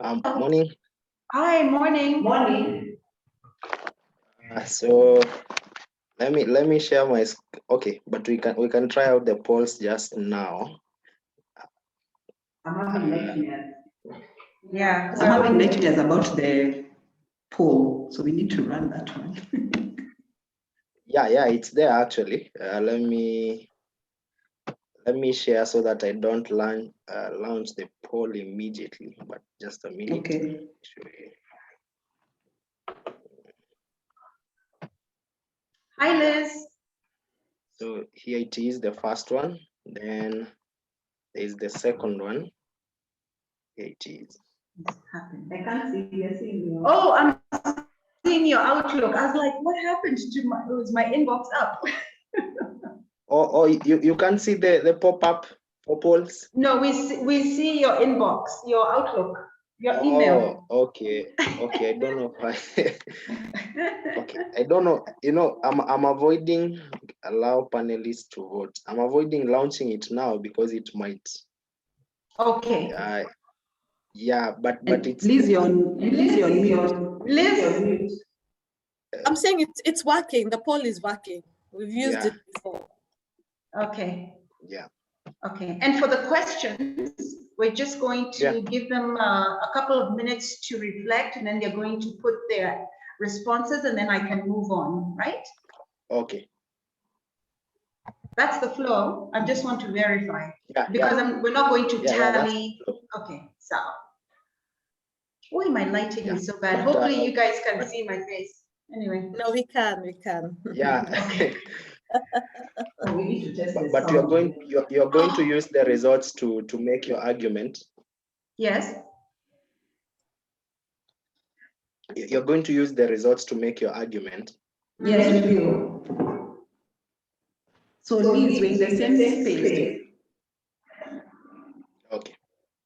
Morning. Hi, morning. Morning. So let me share my okay, but we can try out the polls just now. I'm having nightmares. Yeah, I'm having nightmares about the poll, so we need to run that one. Yeah, it's there actually. Let me share so that I don't launch the poll immediately, but just a minute. Okay. Hi, Liz. So here it is, the first one. Then there is the second one. Here it is. I can't see. You're seeing me. Oh, I'm seeing your Outlook. I was like, what happened to my inbox up? Oh, you can't see the pop-up for polls? No, we see your inbox, your Outlook, your email. Oh, okay. I don't know why. Okay, I don't know. I'm avoiding allow panelists to vote. I'm avoiding launching it now because it might. Okay. Yeah, but it's. Liz, you're on mute. Liz. I'm saying it's working. The poll is working. We've used it before. Okay. Yeah. Okay. And for the questions, we're just going to give them a couple of minutes to reflect, and then they're going to put their responses, and then I can move on, right? Okay. That's the flow. I just want to verify. Yeah. Because we're not going to tally. Yeah, okay. So. Boy, my lighting is so bad. But, hopefully you guys can see my face. Anyway. No, we can. Yeah. We need to test this. But you're going to use the results to make your argument. Yes. You're going to use the results to make your argument. Yes, we will. So Liz, we're in the same space. Okay.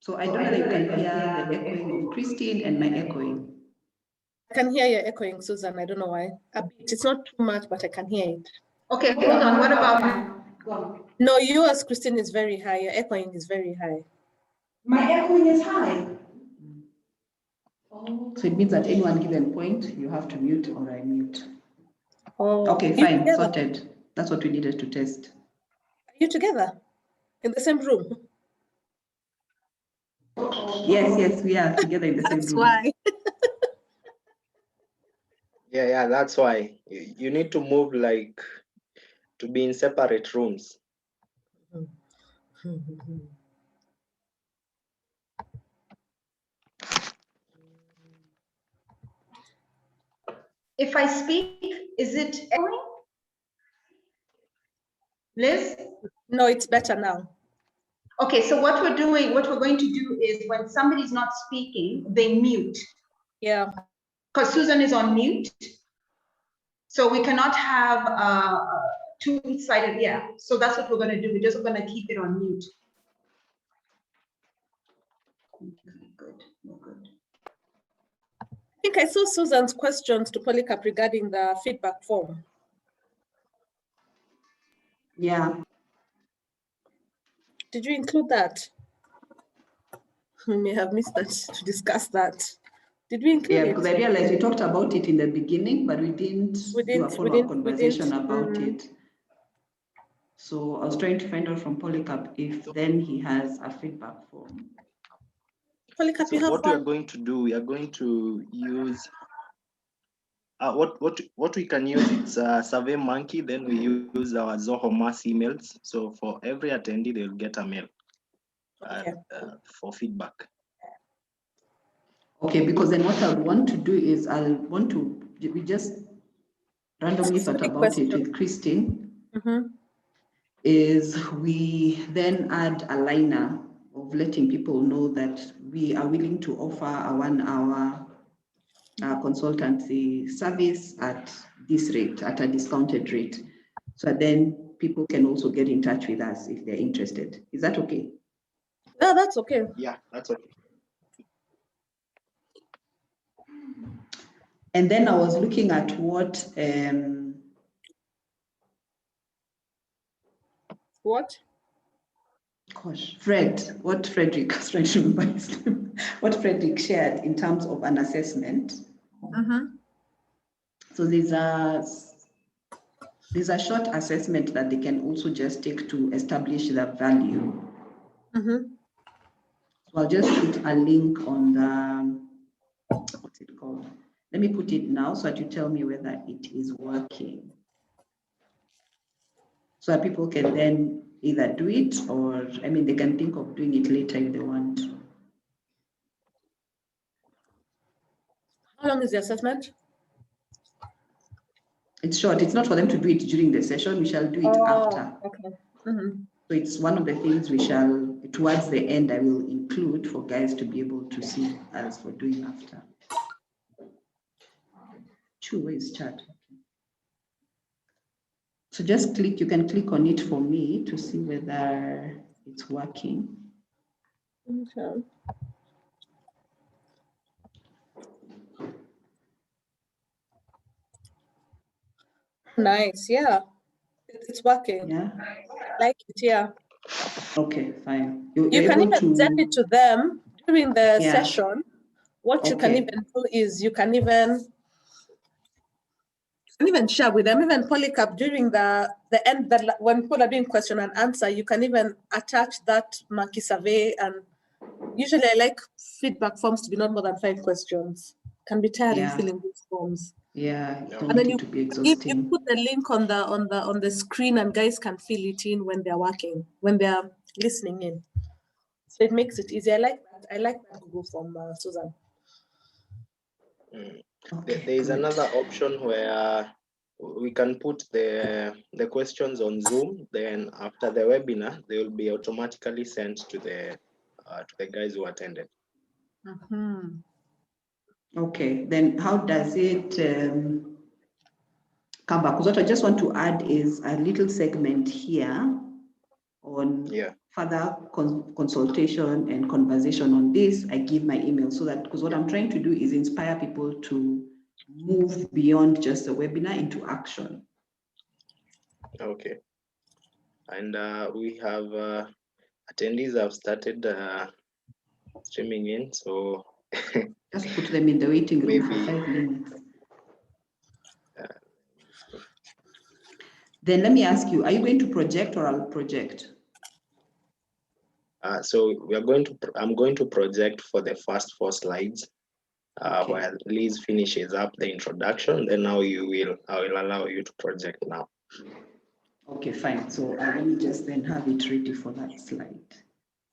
So I don't know if you can hear the echoing of Christine and my echoing. I can hear you echoing, Susan. I don't know why. A bit. It's not too much, but I can hear it. Okay, hold on. What about now? No, yours, Christine, is very high. Your echoing is very high. My echoing is high. Oh. So it means at any one given point, you have to mute or I mute. Oh, okay, fine, sorted. That's what we needed to test. Are you together in the same room? Yes, we are together in the same room. That's why. Yeah, that's why. You need to move to be in separate rooms. If I speak, is it echoing? Liz? No, it's better now. Okay, so what we're going to do is when somebody's not speaking, they mute. Yeah. Because Susan is on mute. So we cannot have two-sided, yeah. So that's what we're going to do. We're just going to keep it on mute. Okay, good. I think I saw Susan's questions to Polycarp regarding the feedback form. Yeah. Did you include that? We may have missed that to discuss that. Did we include it? Because I realized we talked about it in the beginning, but we didn't do a follow-up conversation about it. So I was trying to find out from Polycarp if then he has a feedback form. Polycarp, so what we are going to do, we are going to use what we can use, it's SurveyMonkey, then we use our Zoho Mass emails. So for every attendee, they'll get a mail for feedback. Okay, because then what I want to do is we just randomly thought about it with Christine, is we then add a liner of letting people know that we are willing to offer a 1 hour consultancy service at this rate, at a discounted rate. So then people can also get in touch with us if they're interested. Is that okay? Yeah, that's okay. Yeah, that's okay. And then I was looking at what what? Gosh, what Frederick was trying to remember his name. what Frederick shared in terms of an assessment. So there's a short assessment that they can also just take to establish the value. So I'll just put a link on the, what's it called? Let me put it now so that you tell me whether it is working. So that people can then either do it or, I mean, they can think of doing it later if they want. How long is the assessment? It's short. It's not for them to do it during the session. We shall do it after. Okay. So it's one of the things we shall, towards the end, I will include for guys to be able to see as for doing after. Where is chat? So just click, you can click on it for me to see whether it's working. Okay. Nice, yeah. It's working. Yeah. Like it, yeah. Okay, fine. You can even send it to them during the session. What you can even do is you can even share with them, even Polycarp during the end, that when people are doing question and answer, you can even attach that monkey survey. And usually I like feedback forms to be not more than 5 questions. Can be tiring filling these forms. Yeah, and then you put the link on the screen and guys can fill it in when they're working, when they're listening in. So it makes it easy. I like that. I like that Google form, Susan. There is another option where we can put the questions on Zoom. Then after the webinar, they will be automatically sent to the guys who attended. Okay, then how does it come back? Because what I just want to add is a little segment here on further consultation and conversation on this. I give my email so that, because what I'm trying to do is inspire people to move beyond just a webinar into action. Okay. And we have attendees have started streaming in, so just put them in the waiting room for 5 minutes. Then let me ask you, are you going to project or I'll project? So we are going to, I'm going to project for the first 4 slides, while Liz finishes up the introduction. Then now I will allow you to project now. Okay, fine. So let me just then have it ready for that slide.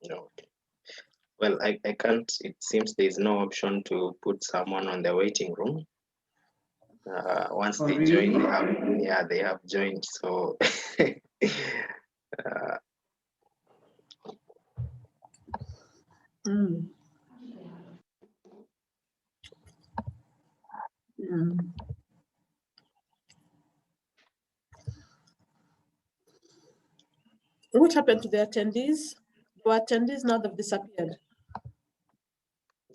Okay. Well, I can't, it seems there's no option to put someone on the waiting room. Once they join, they have joined. So What happened to the attendees? The attendees now they've disappeared.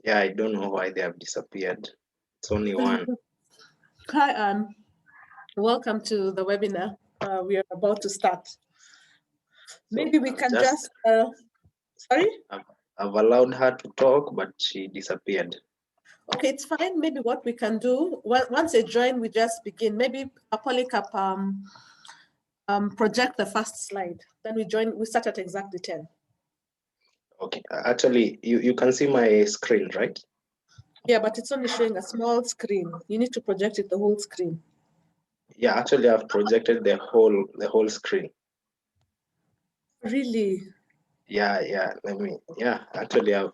Yeah, I don't know why they have disappeared. It's only one. Hi, Anne. Welcome to the webinar. We are about to start. Maybe we can just sorry? I've allowed her to talk, but she disappeared. Okay, it's fine. Maybe what we can do, once they join, we just begin. Maybe Polycarp project the first slide. Then we start at exactly 10. Okay, actually, you can see my screen, right? Yeah, but it's only showing a small screen. You need to project it the whole screen. Yeah, actually, I've projected the whole screen. Really? Yeah. Actually, I've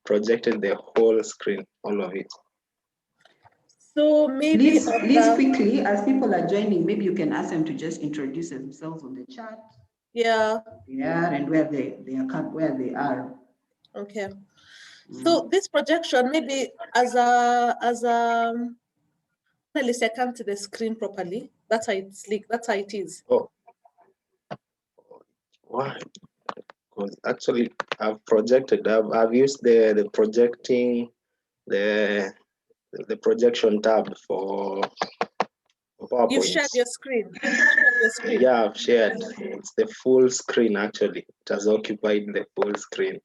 projected the whole screen, all of it. So maybe please quickly, as people are joining, maybe you can ask them to just introduce themselves on the chat. Yeah. Yeah, and where they are. Okay. So this projection, maybe as a at least I can't see the screen properly. That's how it's like. That's how it is. Oh. Why? Because actually, I've projected. I've used the projecting the projection tab for PowerPoint. You've shared your screen. Yeah, I've shared. It's the full screen actually. It has occupied the full screen.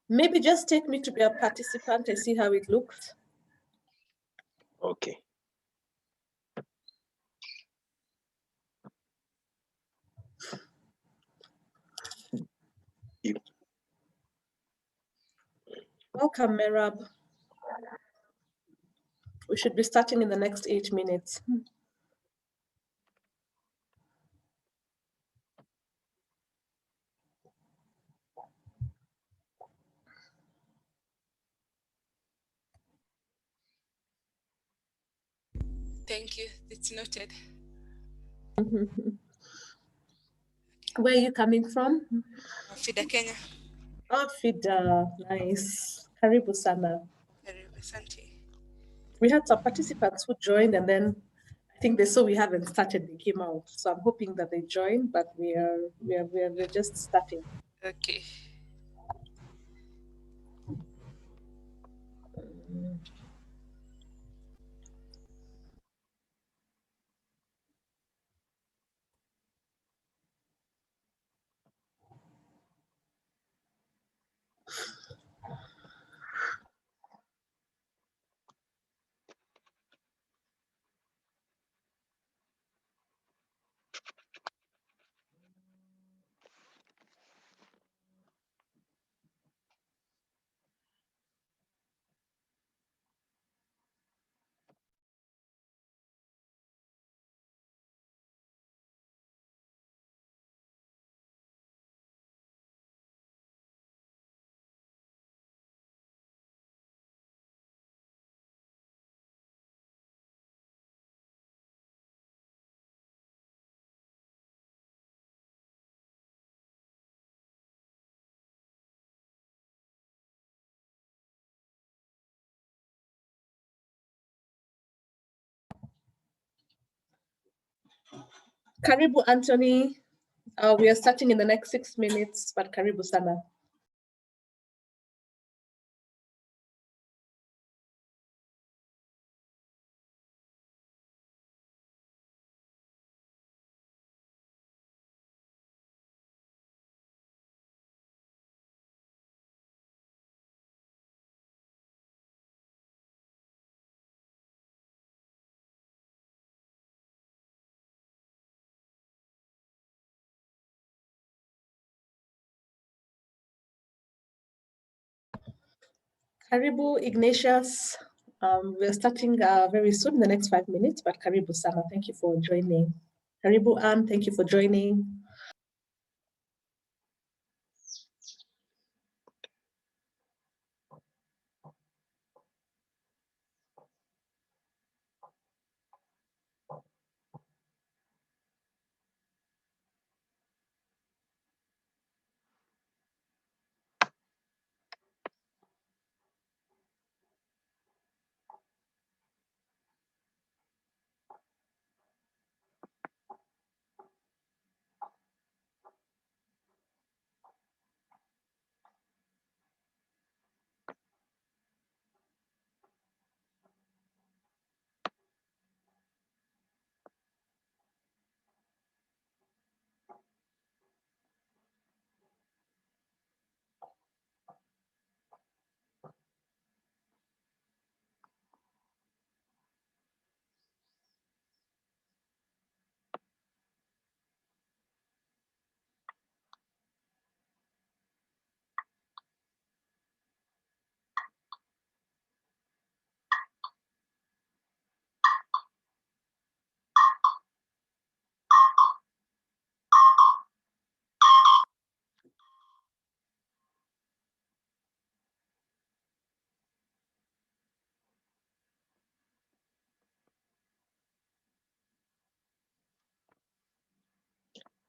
Maybe just take me to be a participant and see how it looks. Okay. Welcome, Merab. We should be starting in the next 8 minutes. Thank you. It's noted. Where are you coming from? Fida, Kenya. Oh, Fida, nice. Karibu sana. Karibu, asante. We had some participants who joined and then I think they saw we haven't started, they came out. So I'm hoping that they join, but we're just starting. Okay. Karibu, Anthony. We are starting in the next 6 minutes, but karibu sana. Karibu, Ignatius. We're starting very soon, in the next 5 minutes, but karibu sana. Thank you for joining. Karibu, Anne. Thank you for joining.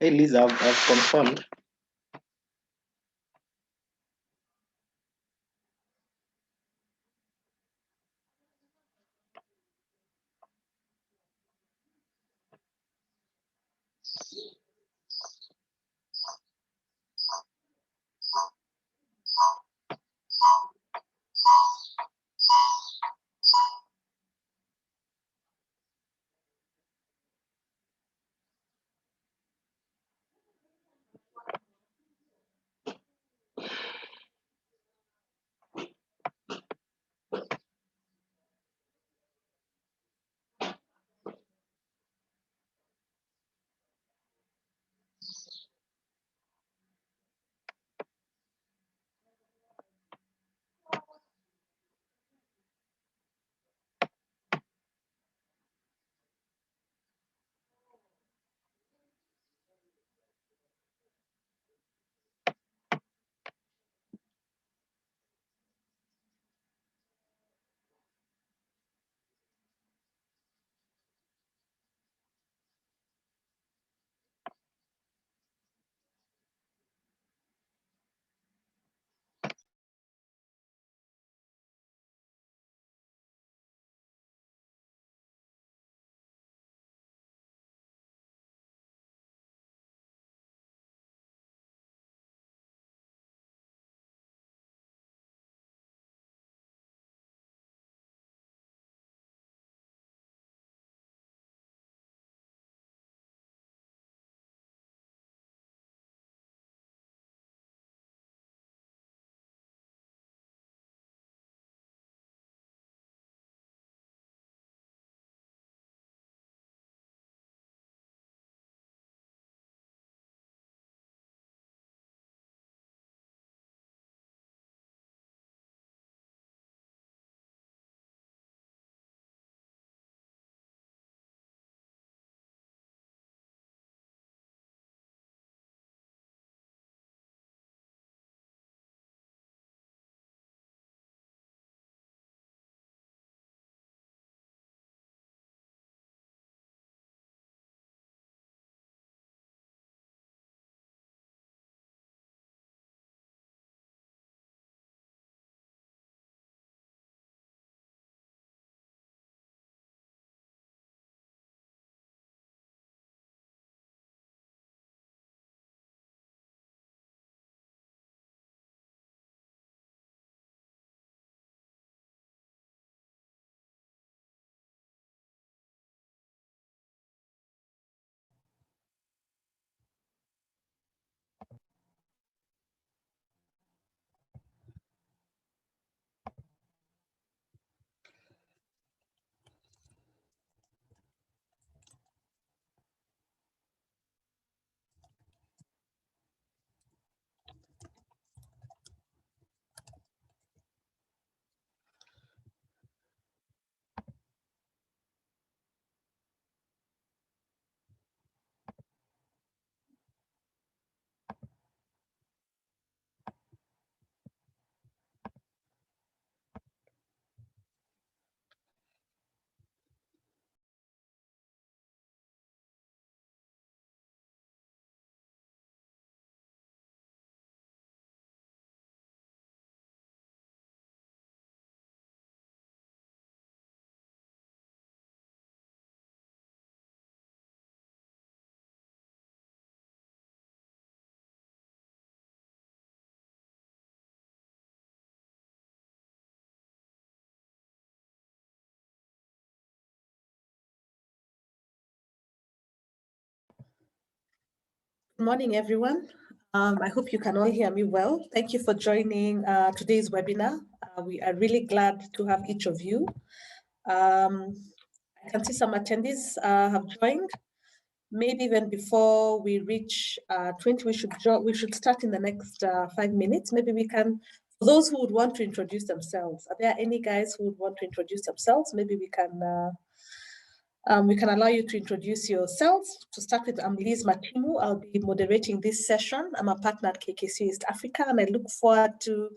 Hey, Lisa, I've confirmed. Good morning, everyone. I hope you can all hear me well. Thank you for joining today's webinar. We are really glad to have each of you. I can see some attendees have joined. Maybe even before we reach 20, we should start in the next 5 minutes. Maybe we can, for those who would want to introduce themselves, are there any guys who would want to introduce themselves? Maybe we can allow you to introduce yourselves. To start with, I'm Liz Matimu. I'll be moderating this session. I'm a partner at KKC East Africa, and I look forward to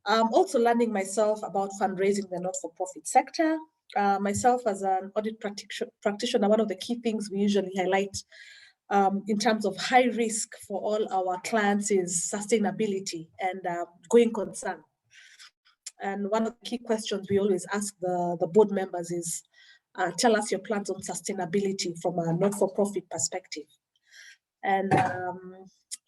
also learning myself about fundraising in the not-for-profit sector. Myself as an audit practitioner, one of the key things we usually highlight in terms of high risk for all our clients is sustainability and going concern. And one of the key questions we always ask the board members is, tell us your plans on sustainability from a not-for-profit perspective. And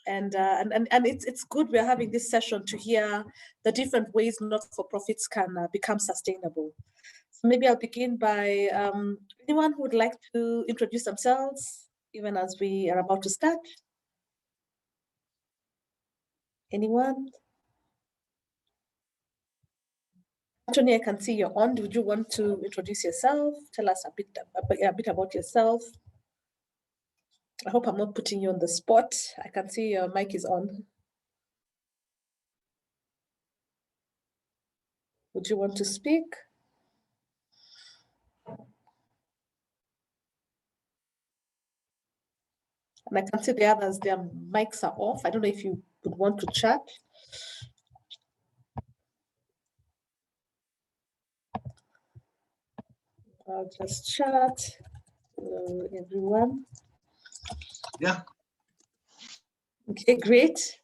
it's good we're having this session to hear the different ways not-for-profits can become sustainable. So maybe I'll begin by anyone who would like to introduce themselves, even as we are about to start. Anyone? Anthony, I can see you're on. Would you want to introduce yourself? Tell us a bit about yourself. I hope I'm not putting you on the spot. I can see your mic is on. Would you want to speak? And I can see the others, their mics are off. I don't know if you would want to chat. I'll just chat. Hello, everyone. Yeah. Okay, great.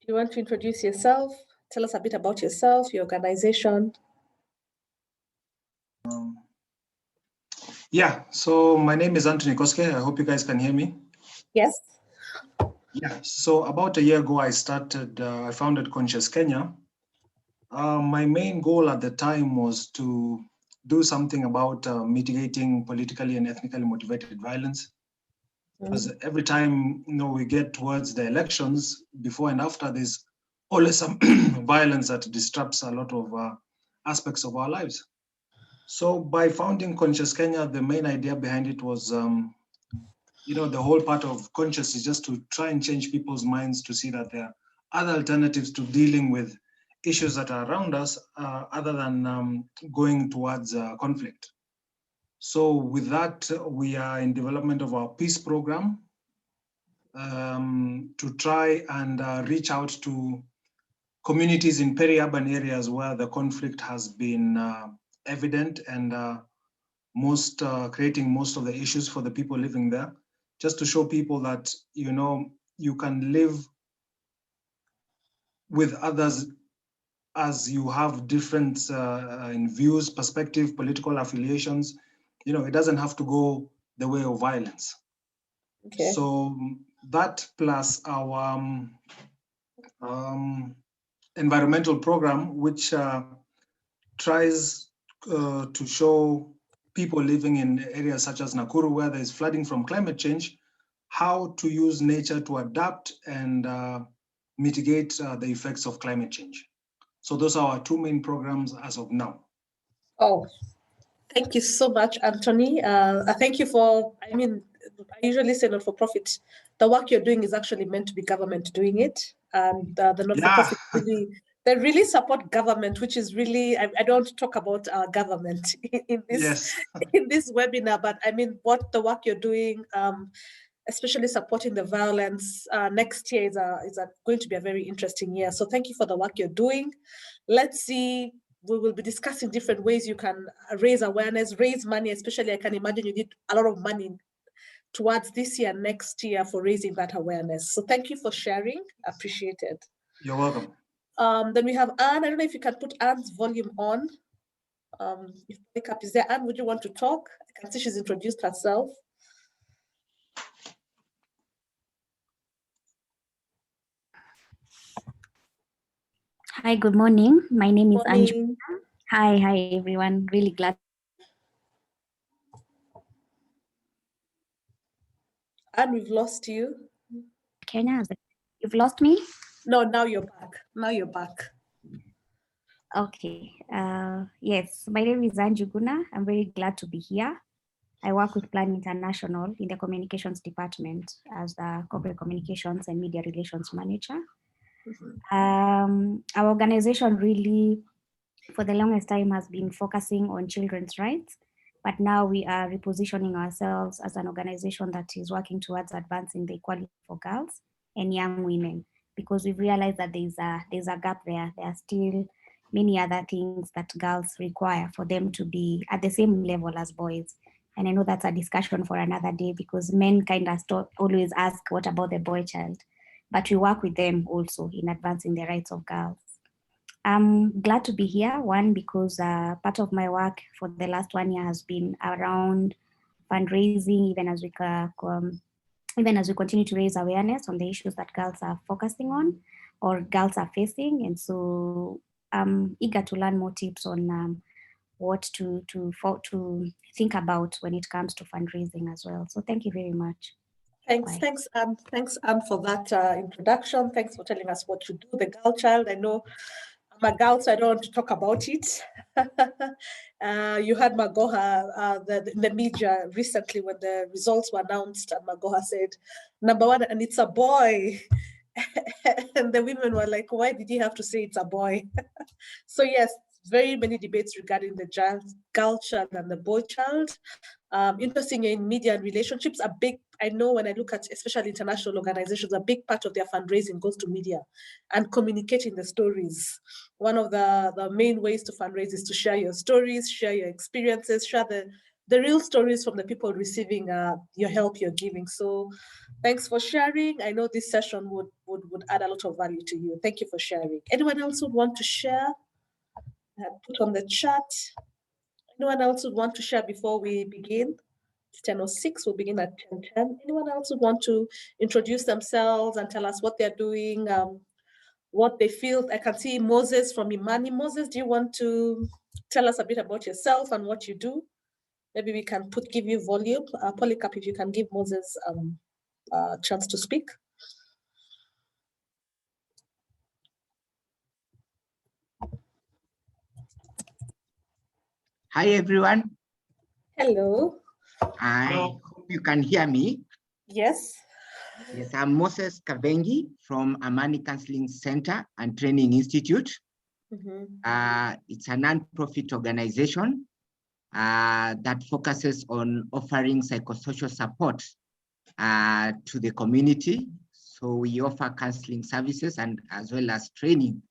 Do you want to introduce yourself? Tell us a bit about yourself, your organization. Yeah, so my name is Anthony Koske. I hope you guys can hear me. Yes. Yeah, so about a year ago, I founded Conscious Kenya. My main goal at the time was to do something about mitigating politically and ethnically motivated violence. Because every time we get towards the elections, before and after, there's always some violence that disrupts a lot of aspects of our lives. So by founding Conscious Kenya, the main idea behind it was, the whole part of Conscious is just to try and change people's minds to see that there are other alternatives to dealing with issues that are around us other than going towards conflict. So with that, we are in development of our peace program to try and reach out to communities in peri-urban areas where the conflict has been evident and creating most of the issues for the people living there, just to show people that, you can live with others as you have different in views, perspective, political affiliations. It doesn't have to go the way of violence. Okay. So that plus our environmental program, which tries to show people living in areas such as Nakuru, where there is flooding from climate change, how to use nature to adapt and mitigate the effects of climate change. So those are our two main programs as of now. Oh, thank you so much, Anthony. Thank you for, I usually say not-for-profit. The work you're doing is actually meant to be government doing it. And the not-for-profit they really support government, which is really, I don't talk about our government in this webinar, but what the work you're doing, especially supporting the violence next year is going to be a very interesting year. So thank you for the work you're doing. Let's see, we will be discussing different ways you can raise awareness, raise money, especially I can imagine you need a lot of money towards this year, next year for raising that awareness. So thank you for sharing, appreciate it. You're welcome. Then we have Anne. I don't know if you can put Anne's volume on. If Tincup is there, Anne, would you want to talk? I can see she's introduced herself. Hi, good morning. My name is Anju. Hi, everyone. Really glad. And we've lost you. Kenya, you've lost me? No, now you're back. Now you're back. Okay. Yes, my name is Anju Guna. I'm very glad to be here. I work with Plan International in the communications department as the corporate communications and media relations manager. Our organization really, for the longest time, has been focusing on children's rights, but now we are repositioning ourselves as an organization that is working towards advancing the equality for girls and young women, because we've realized that there's a gap there. There are still many other things that girls require for them to be at the same level as boys. And I know that's a discussion for another day, because men kind of always ask, what about the boy child? But we work with them also in advancing the rights of girls. I'm glad to be here, one, because part of my work for the last 1 year has been around fundraising, even as we continue to raise awareness on the issues that girls are focusing on or girls are facing. And so I'm eager to learn more tips on what to think about when it comes to fundraising as well. So thank you very much. Thanks, Anne, for that introduction. Thanks for telling us what you do, the girl child. I know I'm a girl, so I don't want to talk about it. You had Magoha in the media recently when the results were announced, and Magoha said, number one, and it's a boy. And the women were like, why did he have to say it's a boy? So yes, very many debates regarding the girl child and the boy child. Interesting in media and relationships, I know when I look at especially international organizations, a big part of their fundraising goes to media and communicating the stories. One of the main ways to fundraise is to share your stories, share your experiences, share the real stories from the people receiving your help you're giving. So thanks for sharing. I know this session would add a lot of value to you. Thank you for sharing. Anyone else would want to share? Put on the chat. Anyone else would want to share before we begin? It's 10:06, we'll begin at 10:10. Anyone else would want to introduce themselves and tell us what they're doing, what they feel? I can see Moses from Imani. Moses, do you want to tell us a bit about yourself and what you do? Maybe we can give you volume. Polycarp, if you can give Moses a chance to speak. Hi, everyone. Hello. I hope you can hear me. Yes. Yes, I'm Moses Kabengi from Amani Counseling Center and Training Institute. It's a non-profit organization that focuses on offering psychosocial support to the community. So we offer counseling services and as well as training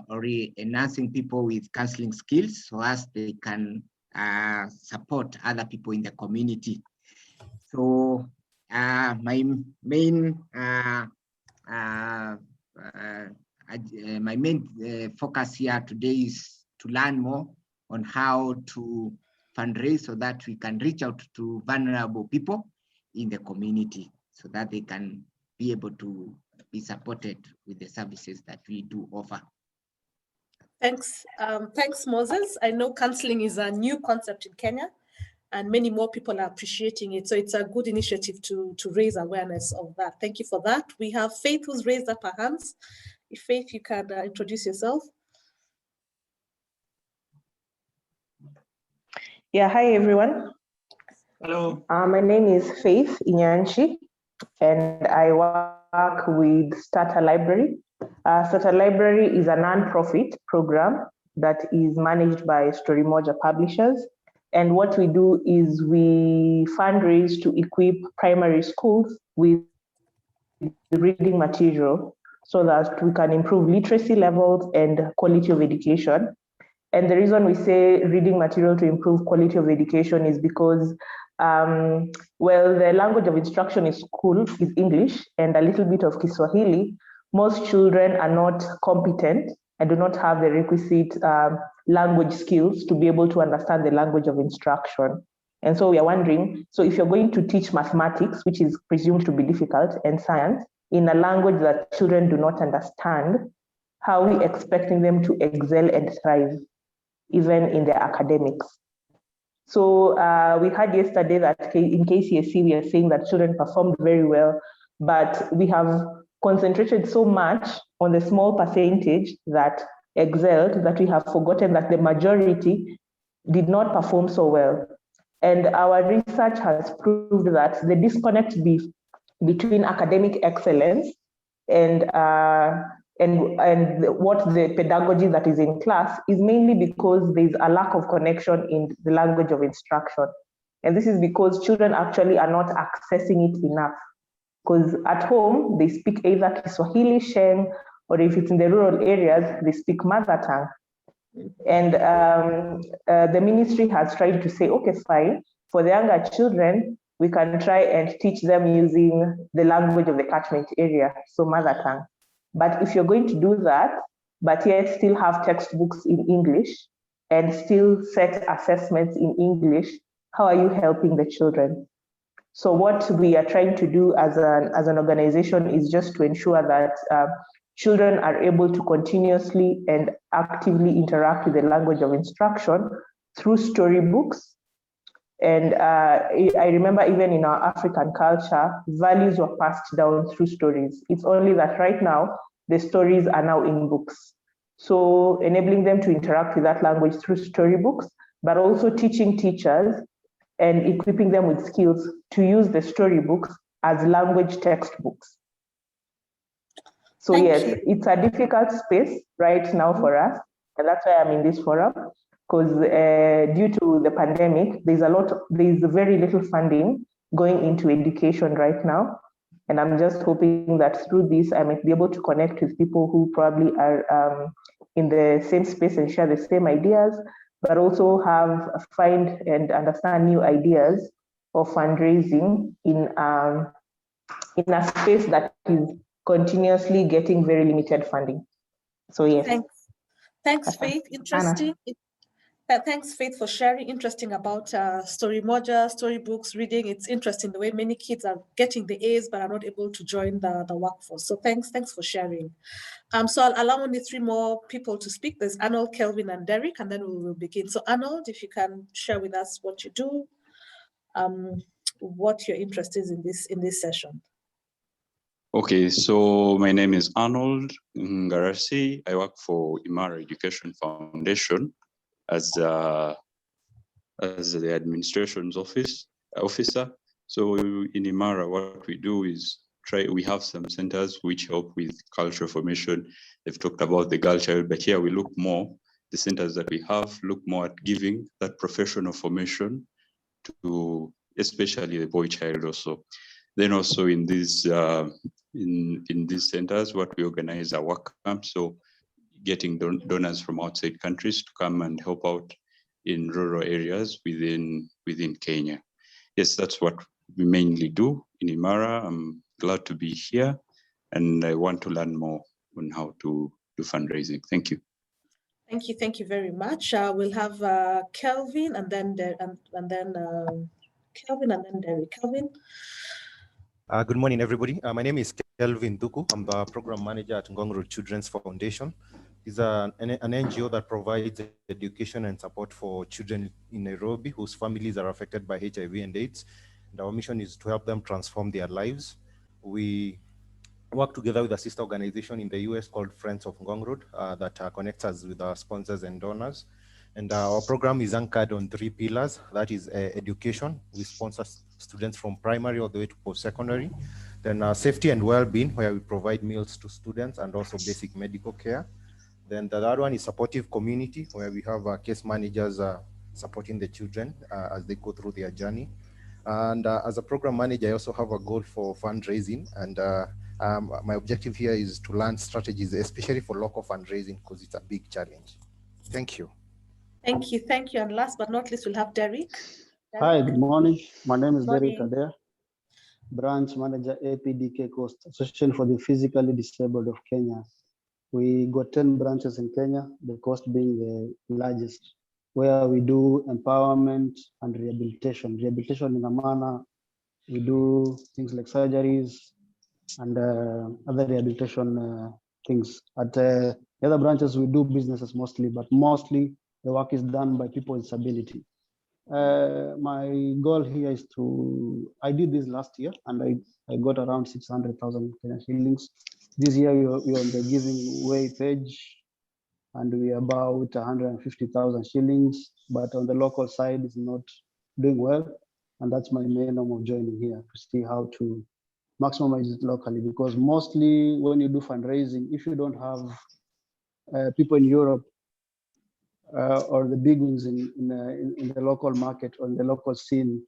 or enhancing people with counseling skills so as they can support other people in the community. So my main focus here today is to learn more on how to fundraise so that we can reach out to vulnerable people in the community so that they can be able to be supported with the services that we do offer. Thanks, Moses. I know counseling is a new concept in Kenya, and many more people are appreciating it. So it's a good initiative to raise awareness of that. Thank you for that. We have Faith who's raised up her hands. If Faith, you can introduce yourself. Yeah, hi everyone. Hello. My name is Faith Inyanchi, and I work with Starter Library. Starter Library is a non-profit program that is managed by Storymoja Publishers. And what we do is we fundraise to equip primary schools with reading material so that we can improve literacy levels and quality of education. And the reason we say reading material to improve quality of education is because, well, the language of instruction in school is English and a little bit of Kiswahili. Most children are not competent and do not have the requisite language skills to be able to understand the language of instruction. And so we are wondering, so if you're going to teach mathematics, which is presumed to be difficult, and science in a language that children do not understand, how are we expecting them to excel and thrive, even in their academics? So we heard yesterday that in KCSE, we are saying that children performed very well, but we have concentrated so much on the small percentage that excelled that we have forgotten that the majority did not perform so well. And our research has proved that the disconnect between academic excellence and what the pedagogy that is in class is mainly because there's a lack of connection in the language of instruction. And this is because children actually are not accessing it enough. Because at home, they speak either Kiswahili, Sheng, or if it's in the rural areas, they speak mother tongue. And the ministry has tried to say, okay, fine, for the younger children, we can try and teach them using the language of the catchment area, so mother tongue. But if you're going to do that, but yet still have textbooks in English and still set assessments in English, how are you helping the children? So what we are trying to do as an organization is just to ensure that children are able to continuously and actively interact with the language of instruction through storybooks. And I remember even in our African culture, values were passed down through stories. It's only that right now, the stories are now in books. So enabling them to interact with that language through storybooks, but also teaching teachers and equipping them with skills to use the storybooks as language textbooks. So yes, it's a difficult space right now for us, and that's why I'm in this forum, because due to the pandemic, there's very little funding going into education right now. And I'm just hoping that through this, I might be able to connect with people who probably are in the same space and share the same ideas, but also find and understand new ideas of fundraising in a space that is continuously getting very limited funding. So yes. Thanks, Faith. Interesting. Thanks, Faith, for sharing. Interesting about story moja, storybooks, reading. It's interesting the way many kids are getting the A's but are not able to join the workforce. So thanks for sharing. So I'll allow only 3 more people to speak. There's Arnold, Kelvin, and Derek, and then we will begin. So Arnold, if you can share with us what you do, what your interest is in this session. Okay, so my name is Arnold Garcia. I work for Imara Education Foundation as the administration's officer. So in Imara, what we do is we have some centers which help with cultural formation. They've talked about the girl child, but here we look more, the centers that we have look more at giving that professional formation to especially the boy child also. Then also in these centers, what we organize are work camps. So getting donors from outside countries to come and help out in rural areas within Kenya. Yes, that's what we mainly do in Imara. I'm glad to be here, and I want to learn more on how to do fundraising. Thank you. Thank you very much. We'll have Kelvin and then Kelvin and then Derek. Kelvin. Good morning, everybody. My name is Kelvin Duke. I'm the program manager at Ngongoro Children's Foundation. It's an NGO that provides education and support for children in Nairobi whose families are affected by HIV and AIDS. And our mission is to help them transform their lives. We work together with a sister organization in the US called Friends of Ngongoro that connects us with our sponsors and donors. And our program is anchored on 3 pillars. That is education. We sponsor students from primary all the way to post-secondary. Then safety and well-being, where we provide meals to students and also basic medical care. Then the other one is supportive community, where we have case managers supporting the children as they go through their journey. And as a program manager, I also have a goal for fundraising. And my objective here is to learn strategies, especially for local fundraising, because it's a big challenge. Thank you. Thank you. And last but not least, we'll have Derek. Hi, good morning. My name is Derek Adair, branch manager, APDK Coast, Association for the Physically Disabled of Kenya. We got 10 branches in Kenya, the coast being the largest, where we do empowerment and rehabilitation. Rehabilitation in a manner, we do things like surgeries and other rehabilitation things. At the other branches, we do businesses mostly, but mostly the work is done by people with disability. My goal here is I did this last year and I got around 600,000 Kenyan shillings. This year we're on the giving away page and we're about 150,000 shillings, but on the local side it's not doing well. And that's my main aim of joining here, to see how to maximize it locally, because mostly when you do fundraising, if you don't have people in Europe or the big ones in the local market or in the local scene,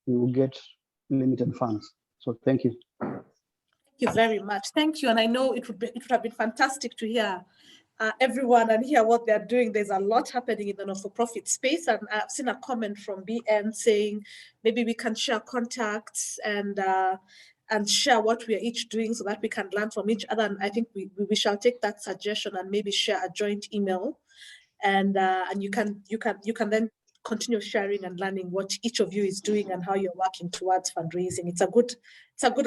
you will get limited funds. So thank you. Thank you very much. Thank you. And I know it would have been fantastic to hear everyone and hear what they're doing. There's a lot happening in the not-for-profit space. And I've seen a comment from BN saying maybe we can share contacts and share what we are each doing so that we can learn from each other. And I think we shall take that suggestion and maybe share a joint email. And you can then continue sharing and learning what each of you is doing and how you're working towards fundraising. It's a good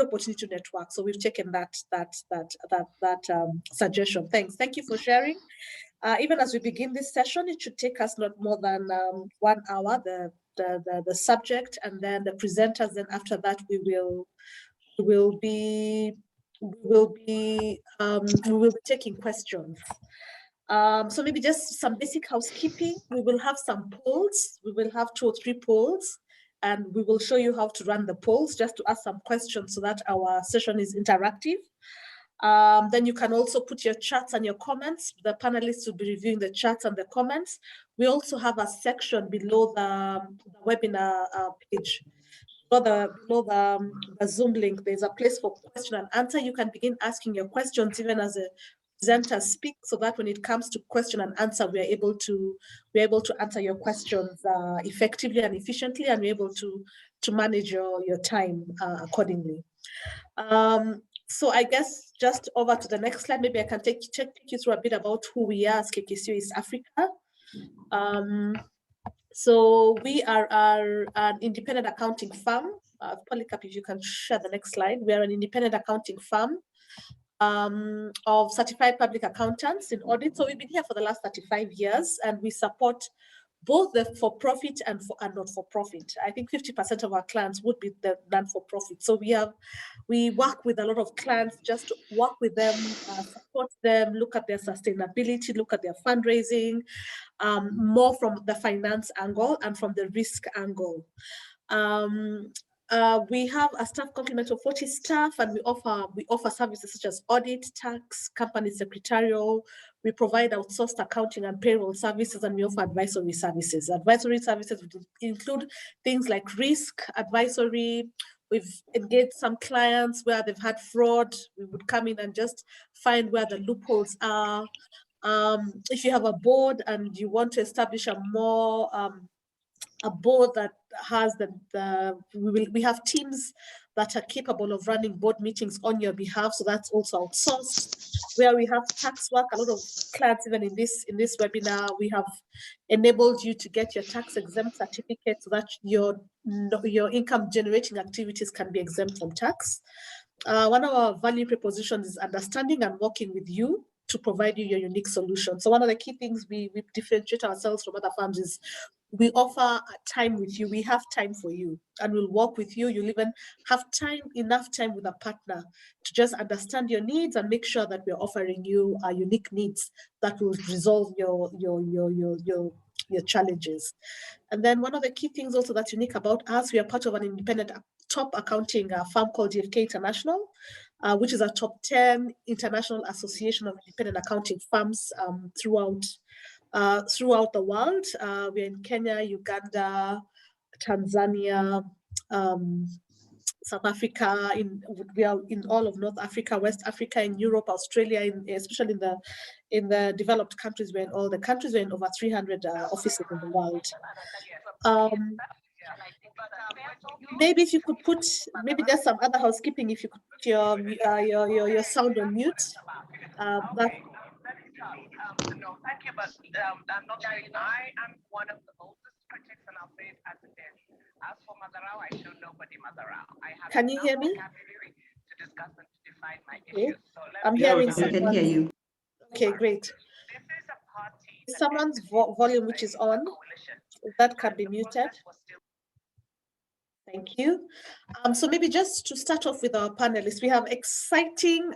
opportunity to network. So we've taken that suggestion. Thank you for sharing. Even as we begin this session, it should take us not more than 1 hour. The subject and then the presenters. Then after that, we will be taking questions. So maybe just some basic housekeeping. We will have some polls. We will have 2 or 3 polls, and we will show you how to run the polls just to ask some questions so that our session is interactive. Then you can also put your chats and your comments. The panelists will be reviewing the chats and the comments. We also have a section below the webinar page. Below the Zoom link, there's a place for question and answer. You can begin asking your questions even as a presenter speak, so that when it comes to question and answer, we're able to answer your questions effectively and efficiently, and we're able to manage your time accordingly. So I guess just over to the next slide, maybe I can take you through a bit about who we are as KKCU East Africa. So we are an independent accounting firm. Polycarp, if you can share the next slide. We are an independent accounting firm of certified public accountants in audit. So we've been here for the last 35 years, and we support both the for-profit and not-for-profit. I think 50% of our clients would be the non-for-profit. So we work with a lot of clients just to work with them, support them, look at their sustainability, look at their fundraising, more from the finance angle and from the risk angle. We have a staff complement of 40 staff, and we offer services such as audit, tax, company secretarial. We provide outsourced accounting and payroll services, and we offer advisory services. Advisory services would include things like risk advisory. We've engaged some clients where they've had fraud. We would come in and just find where the loopholes are. If you have a board and you want to establish a board that has we have teams that are capable of running board meetings on your behalf, so that's also outsourced. Where we have tax work, a lot of clients, even in this webinar, we have enabled you to get your tax exempt certificate so that your income generating activities can be exempt from tax. One of our value propositions is understanding and working with you to provide you your unique solution. So one of the key things we differentiate ourselves from other firms is we offer time with you. We have time for you, and we'll work with you. You'll even have enough time with a partner to just understand your needs and make sure that we're offering you our unique needs that will resolve your challenges. And then one of the key things also that's unique about us, we are part of an independent top accounting firm called GFK International, which is a top 10 international association of independent accounting firms throughout the world. We're in Kenya, Uganda, Tanzania, South Africa. We are in all of North Africa, West Africa, in Europe, Australia, especially in the developed countries. We're in all the countries. We're in over 300 offices in the world. Maybe if you could put, maybe there's some other housekeeping. If you could put your sound on mute. No, thank you, but I am one of the oldest critics and I'll say it as it is. As for Mazarao, I show nobody Mazarao. I have Can you hear me? Vocabulary to discuss and to define my issues. So I'm hearing someone. I can hear you. Okay, great. This is a party. Someone's volume which is on. That can be muted. Thank you. So maybe just to start off with our panelists, we have exciting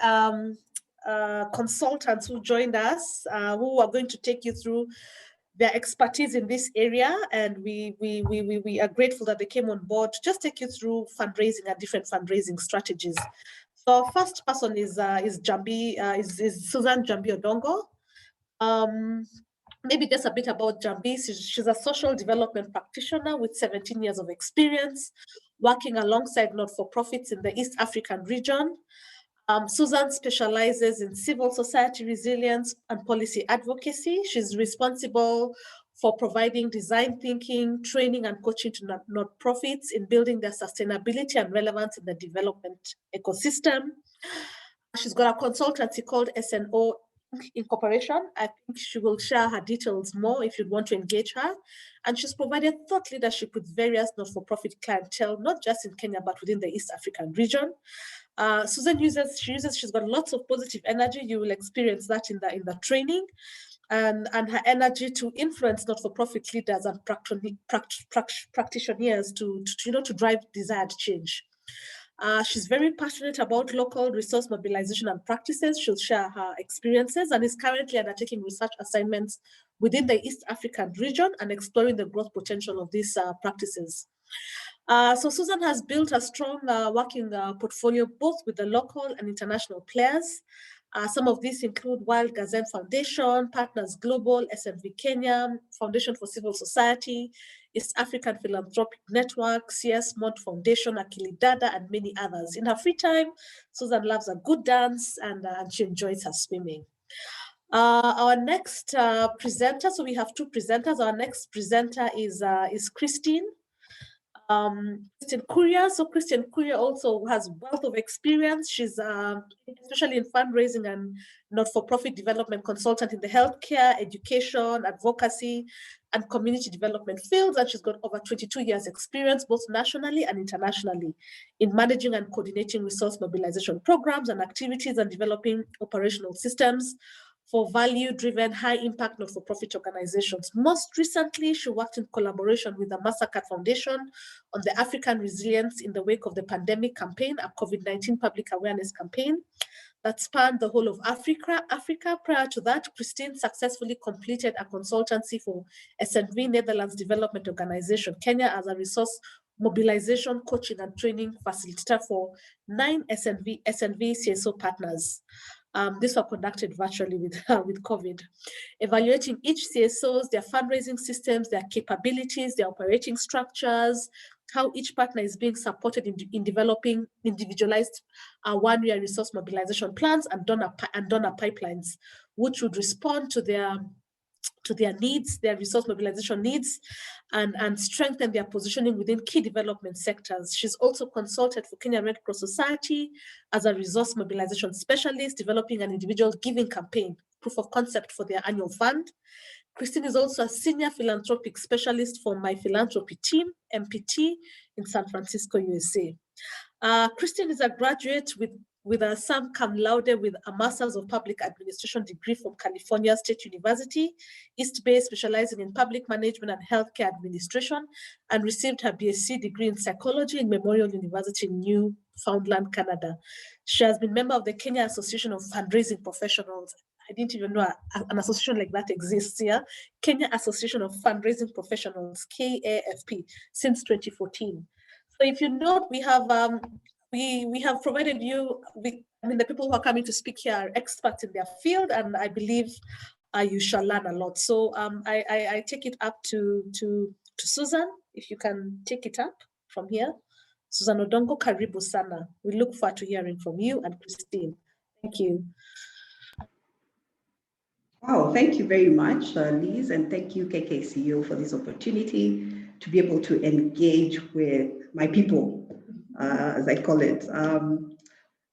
consultants who joined us, who are going to take you through their expertise in this area, and we are grateful that they came on board to just take you through fundraising and different fundraising strategies. So our first person is Susan Jambi Odongo. Maybe just a bit about Jambi. She's a social development practitioner with 17 years of experience, working alongside not-for-profits in the East African region. Susan specializes in civil society resilience and policy advocacy. She's responsible for providing design thinking, training, and coaching to not-profits in building their sustainability and relevance in the development ecosystem. She's got a consultancy called SNO Incorporation. I think she will share her details more if you'd want to engage her. And she's provided thought leadership with various not-for-profit clientele, not just in Kenya, but within the East African region. Susan she's got lots of positive energy. You will experience that in the training, and her energy to influence not-for-profit leaders and practitioners to drive desired change. She's very passionate about local resource mobilization and practices. She'll share her experiences and is currently undertaking research assignments within the East African region and exploring the growth potential of these practices. So Susan has built a strong working portfolio both with the local and international players. Some of these include Wild Gazette Foundation, Partners Global, SNV Kenya, Foundation for Civil Society, East African Philanthropic Network, CS Mont Foundation, Akili Dada, and many others. In her free time, Susan loves a good dance and she enjoys her swimming. Our next presenter, so we have two presenters. Our next presenter is Christine. Christine Kuria. So Christine Kuria also has wealth of experience. She's especially in fundraising and not-for-profit development consultant in the healthcare, education, advocacy, and community development fields. And she's got over 22 years experience, both nationally and internationally, in managing and coordinating resource mobilization programs and activities and developing operational systems for value-driven, high-impact not-for-profit organizations. Most recently, she worked in collaboration with the Massacre Foundation on the African Resilience in the Wake of the Pandemic campaign, a COVID-19 public awareness campaign that spanned the whole of Africa. Prior to that, Christine successfully completed a consultancy for SNV Netherlands Development Organization Kenya as a resource mobilization, coaching, and training facilitator for 9 SNV CSO partners. These were conducted virtually with COVID, evaluating each CSOs, their fundraising systems, their capabilities, their operating structures, how each partner is being supported in developing individualized one-year resource mobilization plans and donor pipelines, which would respond to their needs, their resource mobilization needs, and strengthen their positioning within key development sectors. She's also consulted for Kenya Red Cross Society as a resource mobilization specialist, developing an individual giving campaign, proof of concept for their annual fund. Christine is also a senior philanthropic specialist for My Philanthropy Team, MPT, in San Francisco, USA. Christine is a graduate with a sum cum laude with a Master's of Public Administration degree from California State University, East Bay, specializing in public management and healthcare administration, and received her BSc degree in psychology in Memorial University in Newfoundland, Canada. She has been member of the Kenya Association of Fundraising Professionals. I didn't even know an association like that exists here. Kenya Association of Fundraising Professionals, KAFP, since 2014. So if you note, we have provided you with, the people who are coming to speak here are experts in their field, and I believe you shall learn a lot. So I take it up to Susan, if you can take it up from here. Susan Odongo, karibu sana. We look forward to hearing from you and Christine. Thank you. Wow, thank you very much, Liz, and thank you, KKCO, for this opportunity to be able to engage with my people, as I call it.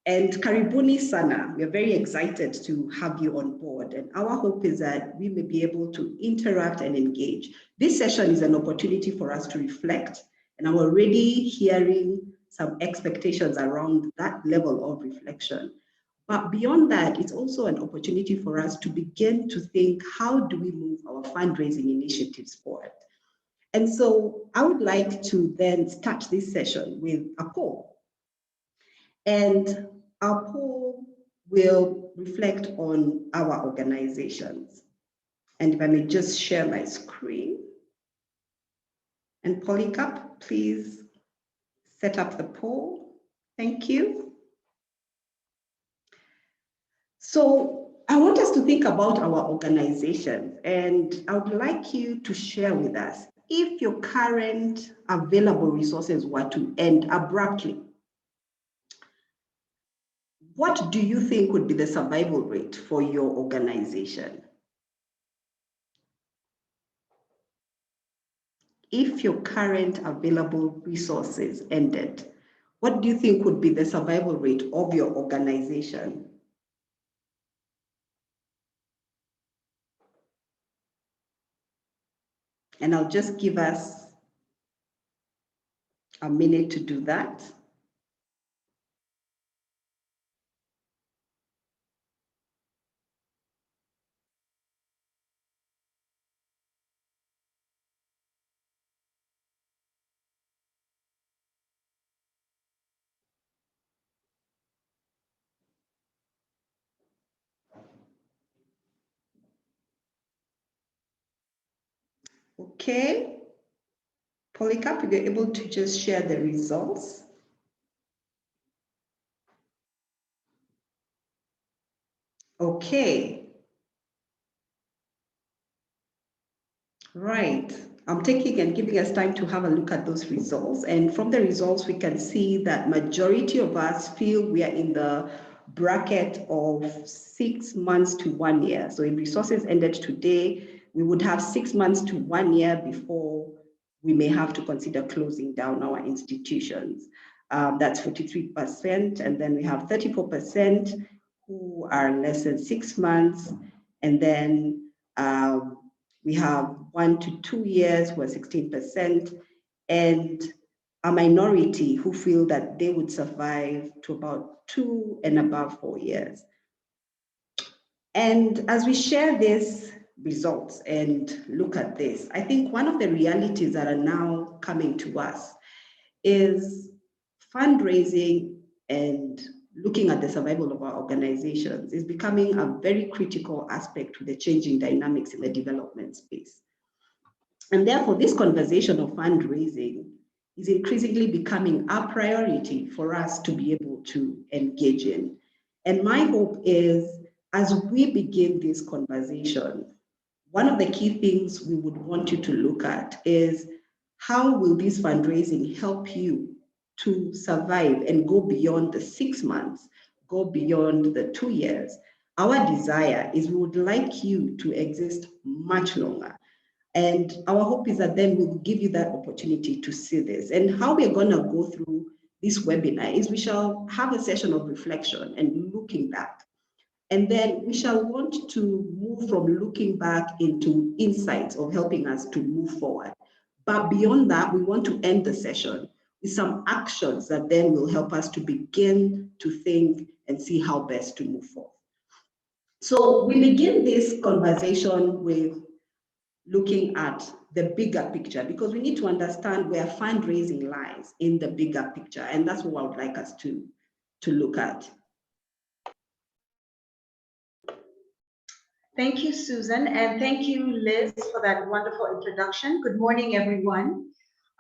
And karibuni sana, we are very excited to have you on board. And our hope is that we may be able to interact and engage. This session is an opportunity for us to reflect, and I'm already hearing some expectations around that level of reflection. But beyond that, it's also an opportunity for us to begin to think, how do we move our fundraising initiatives forward? And so I would like to then start this session with a poll. And our poll will reflect on our organizations. And if I may just share my screen. And Polycarp, please set up the poll. Thank you. So I want us to think about our organizations, and I would like you to share with us if your current available resources were to end abruptly. What do you think would be the survival rate for your organization? If your current available resources ended, what do you think would be the survival rate of your organization? And I'll just give us a minute to do that. Okay. Polycarp, if you're able to just share the results. Okay. Right. I'm taking and giving us time to have a look at those results. And from the results, we can see that majority of us feel we are in the bracket of 6 months to 1 year. So if resources ended today, we would have 6 months to 1 year before we may have to consider closing down our institutions. That's 43%. And then we have 34% who are less than 6 months. And then we have 1 to 2 years who are 16%, and a minority who feel that they would survive to about 2 and above 4 years. And as we share these results and look at this, I think one of the realities that are now coming to us is fundraising and looking at the survival of our organizations is becoming a very critical aspect to the changing dynamics in the development space. And therefore, this conversation of fundraising is increasingly becoming a priority for us to be able to engage in. And my hope is, as we begin this conversation, one of the key things we would want you to look at is how will this fundraising help you to survive and go beyond the 6 months, go beyond the 2 years. Our desire is we would like you to exist much longer. And our hope is that then we will give you that opportunity to see this. And how we're going to go through this webinar is we shall have a session of reflection and looking back. And then we shall want to move from looking back into insights of helping us to move forward. But beyond that, we want to end the session with some actions that then will help us to begin to think and see how best to move forward. So we begin this conversation with looking at the bigger picture, because we need to understand where fundraising lies in the bigger picture. And that's what I would like us to look at. Thank you, Susan, and thank you, Liz, for that wonderful introduction. Good morning, everyone.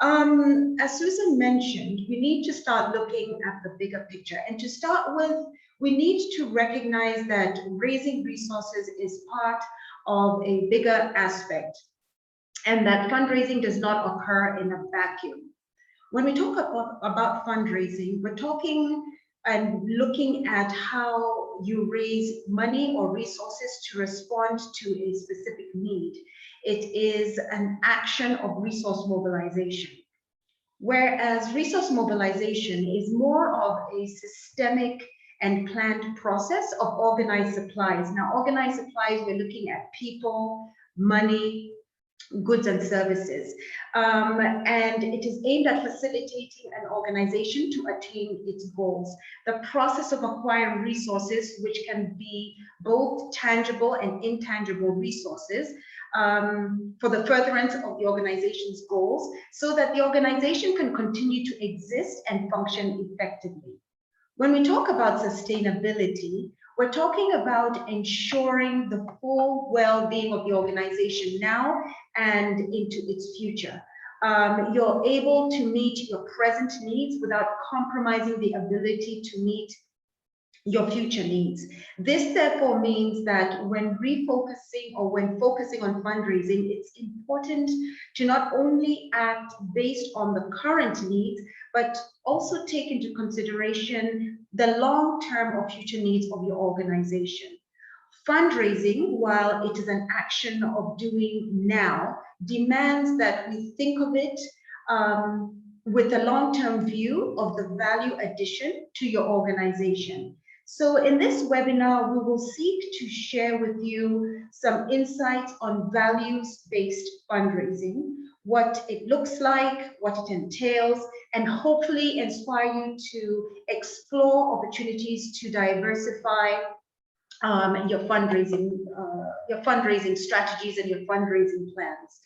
As Susan mentioned, we need to start looking at the bigger picture. And to start with, we need to recognize that raising resources is part of a bigger aspect, and that fundraising does not occur in a vacuum. When we talk about fundraising, we're talking and looking at how you raise money or resources to respond to a specific need. It is an action of resource mobilization. Whereas resource mobilization is more of a systemic and planned process of organized supplies. Now, organized supplies, we're looking at people, money, goods and services. And it is aimed at facilitating an organization to attain its goals. The process of acquiring resources, which can be both tangible and intangible resources, for the furtherance of the organization's goals, so that the organization can continue to exist and function effectively. When we talk about sustainability, we're talking about ensuring the full well-being of the organization now and into its future. You're able to meet your present needs without compromising the ability to meet your future needs. This therefore means that when refocusing or when focusing on fundraising, it's important to not only act based on the current needs, but also take into consideration the long-term or future needs of your organization. Fundraising, while it is an action of doing now, demands that we think of it with a long-term view of the value addition to your organization. So in this webinar, we will seek to share with you some insights on values-based fundraising, what it looks like, what it entails, and hopefully inspire you to explore opportunities to diversify your fundraising strategies and your fundraising plans.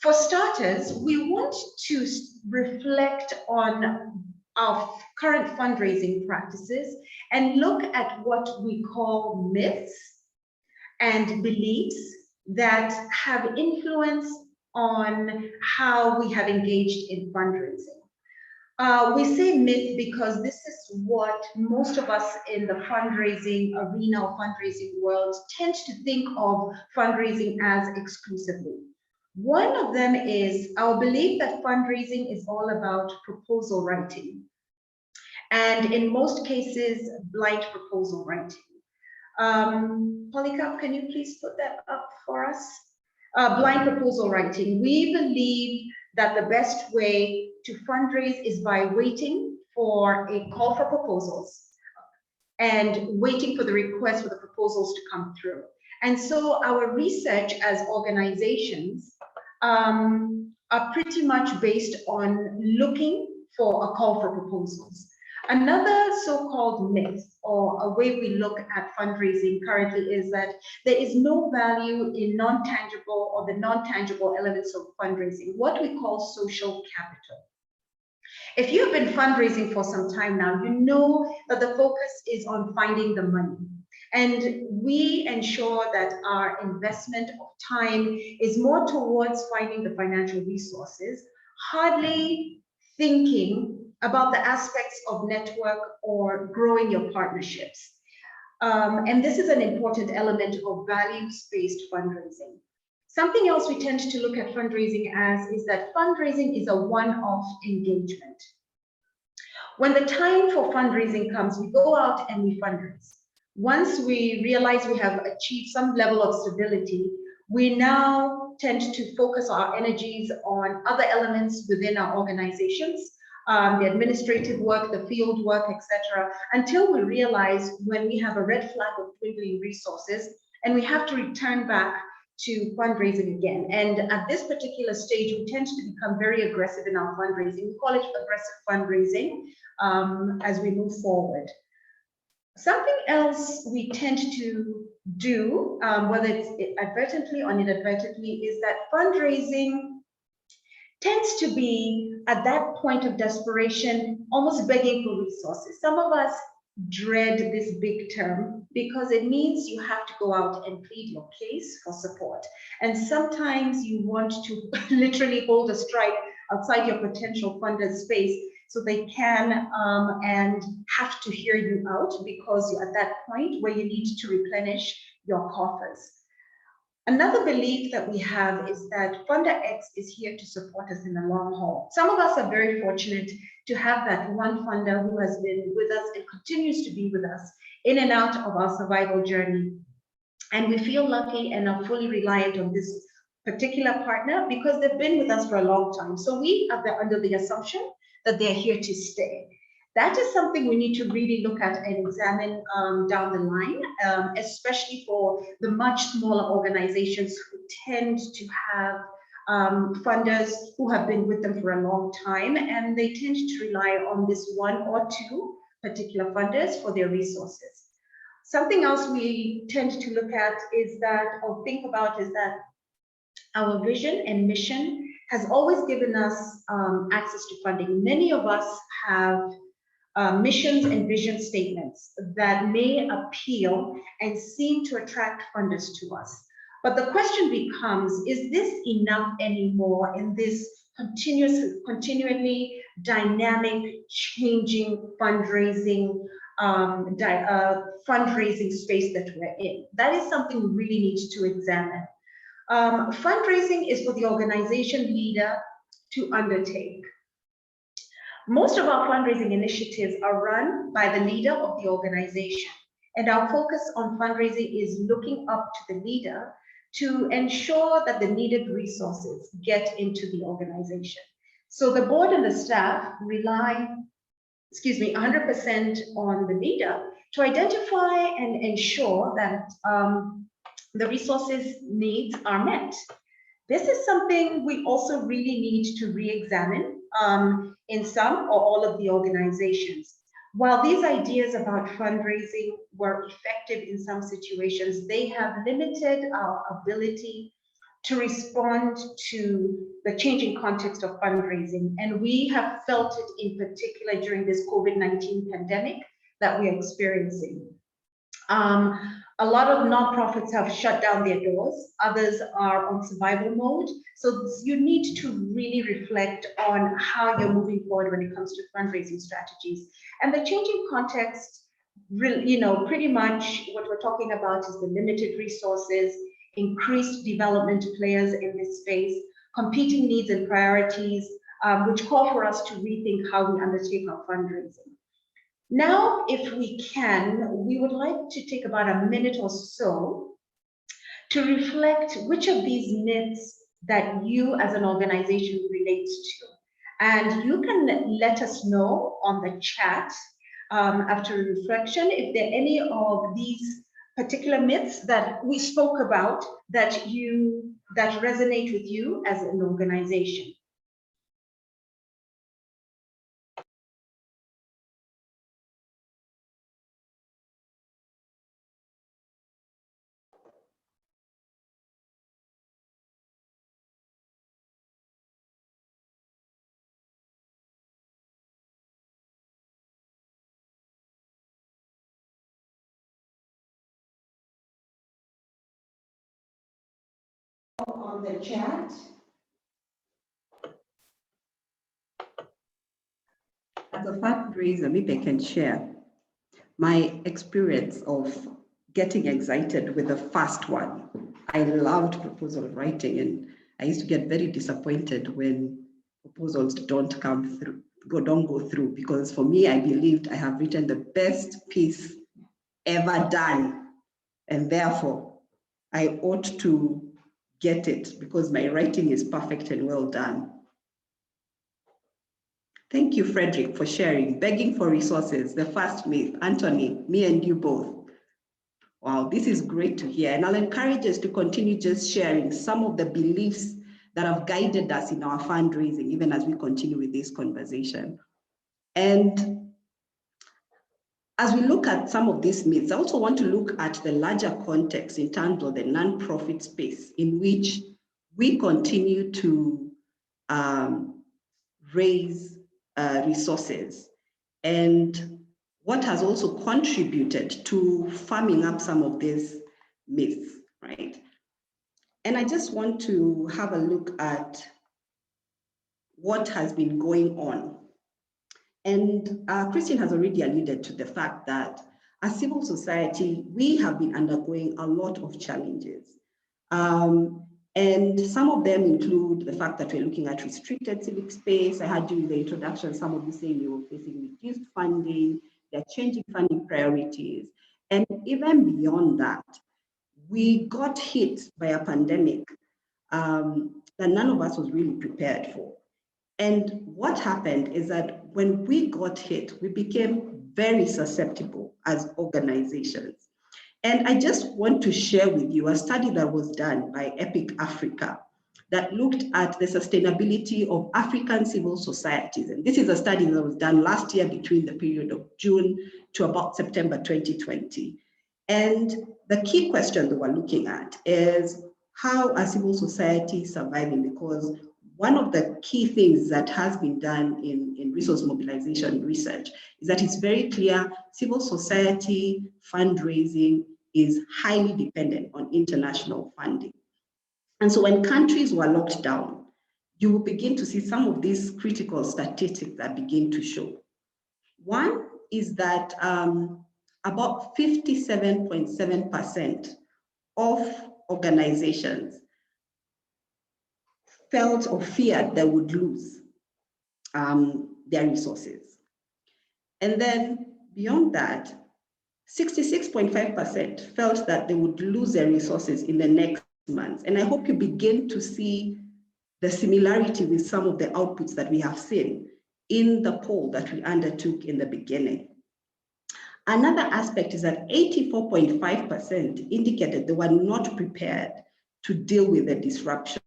For starters, we want to reflect on our current fundraising practices and look at what we call myths and beliefs that have influence on how we have engaged in fundraising. We say myth because this is what most of us in the fundraising arena or fundraising world tend to think of fundraising as exclusively. One of them is our belief that fundraising is all about proposal writing, and in most cases, blind proposal writing. Polycarp, can you please put that up for us? Blind proposal writing. We believe that the best way to fundraise is by waiting for a call for proposals and waiting for the request for the proposals to come through. And so our research as organizations are pretty much based on looking for a call for proposals. Another so-called myth or a way we look at fundraising currently is that there is no value in non-tangible or the non-tangible elements of fundraising, what we call social capital. If you have been fundraising for some time now, you know that the focus is on finding the money. And we ensure that our investment of time is more towards finding the financial resources, hardly thinking about the aspects of network or growing your partnerships. And this is an important element of values-based fundraising. Something else we tend to look at fundraising as is that fundraising is a one-off engagement. When the time for fundraising comes, we go out and we fundraise. Once we realize we have achieved some level of stability, we now tend to focus our energies on other elements within our organizations, the administrative work, the field work, etc., until we realize when we have a red flag of dwindling resources and we have to return back to fundraising again. And at this particular stage, we tend to become very aggressive in our fundraising. We call it aggressive fundraising as we move forward. Something else we tend to do, whether it's advertently or inadvertently, is that fundraising tends to be at that point of desperation, almost begging for resources. Some of us dread this big term because it means you have to go out and plead your case for support. And sometimes you want to literally hold a strike outside your potential funder's space so they can and have to hear you out because you're at that point where you need to replenish your coffers. Another belief that we have is that Funder X is here to support us in the long haul. Some of us are very fortunate to have that one funder who has been with us and continues to be with us in and out of our survival journey. And we feel lucky and are fully reliant on this particular partner because they've been with us for a long time. So we are under the assumption that they're here to stay. That is something we need to really look at and examine down the line, especially for the much smaller organizations who tend to have funders who have been with them for a long time, and they tend to rely on this one or two particular funders for their resources. Something else we tend to look at is that, or think about, is that our vision and mission has always given us access to funding. Many of us have missions and vision statements that may appeal and seem to attract funders to us. But the question becomes, is this enough anymore in this continually dynamic, changing fundraising space that we're in? That is something we really need to examine. Fundraising is for the organization leader to undertake. Most of our fundraising initiatives are run by the leader of the organization, and our focus on fundraising is looking up to the leader to ensure that the needed resources get into the organization. So the board and the staff rely, 100% on the leader to identify and ensure that the resources needs are met. This is something we also really need to re-examine in some or all of the organizations. While these ideas about fundraising were effective in some situations, they have limited our ability to respond to the changing context of fundraising. And we have felt it in particular during this COVID-19 pandemic that we're experiencing. A lot of nonprofits have shut down their doors. Others are on survival mode. So you need to really reflect on how you're moving forward when it comes to fundraising strategies. And the changing context, pretty much what we're talking about is the limited resources, increased development players in this space, competing needs and priorities, which call for us to rethink how we undertake our fundraising. Now, if we can, we would like to take about a minute or so to reflect which of these myths that you as an organization relates to. And you can let us know on the chat after reflection if there are any of these particular myths that we spoke about that resonate with you as an organization. On the chat. As a fundraiser, maybe I can share my experience of getting excited with the first one. I loved proposal writing, and I used to get very disappointed when proposals don't go through, because for me, I believed I have written the best piece ever done, and therefore I ought to get it because my writing is perfect and well done. Thank you, Frederick, for sharing. Begging for resources, the first myth. Anthony, me and you both. Wow, this is great to hear. And I'll encourage us to continue just sharing some of the beliefs that have guided us in our fundraising, even as we continue with this conversation. And as we look at some of these myths, I also want to look at the larger context in terms of the nonprofit space in which we continue to raise resources, and what has also contributed to firming up some of these myths, right? And I just want to have a look at what has been going on. And Christian has already alluded to the fact that as civil society, we have been undergoing a lot of challenges. And some of them include the fact that we're looking at restricted civic space. I heard during the introduction, some of you saying you were facing reduced funding, they're changing funding priorities. And even beyond that, we got hit by a pandemic that none of us was really prepared for. And what happened is that when we got hit, we became very susceptible as organizations. And I just want to share with you a study that was done by EPIC Africa that looked at the sustainability of African civil societies. And this is a study that was done last year between the period of June to about September 2020. And the key question that we're looking at is how are civil societies surviving? Because one of the key things that has been done in resource mobilization research is that it's very clear civil society fundraising is highly dependent on international funding. And so when countries were locked down, you will begin to see some of these critical statistics that begin to show. One is that about 57.7% of organizations felt or feared they would lose their resources. And then beyond that, 66.5% felt that they would lose their resources in the next months. And I hope you begin to see the similarity with some of the outputs that we have seen in the poll that we undertook in the beginning. Another aspect is that 84.5% indicated they were not prepared to deal with the disruption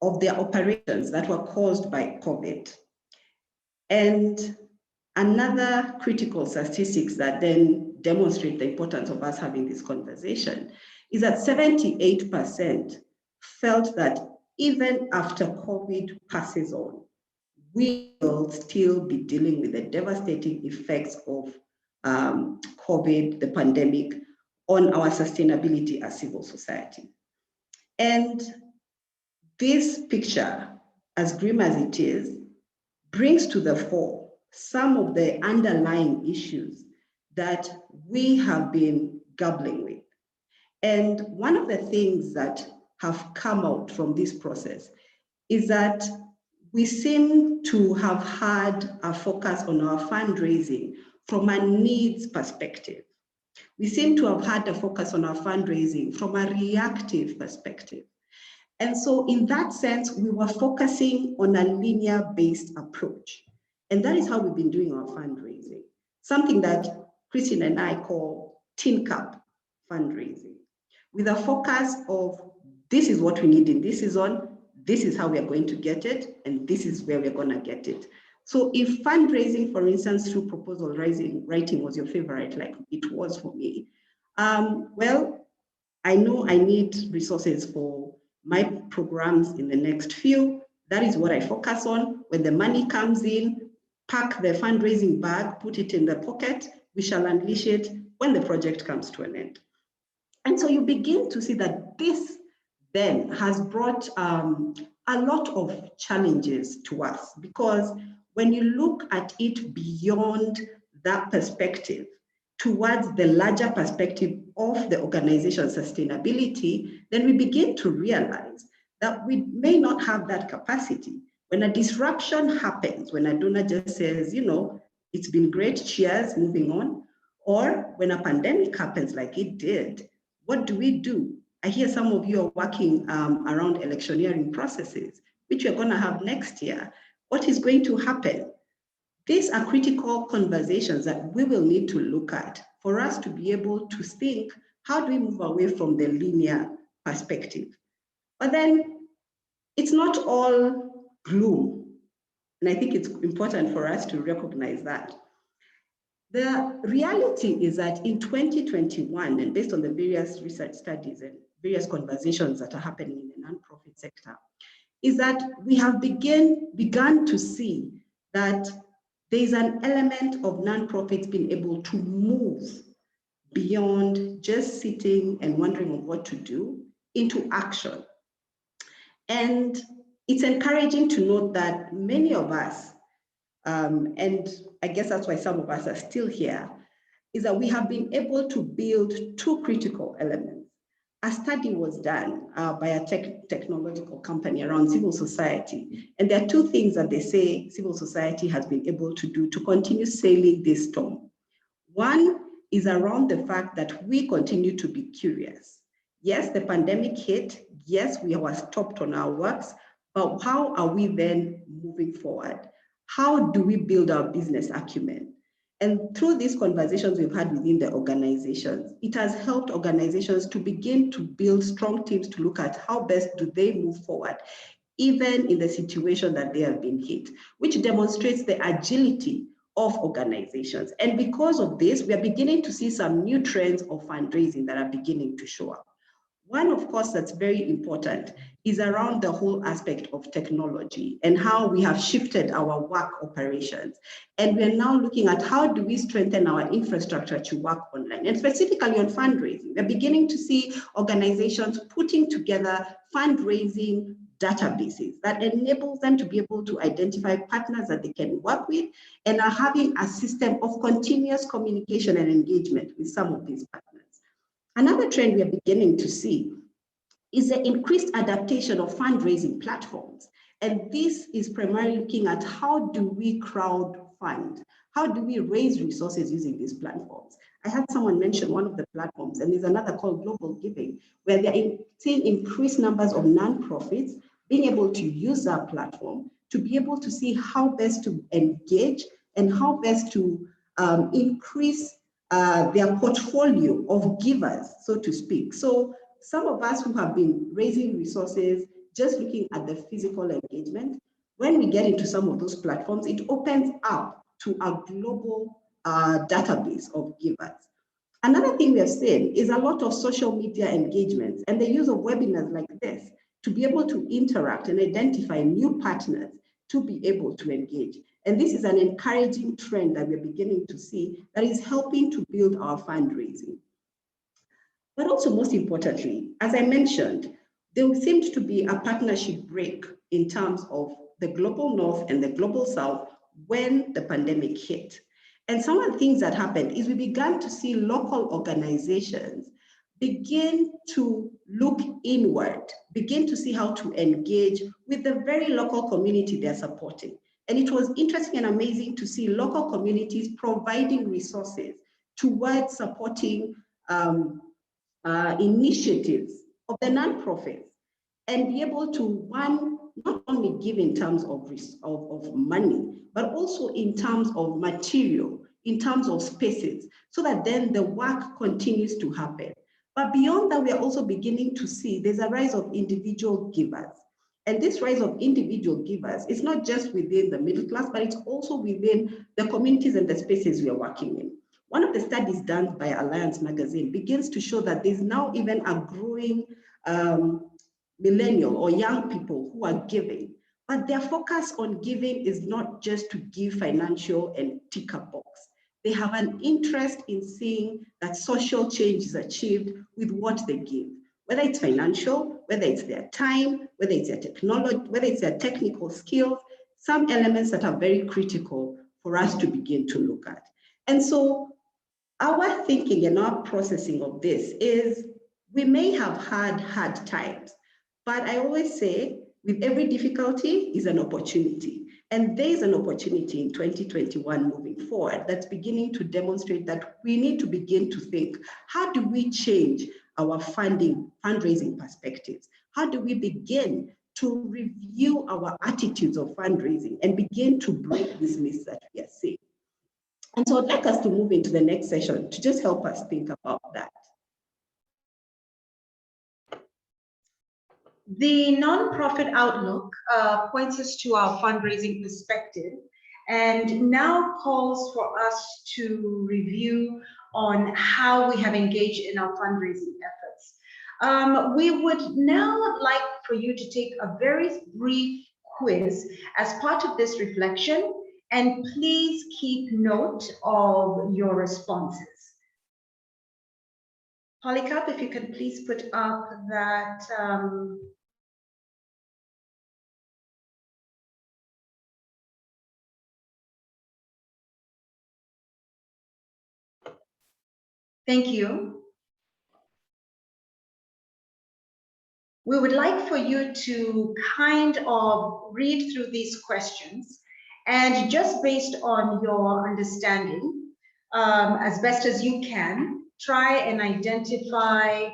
of their operations that were caused by COVID. And another critical statistics that then demonstrate the importance of us having this conversation is that 78% felt that even after COVID passes on, we will still be dealing with the devastating effects of COVID, the pandemic, on our sustainability as civil society. And this picture, as grim as it is, brings to the fore some of the underlying issues that we have been grappling with. And one of the things that have come out from this process is that we seem to have had a focus on our fundraising from a needs perspective. We seem to have had a focus on our fundraising from a reactive perspective. And so in that sense, we were focusing on a linear-based approach. And that is how we've been doing our fundraising, something that Christine and I call Tincup fundraising, with a focus of this is what we need in this season, this is how we are going to get it, and this is where we're going to get it. So if fundraising, for instance, through proposal writing was your favorite, like it was for me, well, I know I need resources for my programs in the next few. That is what I focus on. When the money comes in, pack the fundraising bag, put it in the pocket, we shall unleash it when the project comes to an end. And so you begin to see that this then has brought a lot of challenges to us, because when you look at it beyond that perspective, towards the larger perspective of the organization's sustainability, then we begin to realize that we may not have that capacity. When a disruption happens, when a donor just says, you know, it's been great, cheers, moving on, or when a pandemic happens like it did, what do? I hear some of you are working around electioneering processes, which we're going to have next year. What is going to happen? These are critical conversations that we will need to look at for us to be able to think, how do we move away from the linear perspective? But then it's not all gloom. And I think it's important for us to recognize that. The reality is that in 2021, and based on the various research studies and various conversations that are happening in the nonprofit sector, is that we have begun to see that there's an element of nonprofits being able to move beyond just sitting and wondering what to do into action. And it's encouraging to note that many of us, and I guess that's why some of us are still here, is that we have been able to build two critical elements. A study was done by a technological company around civil society. And there are two things that they say civil society has been able to do to continue sailing this storm. One is around the fact that we continue to be curious. Yes, the pandemic hit. Yes, we were stopped on our works, But how are we then moving forward? How do we build our business acumen? And through these conversations we've had within the organizations, it has helped organizations to begin to build strong teams to look at how best do they move forward, even in the situation that they have been hit, which demonstrates the agility of organizations. And because of this, we are beginning to see some new trends of fundraising that are beginning to show up. One, of course, that's very important is around the whole aspect of technology and how we have shifted our work operations. And we're now looking at how do we strengthen our infrastructure to work online, and specifically on fundraising. We're beginning to see organizations putting together fundraising databases that enables them to be able to identify partners that they can work with and are having a system of continuous communication and engagement with some of these partners. Another trend we are beginning to see is the increased adaptation of fundraising platforms. And this is primarily looking at how do we crowd fund? How do we raise resources using these platforms? I had someone mention one of the platforms, and there's another called Global Giving, where they're seeing increased numbers of nonprofits being able to use our platform to be able to see how best to engage and how best to increase their portfolio of givers, so to speak. So some of us who have been raising resources, just looking at the physical engagement, when we get into some of those platforms, it opens up to a global database of givers. Another thing we have seen is a lot of social media engagements and the use of webinars like this to be able to interact and identify new partners to be able to engage. And this is an encouraging trend that we're beginning to see that is helping to build our fundraising. But also, most importantly, as I mentioned, there seemed to be a partnership break in terms of the global north and the global south when the pandemic hit. And some of the things that happened is we began to see local organizations begin to look inward, begin to see how to engage with the very local community they're supporting. And it was interesting and amazing to see local communities providing resources towards supporting initiatives of the nonprofits and be able to, one, not only give in terms of money, but also in terms of material, in terms of spaces, so that then the work continues to happen. But beyond that, we are also beginning to see there's a rise of individual givers. And this rise of individual givers is not just within the middle class, but it's also within the communities and the spaces we are working in. One of the studies done by Alliance Magazine begins to show that there's now even a growing millennial or young people who are giving, but their focus on giving is not just to give financial and tick a box. They have an interest in seeing that social change is achieved with what they give, whether it's financial, whether it's their time, whether it's their technology, whether it's their technical skills, some elements that are very critical for us to begin to look at. And so our thinking and our processing of this is we may have had hard times, but I always say with every difficulty is an opportunity. And there's an opportunity in 2021 moving forward that's beginning to demonstrate that we need to begin to think, how do we change our fundraising perspectives? How do we begin to review our attitudes of fundraising and begin to break these myths that we are seeing? And so I'd like us to move into the next session to just help us think about that. The nonprofit outlook points us to our fundraising perspective and now calls for us to review on how we have engaged in our fundraising efforts. We would now like for you to take a very brief quiz as part of this reflection, and please keep note of your responses. Polycarp, if you can please put up that thank you. We would like for you to kind of read through these questions and just based on your understanding, as best as you can, try and identify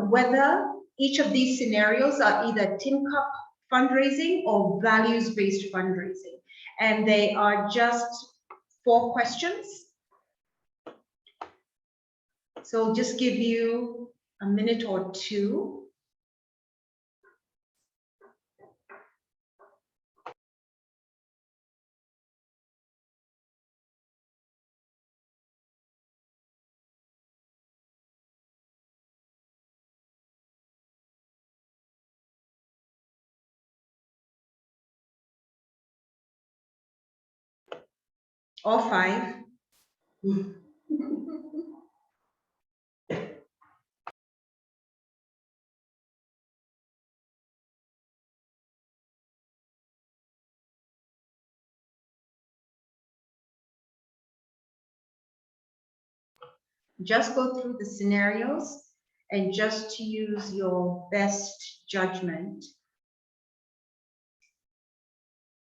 whether each of these scenarios are either Tincup fundraising or values-based fundraising. And they are just 4 questions. So I'll just give you a minute or 2. Or 5. Just go through the scenarios and just use your best judgment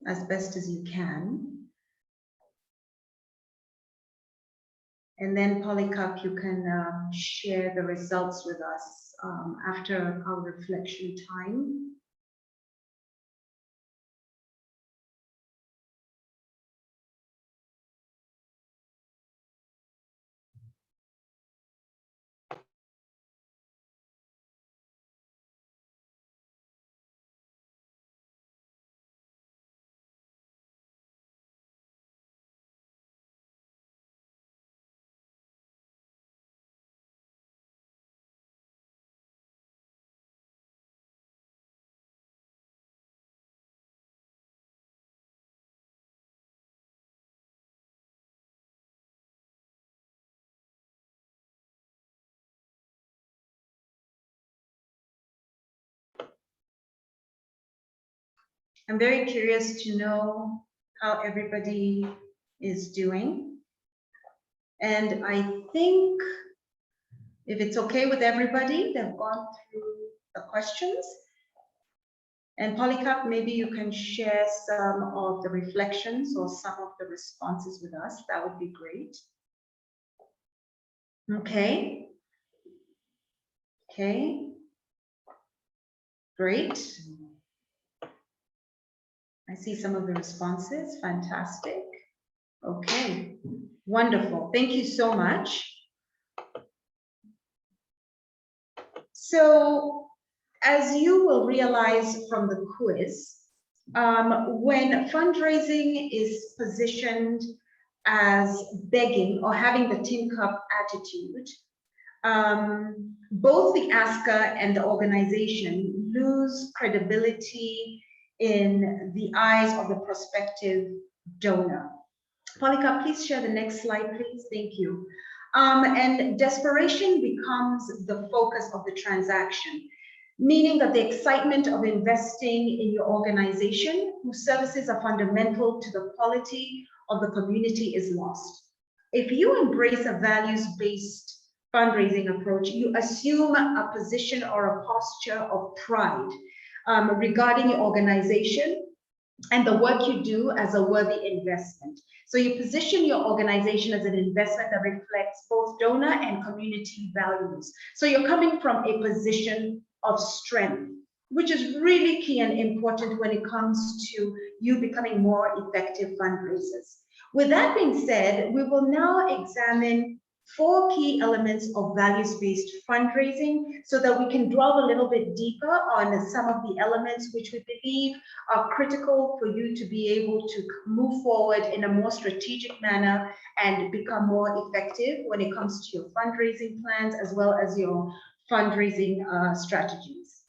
as best as you can. And then Polycarp, you can share the results with us after our reflection time. I'm very curious to know how everybody is doing. And I think if it's okay with everybody, they've gone through the questions. And Polycarp, maybe you can share some of the reflections or some of the responses with us. That would be great. Okay. Okay. Great. I see some of the responses. Fantastic. Okay. Wonderful. Thank you so much. So, as you will realize from the quiz, when fundraising is positioned as begging or having the Tincup attitude, both the asker and the organization lose credibility in the eyes of the prospective donor. Polycarp, please share the next slide, please. Thank you. And desperation becomes the focus of the transaction, meaning that the excitement of investing in your organization, whose services are fundamental to the quality of the community, is lost. If you embrace a values-based fundraising approach, you assume a position or a posture of pride regarding your organization and the work you do as a worthy investment. So you position your organization as an investment that reflects both donor and community values. So you're coming from a position of strength, which is really key and important when it comes to you becoming more effective fundraisers. With that being said, we will now examine 4 key elements of values-based fundraising so that we can delve a little bit deeper on some of the elements which we believe are critical for you to be able to move forward in a more strategic manner and become more effective when it comes to your fundraising plans as well as your fundraising strategies.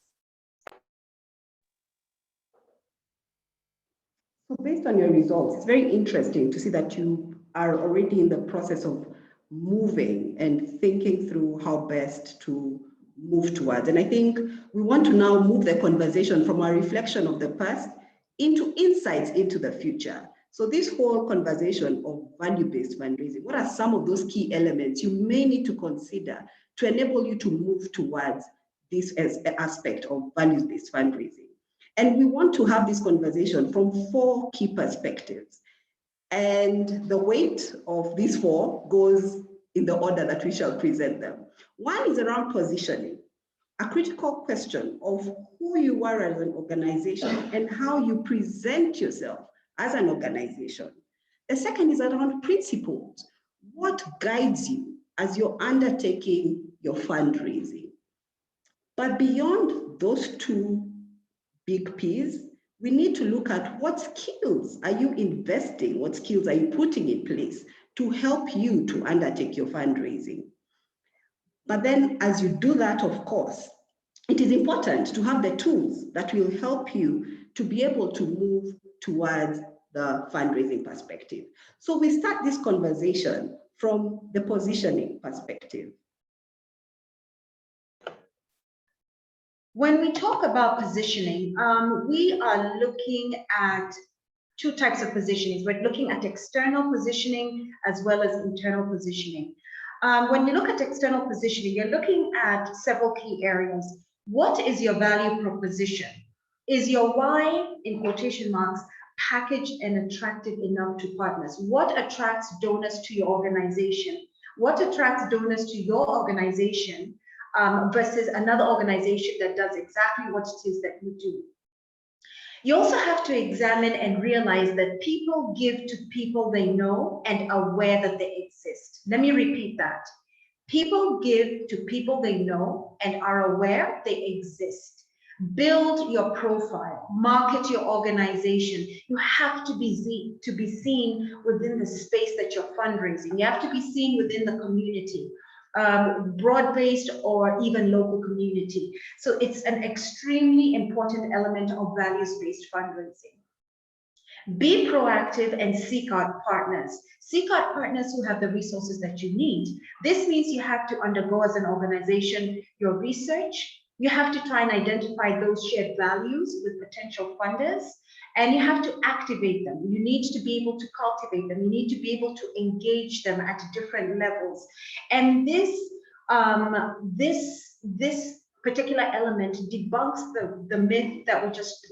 So based on your results, it's very interesting to see that you are already in the process of moving and thinking through how best to move towards. And I think we want to now move the conversation from our reflection of the past into insights into the future. So this whole conversation of value-based fundraising, what are some of those key elements you may need to consider to enable you to move towards this aspect of values-based fundraising? And we want to have this conversation from 4 key perspectives. And the weight of these 4 goes in the order that we shall present them. One is around positioning. a critical question of who you are as an organization and how you present yourself as an organization. The second is around principles. What guides you as you're undertaking your fundraising? But beyond those two big P's, we need to look at what skills are you investing, what skills are you putting in place to help you to undertake your fundraising. But then as you do that, of course, it is important to have the tools that will help you to be able to move towards the fundraising perspective. So we start this conversation from the positioning perspective. When we talk about positioning, we are looking at two types of positionings. We're looking at external positioning as well as internal positioning. When you look at external positioning, you're looking at several key areas. What is your value proposition? Is your why, in quotation marks, packaged and attractive enough to partners? What attracts donors to your organization? What attracts donors to your organization versus another organization that does exactly what it is that you do? You also have to examine and realize that people give to people they know and are aware that they exist. Let me repeat that. People give to people they know and are aware they exist. Build your profile, market your organization. You have to be seen within the space that you're fundraising. You have to be seen within the community, broad-based or even local community. So it's an extremely important element of values-based fundraising. Be proactive and seek out partners. Seek out partners who have the resources that you need. This means you have to undergo as an organization your research. You have to try and identify those shared values with potential funders, and you have to activate them. You need to be able to cultivate them. You need to be able to engage them at different levels. And this particular element debunks the myth that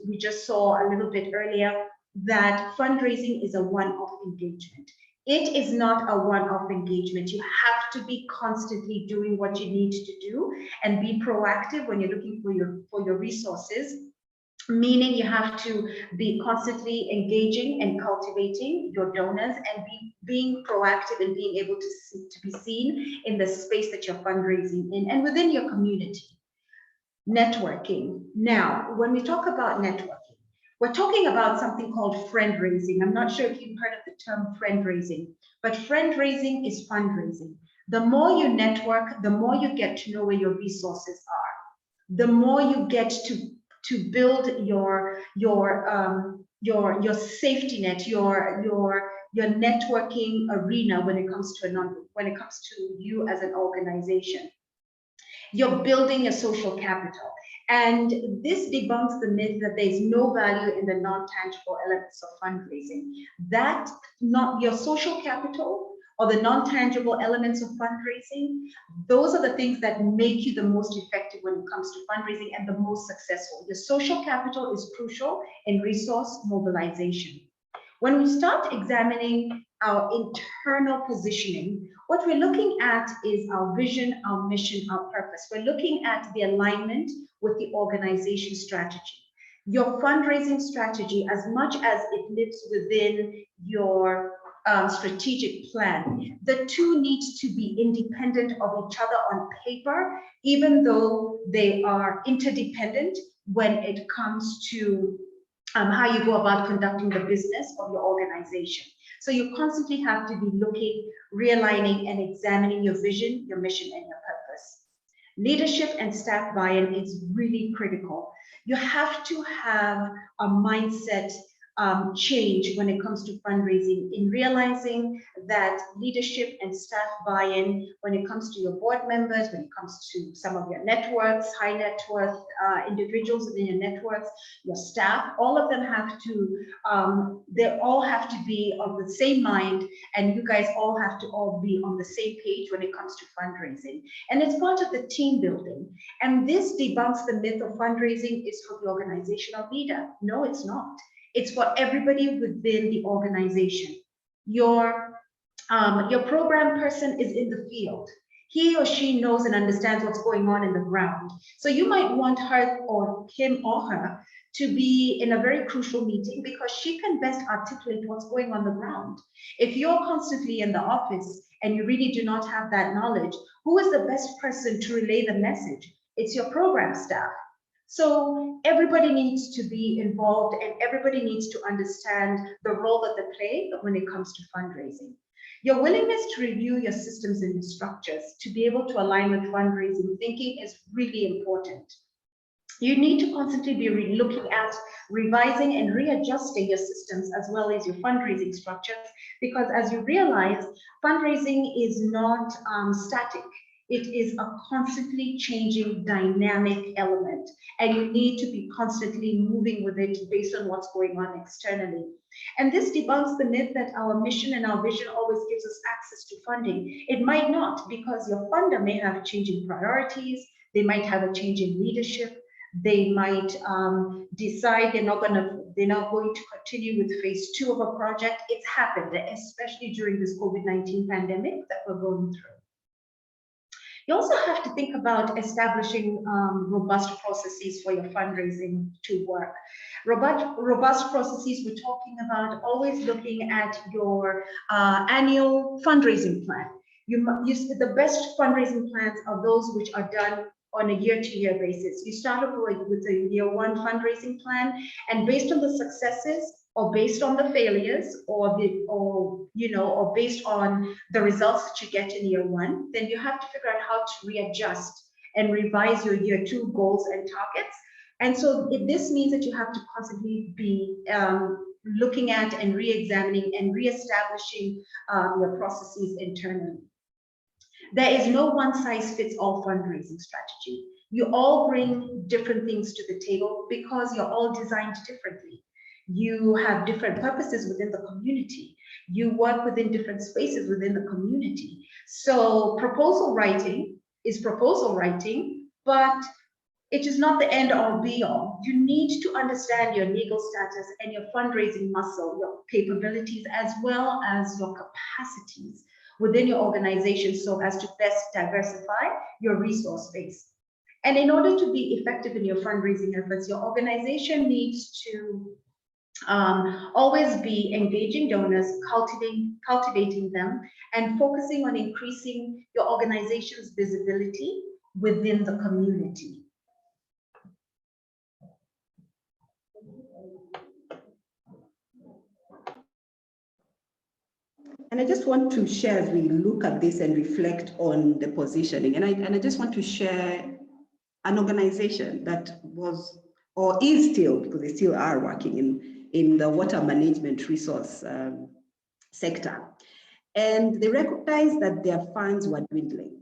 we just saw a little bit earlier, that fundraising is a one-off engagement. It is not a one-off engagement. You have to be constantly doing what you need to do and be proactive when you're looking for your resources, meaning you have to be constantly engaging and cultivating your donors and being proactive and being able to be seen in the space that you're fundraising in and within your community. Networking. Now, when we talk about networking, we're talking about something called friend raising. I'm not sure if you've heard of the term friend raising, but friend raising is fundraising. The more you network, the more you get to know where your resources are. The more you get to build your safety net, your networking arena when it comes to you as an organization. You're building your social capital. And this debunks the myth that there's no value in the non-tangible elements of fundraising. That, not your social capital or the non-tangible elements of fundraising, those are the things that make you the most effective when it comes to fundraising and the most successful. Your social capital is crucial in resource mobilization. When we start examining our internal positioning, what we're looking at is our vision, our mission, our purpose. We're looking at the alignment with the organization strategy. Your fundraising strategy, as much as it lives within your strategic plan, the two need to be independent of each other on paper, even though they are interdependent when it comes to how you go about conducting the business of your organization. So you constantly have to be looking, realigning, and examining your vision, your mission, and your purpose. Leadership and staff buy-in is really critical. You have to have a mindset change when it comes to fundraising, in realizing that leadership and staff buy-in, when it comes to your board members, when it comes to some of your networks, high net worth individuals within your networks, your staff, all of them have to, they all have to be of the same mind, and you guys all have to all be on the same page when it comes to fundraising. And it's part of the team building. And this debunks the myth of fundraising is for the organizational leader. No, it's not. It's for everybody within the organization. Your program person is in the field. he or she knows and understands what's going on in the ground. So you might want her or him or her to be in a very crucial meeting because she can best articulate what's going on the ground. If you're constantly in the office and you really do not have that knowledge, who is the best person to relay the message? It's your program staff. So everybody needs to be involved and everybody needs to understand the role that they play when it comes to fundraising. Your willingness to review your systems and your structures to be able to align with fundraising thinking is really important. You need to constantly be looking at revising and readjusting your systems as well as your fundraising structures, because as you realize, fundraising is not static. It is a constantly changing dynamic element, and you need to be constantly moving with it based on what's going on externally. And this debunks the myth that our mission and our vision always gives us access to funding. It might not, because your funder may have changing priorities, they might have a change in leadership, they might decide they're not going to continue with phase 2 of a project. It's happened, especially during this COVID-19 pandemic that we're going through. You also have to think about establishing robust processes for your fundraising to work. Robust processes, we're talking about always looking at your annual fundraising plan. The best fundraising plans are those which are done on a year-to-year basis. You start off with a year 1 fundraising plan, and based on the successes or based on the failures or based on the results that you get in year 1, then you have to figure out how to readjust and revise your year 2 goals and targets. And so this means that you have to constantly be looking at and re-examining and re-establishing your processes internally. There is no one-size-fits-all fundraising strategy. You all bring different things to the table because you're all designed differently. You have different purposes within the community. You work within different spaces within the community. So proposal writing is proposal writing, but it is not the end all be all. You need to understand your legal status and your fundraising muscle, your capabilities, as well as your capacities within your organization so as to best diversify your resource base. And in order to be effective in your fundraising efforts, your organization needs to always be engaging donors, cultivating them, and focusing on increasing your organization's visibility within the community. And I just want to share as we look at this and reflect on the positioning, and I just want to share an organization that was or is still, because they still are working in the water management resource sector. And they recognized that their funds were dwindling.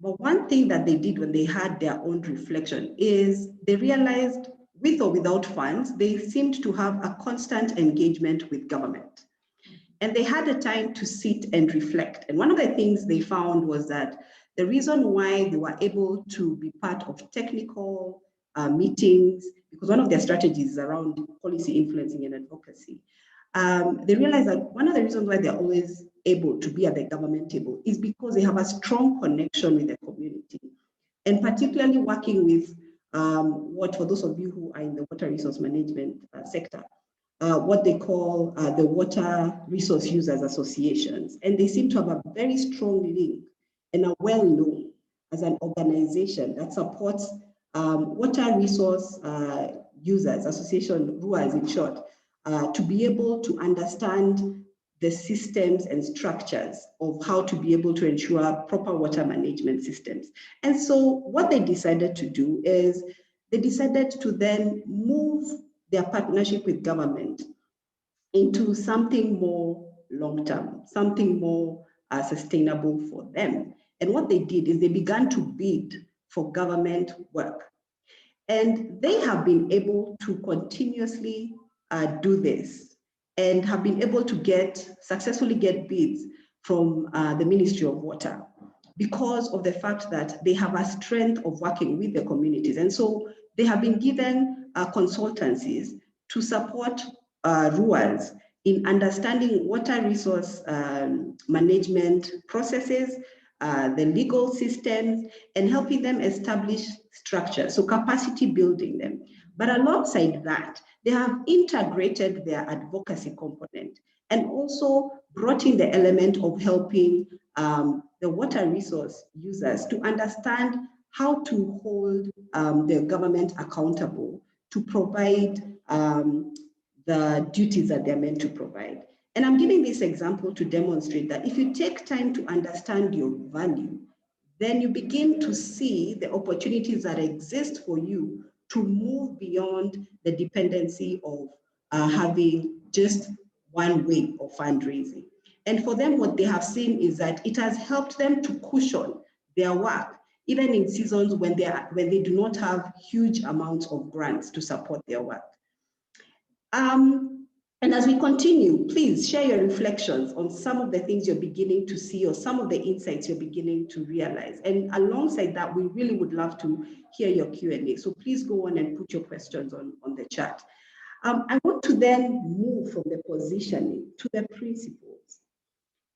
But one thing that they did when they had their own reflection is they realized, with or without funds, they seemed to have a constant engagement with government. And they had a time to sit and reflect. And one of the things they found was that the reason why they were able to be part of technical meetings, because one of their strategies is around policy influencing and advocacy, they realized that one of the reasons why they're always able to be at the government table is because they have a strong connection with the community. And particularly working with what, for those of you who are in the water resource management sector, what they call the water resource users associations. And they seem to have a very strong link and are well known as an organization that supports water resource users, association, RUAs in short, to be able to understand the systems and structures of how to be able to ensure proper water management systems. And so what they decided to do is they decided to then move their partnership with government into something more long-term, something more sustainable for them. And what they did is they began to bid for government work. And they have been able to continuously do this and have been able to successfully get bids from the Ministry of Water because of the fact that they have a strength of working with the communities. And so they have been given consultancies to support RUAs in understanding water resource management processes, the legal systems, and helping them establish structure, so capacity building them. But alongside that, they have integrated their advocacy component and also brought in the element of helping the water resource users to understand how to hold the government accountable to provide the duties that they're meant to provide. And I'm giving this example to demonstrate that if you take time to understand your value, then you begin to see the opportunities that exist for you to move beyond the dependency of having just one way of fundraising. And for them, what they have seen is that it has helped them to cushion their work, even in seasons when they do not have huge amounts of grants to support their work. And as we continue, please share your reflections on some of the things you're beginning to see or some of the insights you're beginning to realize. And alongside that, we really would love to hear your Q&A. So please go on and put your questions on the chat. I want to then move from the positioning to the principles.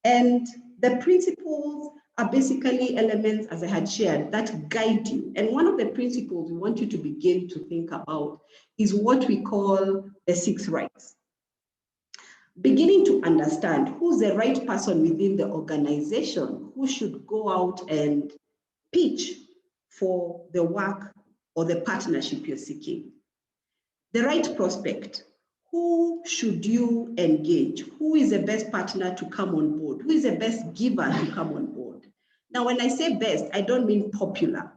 And the principles are basically elements, as I had shared, that guide you. And one of the principles we want you to begin to think about is what we call the 6 rights. Beginning to understand who's the right person within the organization who should go out and pitch for the work or the partnership you're seeking. The right prospect. Who should you engage? Who is the best partner to come on board? Who is the best giver to come on board? Now, when I say best, I don't mean popular.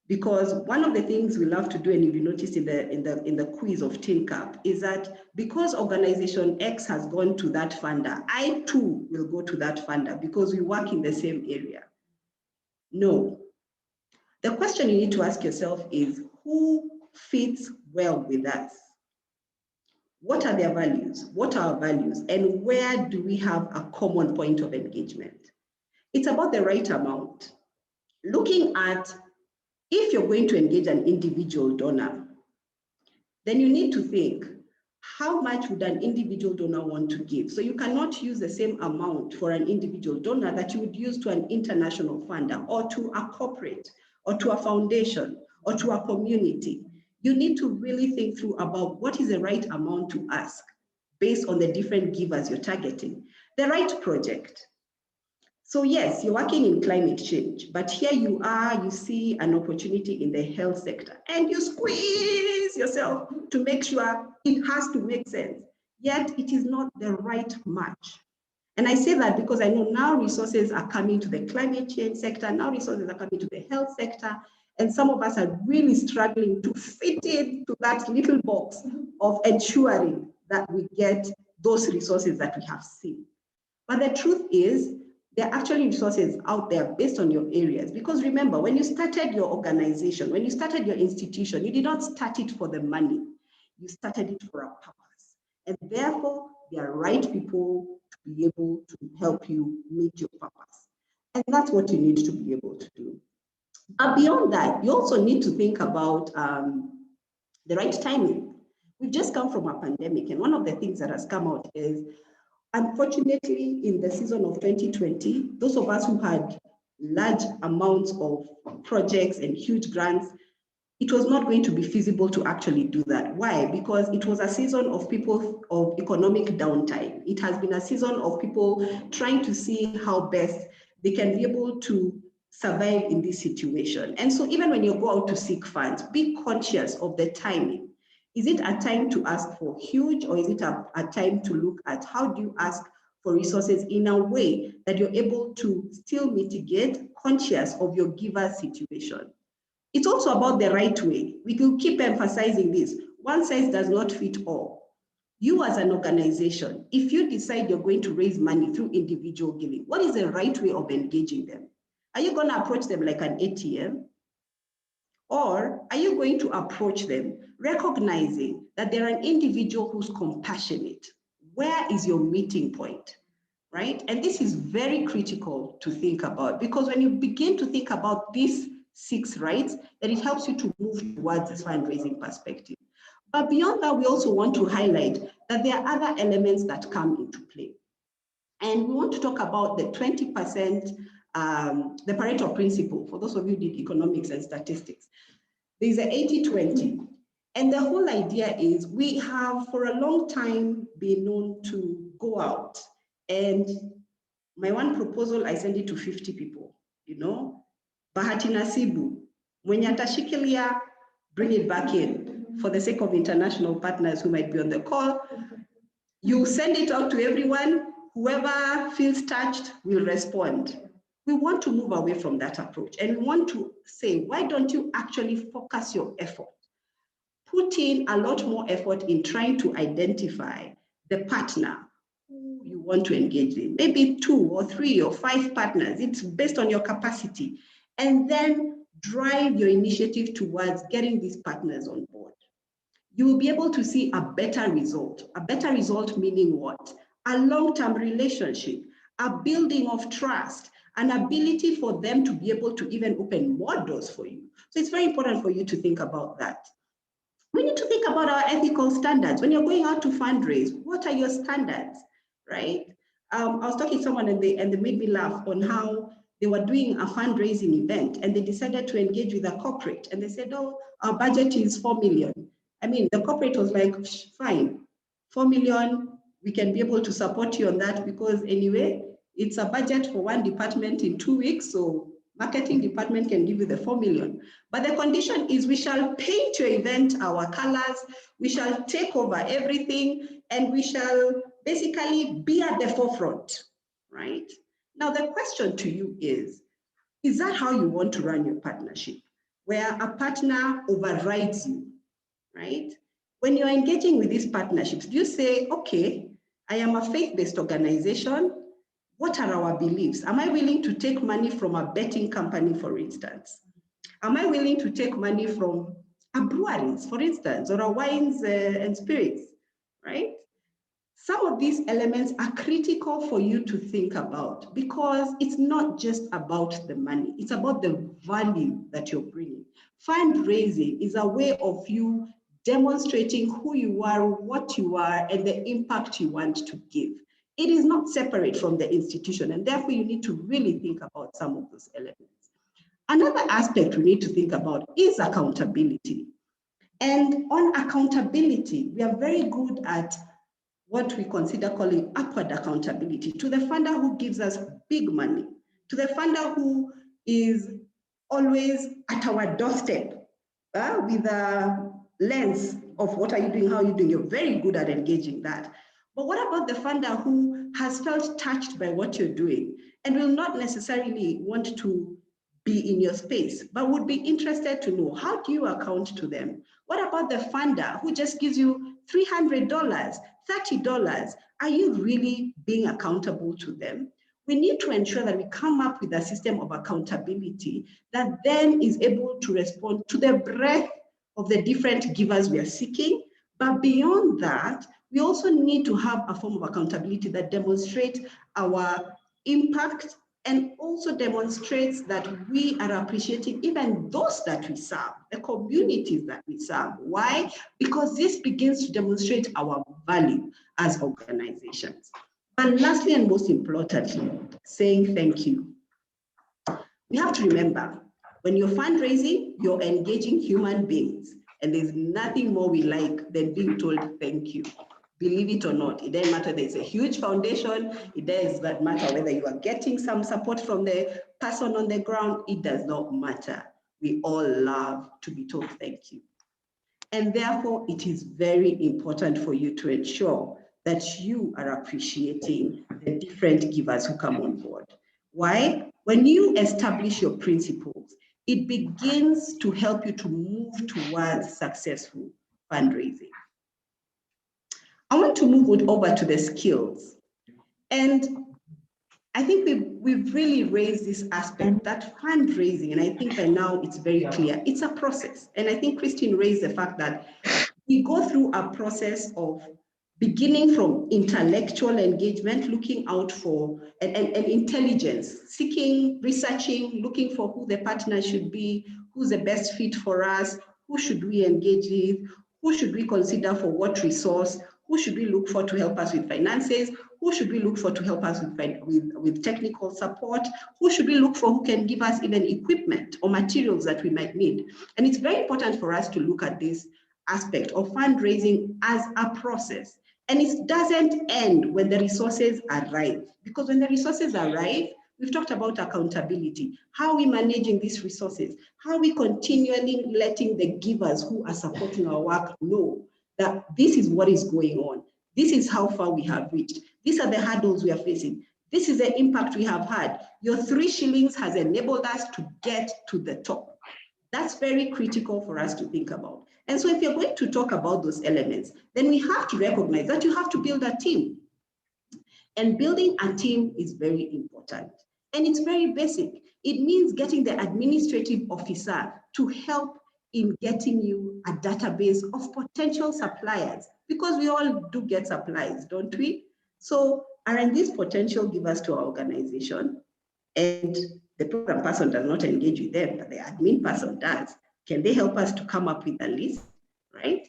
Because one of the things we love to do, and if you notice in the quiz of Tincup, is that because organization X has gone to that funder, I too will go to that funder because we work in the same area. No. The question you need to ask yourself is, who fits well with us? What are their values? What are our values? And where do we have a common point of engagement? It's about the right amount. Looking at, if you're going to engage an individual donor, then you need to think, how much would an individual donor want to give? So you cannot use the same amount for an individual donor that you would use to an international funder or to a corporate or to a foundation or to a community. You need to really think through about what is the right amount to ask based on the different givers you're targeting. The right project. So yes, you're working in climate change, but here you are, you see an opportunity in the health sector and you squeeze yourself to make sure it has to make sense, yet it is not the right match. And I say that because I know now resources are coming to the climate change sector, now resources are coming to the health sector, and some of us are really struggling to fit into that little box of ensuring that we get those resources that we have seen. But the truth is, there are actually resources out there based on your areas. Because remember, when you started your organization, when you started your institution, you did not start it for the money. You started it for a purpose. And therefore, there are right people to be able to help you meet your purpose. And that's what you need to be able to do. Beyond that, you also need to think about the right timing. We've just come from a pandemic, and one of the things that has come out is, unfortunately, in the season of 2020, those of us who had large amounts of projects and huge grants, it was not going to be feasible to actually do that. Why? Because it was a season of people of economic downtime. It has been a season of people trying to see how best they can be able to survive in this situation. And so even when you go out to seek funds, be conscious of the timing. Is it a time to ask for huge, or is it a time to look at how do you ask for resources in a way that you're able to still mitigate, conscious of your giver situation? It's also about the right way. We will keep emphasizing this. One size does not fit all. You as an organization, if you decide you're going to raise money through individual giving, what is the right way of engaging them? Are you going to approach them like an ATM? Or are you going to approach them recognizing that they're an individual who's compassionate? Where is your meeting point, right? And this is very critical to think about, because when you begin to think about these 6 rights, then it helps you to move towards this fundraising perspective. But beyond that, we also want to highlight that there are other elements that come into play. And we want to talk about the 20% the Parental Principle, for those of you who did economics and statistics. There's an 80-20. And the whole idea is we have for a long time been known to go out. And my one proposal, I send it to 50 people, you know, bahati nasibu, mwenye atashikilia, bring it back in. For the sake of international partners who might be on the call, you send it out to everyone. Whoever feels touched will respond. We want to move away from that approach. And we want to say, why don't you actually focus your effort? Put in a lot more effort in trying to identify the partner who you want to engage in. Maybe 2 or 3 or 5 partners. It's based on your capacity. And then drive your initiative towards getting these partners on board. You will be able to see a better result. A better result meaning what? A long-term relationship, a building of trust, an ability for them to be able to even open more doors for you. So it's very important for you to think about that. We need to think about our ethical standards. When you're going out to fundraise, what are your standards, right? I was talking to someone and they made me laugh on how they were doing a fundraising event and they decided to engage with a corporate and they said, oh, our budget is 4 million. I mean, the corporate was like, fine, 4 million, we can be able to support you on that because anyway, it's a budget for one department in 2 weeks, so marketing department can give you the 4 million. But the condition is we shall paint your event our colors, we shall take over everything, and we shall basically be at the forefront, right? Now, the question to you is that how you want to run your partnership? Where a partner overrides you, right? When you're engaging with these partnerships, do you say, okay, I am a faith-based organization. What are our beliefs? Am I willing to take money from a betting company, for instance? Am I willing to take money from a breweries, for instance, or a wines and spirits, right? Some of these elements are critical for you to think about because it's not just about the money, it's about the value that you're bringing. Fundraising is a way of you demonstrating who you are, what you are, and the impact you want to give. It is not separate from the institution, and therefore you need to really think about some of those elements. Another aspect we need to think about is accountability. And on accountability, we are very good at what we consider calling upward accountability to the funder who gives us big money, to the funder who is always at our doorstep with a lens of what are you doing, how are you doing? You're very good at engaging that. But what about the funder who has felt touched by what you're doing and will not necessarily want to be in your space, but would be interested to know, how do you account to them? What about the funder who just gives you $300, $30? Are you really being accountable to them? We need to ensure that we come up with a system of accountability that then is able to respond to the breadth of the different givers we are seeking. But beyond that, we also need to have a form of accountability that demonstrates our impact and also demonstrates that we are appreciating even those that we serve, the communities that we serve. Why? Because this begins to demonstrate our value as organizations. And lastly, and most importantly, saying thank you. We have to remember, when you're fundraising, you're engaging human beings, and there's nothing more we like than being told thank you. Believe it or not, it doesn't matter there's a huge foundation, it does not matter whether you are getting some support from the person on the ground, it does not matter. We all love to be told thank you. And therefore, it is very important for you to ensure that you are appreciating the different givers who come on board. Why? When you establish your principles, it begins to help you to move towards successful fundraising. I want to move over to the skills. And I think we've really raised this aspect that fundraising, and I think by now it's very clear, it's a process. And I think Christine raised the fact that we go through a process of beginning from intellectual engagement, looking out for and intelligence, seeking, researching, looking for who the partner should be, who's the best fit for us, who should we engage with, who should we consider for what resource, Who should we look for to help us with finances? Who should we look for to help us with technical support? Who should we look for who can give us even equipment or materials that we might need? And it's very important for us to look at this aspect of fundraising as a process. And it doesn't end when the resources arrive, because when the resources arrive, we've talked about accountability. How are we managing these resources? How are we continually letting the givers who are supporting our work know that this is what is going on? This is how far we have reached. These are the hurdles we are facing. This is the impact we have had. Your 3 shillings has enabled us to get to the top. That's very critical for us to think about. And so if you're going to talk about those elements, then we have to recognize that you have to build a team. And building a team is very important. And it's very basic. It means getting the administrative officer to help in getting you a database of potential suppliers, because we all do get supplies, don't we? So are these potential givers to our organization, and the program person does not engage with them, but the admin person does. Can they help us to come up with a list, right?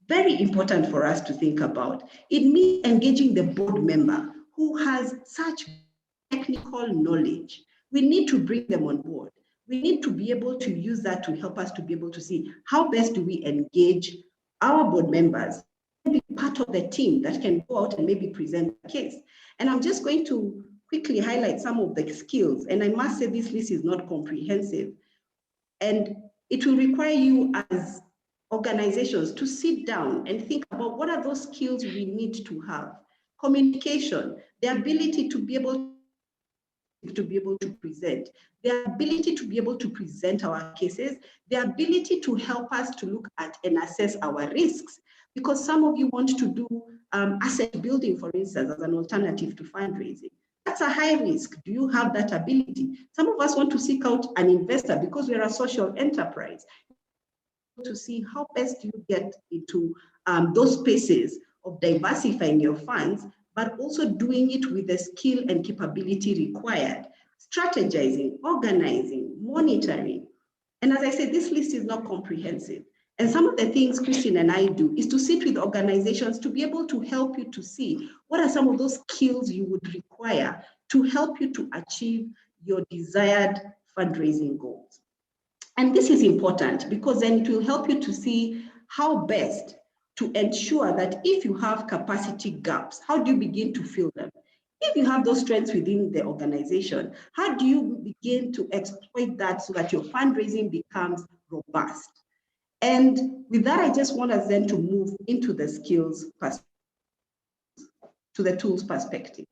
Very important for us to think about. It means engaging the board member who has such technical knowledge. We need to bring them on board. We need to be able to use that to help us to be able to see how best do we engage our board members and be part of the team that can go out and maybe present a case. And I'm just going to quickly highlight some of the skills. And I must say this list is not comprehensive. And it will require you as organizations to sit down and think about what are those skills we need to have. Communication, the ability to be able to present, the ability to be able to present our cases, the ability to help us to look at and assess our risks. Because some of you want to do asset building, for instance, as an alternative to fundraising. That's a high risk. Do you have that ability? Some of us want to seek out an investor because we're a social enterprise, to see how best you get into those spaces of diversifying your funds, but also doing it with the skill and capability required, strategizing, organizing, monitoring. And as I said, this list is not comprehensive. And some of the things Christine and I do is to sit with organizations to be able to help you to see what are some of those skills you would require to help you to achieve your desired fundraising goals. And this is important because then it will help you to see how best to ensure that if you have capacity gaps, how do you begin to fill them? If you have those strengths within the organization, how do you begin to exploit that so that your fundraising becomes robust? And with that, I just want us then to move into the skills, to the tools perspective.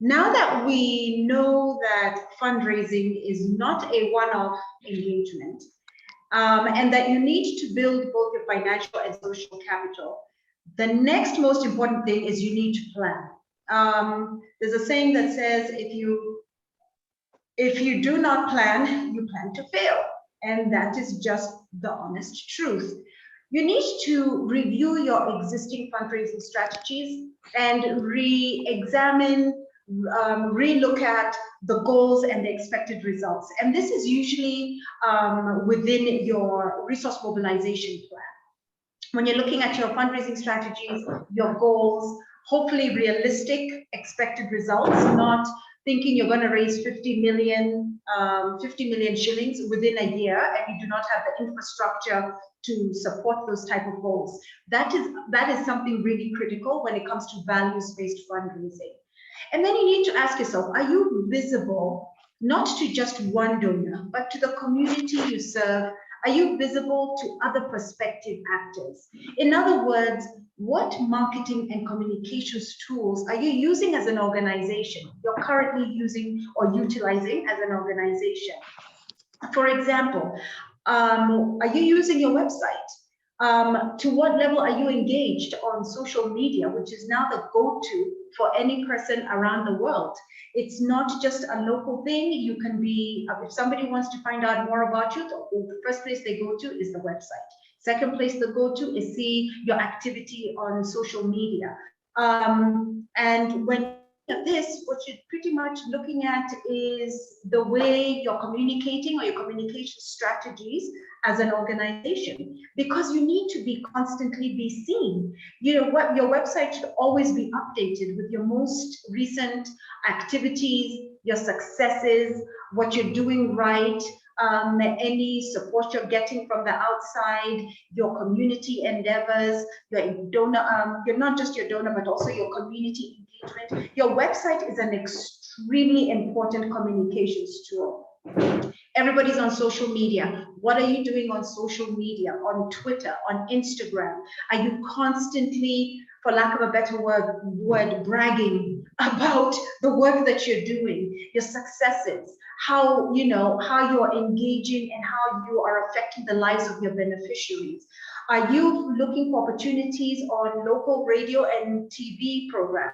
Now that we know that fundraising is not a one-off engagement, and that you need to build both your financial and social capital, the next most important thing is you need to plan. There's a saying that says, if you do not plan, you plan to fail. And that is just the honest truth. You need to review your existing fundraising strategies and re-examine, re-look at the goals and the expected results. And this is usually within your resource mobilization plan. When you're looking at your fundraising strategies, your goals, hopefully realistic expected results, not thinking you're going to raise 50 million shillings within a year and you do not have the infrastructure to support those type of goals. That is something really critical when it comes to values-based fundraising. And then you need to ask yourself, are you visible not to just one donor, but to the community you serve? Are you visible to other prospective actors? In other words, what marketing and communications tools are you using as an organization, you're currently using or utilizing as an organization? For example, are you using your website? To what level are you engaged on social media, which is now the go-to for any person around the world? It's not just a local thing. You can be, if somebody wants to find out more about you, the first place they go to is the website. Second place they go to is see your activity on social media. And when at this, what you're pretty much looking at is the way you're communicating or your communication strategies as an organization, because you need to be constantly be seen. You know what, your website should always be updated with your most recent activities, your successes, what you're doing right, any support you're getting from the outside, your community endeavors, your donor, you're not just your donor, but also your community engagement. Your website is an extremely important communications tool. Everybody's on social media. What are you doing on social media, on Twitter, on Instagram? Are you constantly, for lack of a better word, bragging about the work that you're doing, your successes, how you're engaging and how you are affecting the lives of your beneficiaries? Are you looking for opportunities on local radio and TV programs?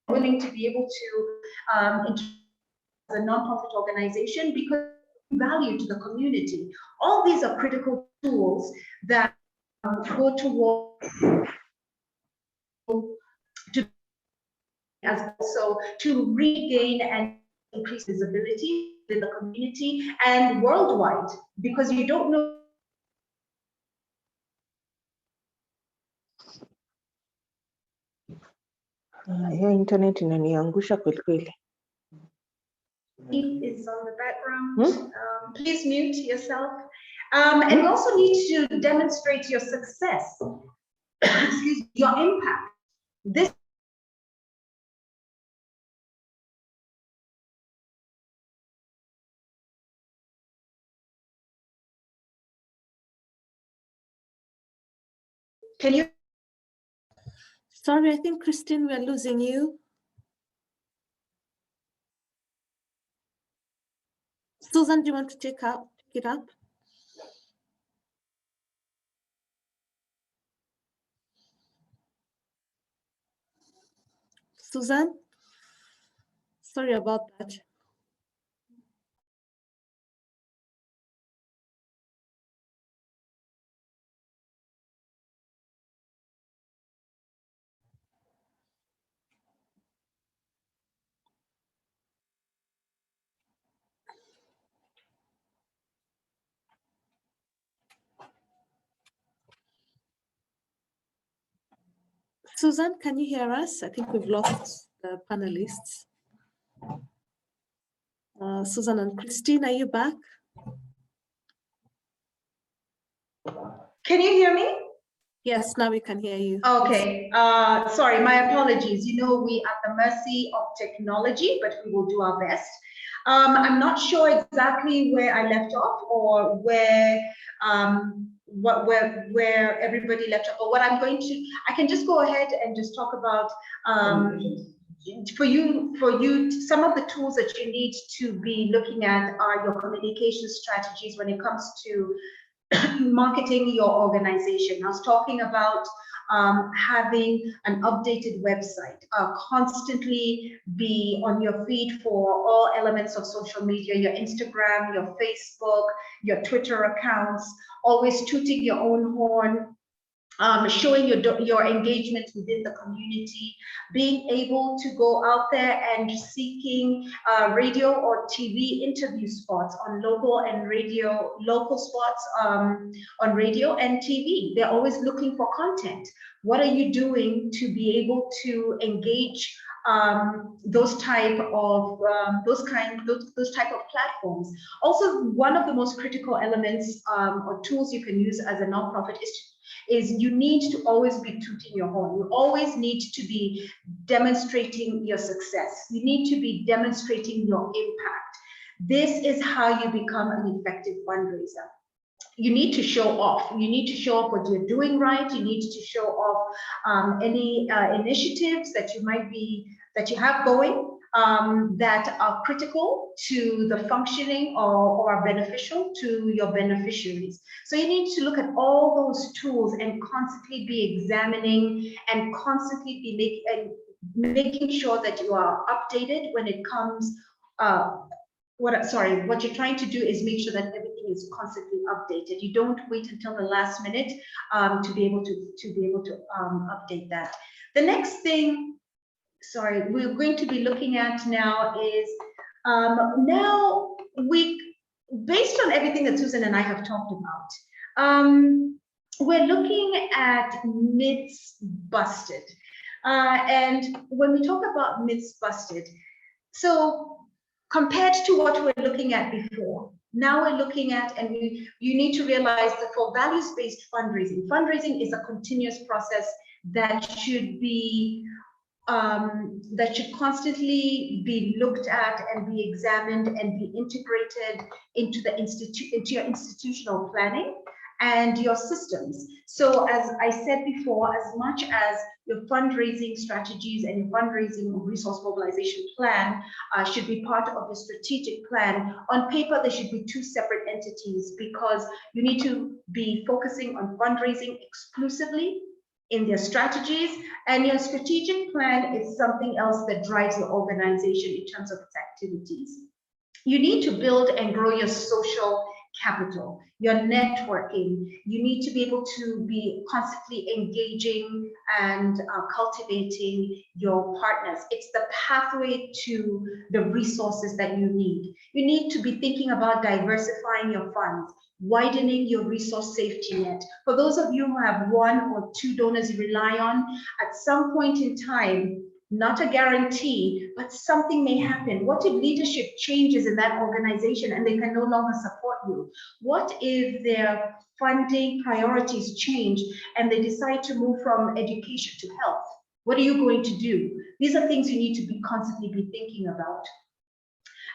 Willing to be able to as a nonprofit organization because value to the community. All these are critical tools that go toward as also to regain and increase visibility in the community and worldwide, because you don't know. Hiyo internet inaniangusha kweli kweli. Is on the background. Please mute yourself. And we also need to demonstrate your success, excuse me, your impact. This can you? Sorry, I think Christine, we're losing you. Susan, do you want to take it up? Susan? Sorry about that. Susan, can you hear us? I think we've lost the panelists. Susan and Christine, are you back? Can you hear me? Yes, now we can hear you. Okay, sorry, my apologies. You know, we are at the mercy of technology, but we will do our best. I'm not sure exactly where I left off or where where everybody left off, but what I'm going to, I can just go ahead and just talk about for you, some of the tools that you need to be looking at are your communication strategies when it comes to marketing your organization. I was talking about having an updated website, constantly be on your feed for all elements of social media, your Instagram, your Facebook, your Twitter accounts, always tooting your own horn, showing your engagement within the community, being able to go out there and seeking radio or TV interview spots on local spots on radio and TV. They're always looking for content. What are you doing to be able to engage those type of platforms? Also, one of the most critical elements or tools you can use as a nonprofit is you need to always be tooting your horn. You always need to be demonstrating your success. You need to be demonstrating your impact. This is how you become an effective fundraiser. You need to show off. You need to show off what you're doing right. You need to show off any initiatives that you have going that are critical to the functioning or are beneficial to your beneficiaries. So you need to look at all those tools and constantly be examining and constantly be making sure that you are updated when it comes. What you're trying to do is make sure that everything is constantly updated. You don't wait until the last minute to be able to update that. The next thing, sorry, we're going to be looking at now is now based on everything that Susan and I have talked about, we're looking at myths busted. And when we talk about myths busted, so compared to what we're looking at before, now we're looking at, and you need to realize that for values-based fundraising is a continuous process that should be that should constantly be looked at and be examined and be integrated into your institutional planning and your systems. So as I said before, as much as your fundraising strategies and your fundraising resource mobilization plan should be part of your strategic plan, on paper there should be two separate entities, because you need to be focusing on fundraising exclusively in their strategies, and your strategic plan is something else that drives your organization in terms of its activities. You need to build and grow your social capital, your networking. You need to be able to be constantly engaging and cultivating your partners. It's the pathway to the resources that you need. You need to be thinking about diversifying your funds, widening your resource safety net. For those of you who have one or two donors you rely on, at some point in time, not a guarantee, but something may happen. What if leadership changes in that organization and they can no longer support you? What if their funding priorities change and they decide to move from education to health? What are you going to do? These are things you need to be constantly be thinking about.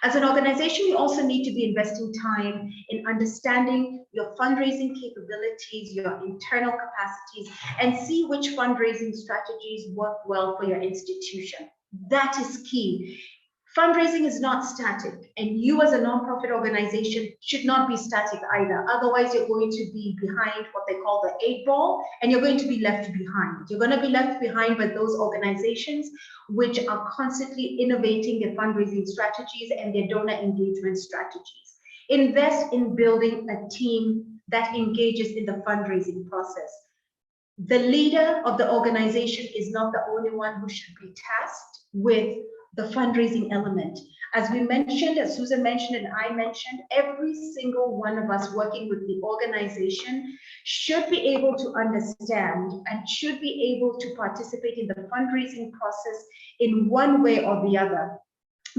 As an organization, you also need to be investing time in understanding your fundraising capabilities, your internal capacities, and see which fundraising strategies work well for your institution. That is key. Fundraising is not static, and you as a nonprofit organization should not be static either. Otherwise, you're going to be behind what they call the 8 ball, and you're going to be left behind. You're going to be left behind by those organizations which are constantly innovating their fundraising strategies and their donor engagement strategies. Invest in building a team that engages in the fundraising process. The leader of the organization is not the only one who should be tasked with the fundraising element. As we mentioned, as Susan mentioned and I mentioned, every single one of us working with the organization should be able to understand and should be able to participate in the fundraising process in one way or the other,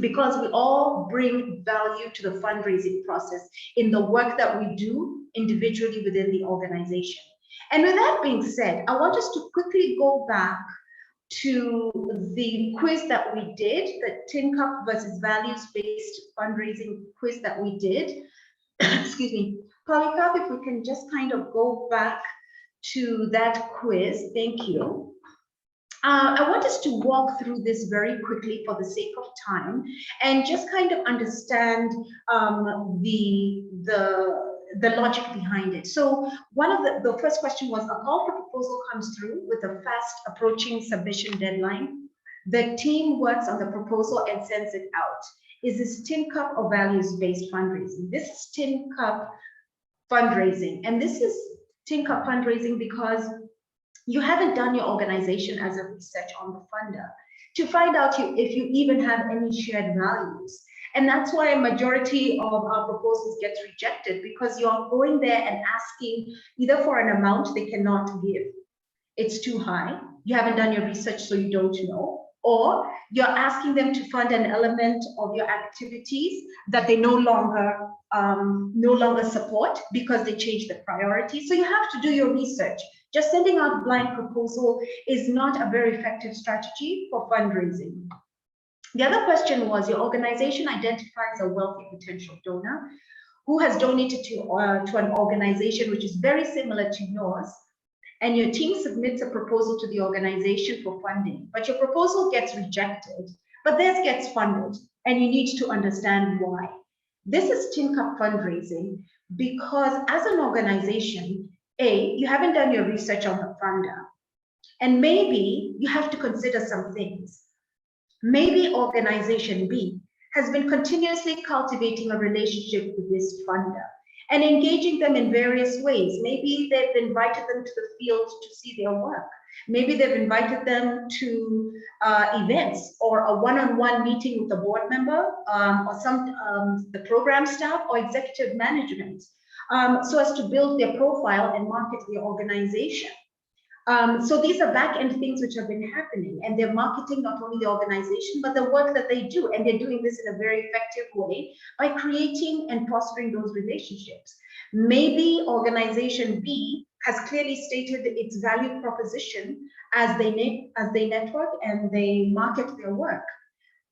because we all bring value to the fundraising process in the work that we do individually within the organization. And with that being said, I want us to quickly go back to the quiz that we did, the Tincup versus values-based fundraising quiz that we did. Excuse me, Polycarp, if we can just kind of go back to that quiz, thank you. I want us to walk through this very quickly for the sake of time and just kind of understand the logic behind it. So one of the first question was, a call for proposal comes through with a fast approaching submission deadline. The team works on the proposal and sends it out. Is this Tincup or values-based fundraising? This is Tincup fundraising. And this is Tincup fundraising because you haven't done your organization as a research on the funder to find out if you even have any shared values. And that's why a majority of our proposals gets rejected, because you're going there and asking either for an amount they cannot give, it's too high, you haven't done your research so you don't know, or you're asking them to fund an element of your activities that they no longer support because they changed the priority. So you have to do your research. Just sending out blind proposal is not a very effective strategy for fundraising. The other question was, your organization identifies a wealthy potential donor who has donated to an organization which is very similar to yours, and your team submits a proposal to the organization for funding, but your proposal gets rejected, but theirs gets funded, and you need to understand why. This is Tincup fundraising because as an organization, A, you haven't done your research on the funder, and maybe you have to consider some things. Maybe organization B has been continuously cultivating a relationship with this funder, and engaging them in various ways. Maybe they've invited them to the field to see their work. Maybe they've invited them to events or a one-on-one meeting with a board member or the program staff or executive management, so as to build their profile and market their organization. So these are back-end things which have been happening, and they're marketing not only the organization, but the work that they do. And they're doing this in a very effective way by creating and fostering those relationships. Maybe organization B has clearly stated its value proposition as they network and they market their work.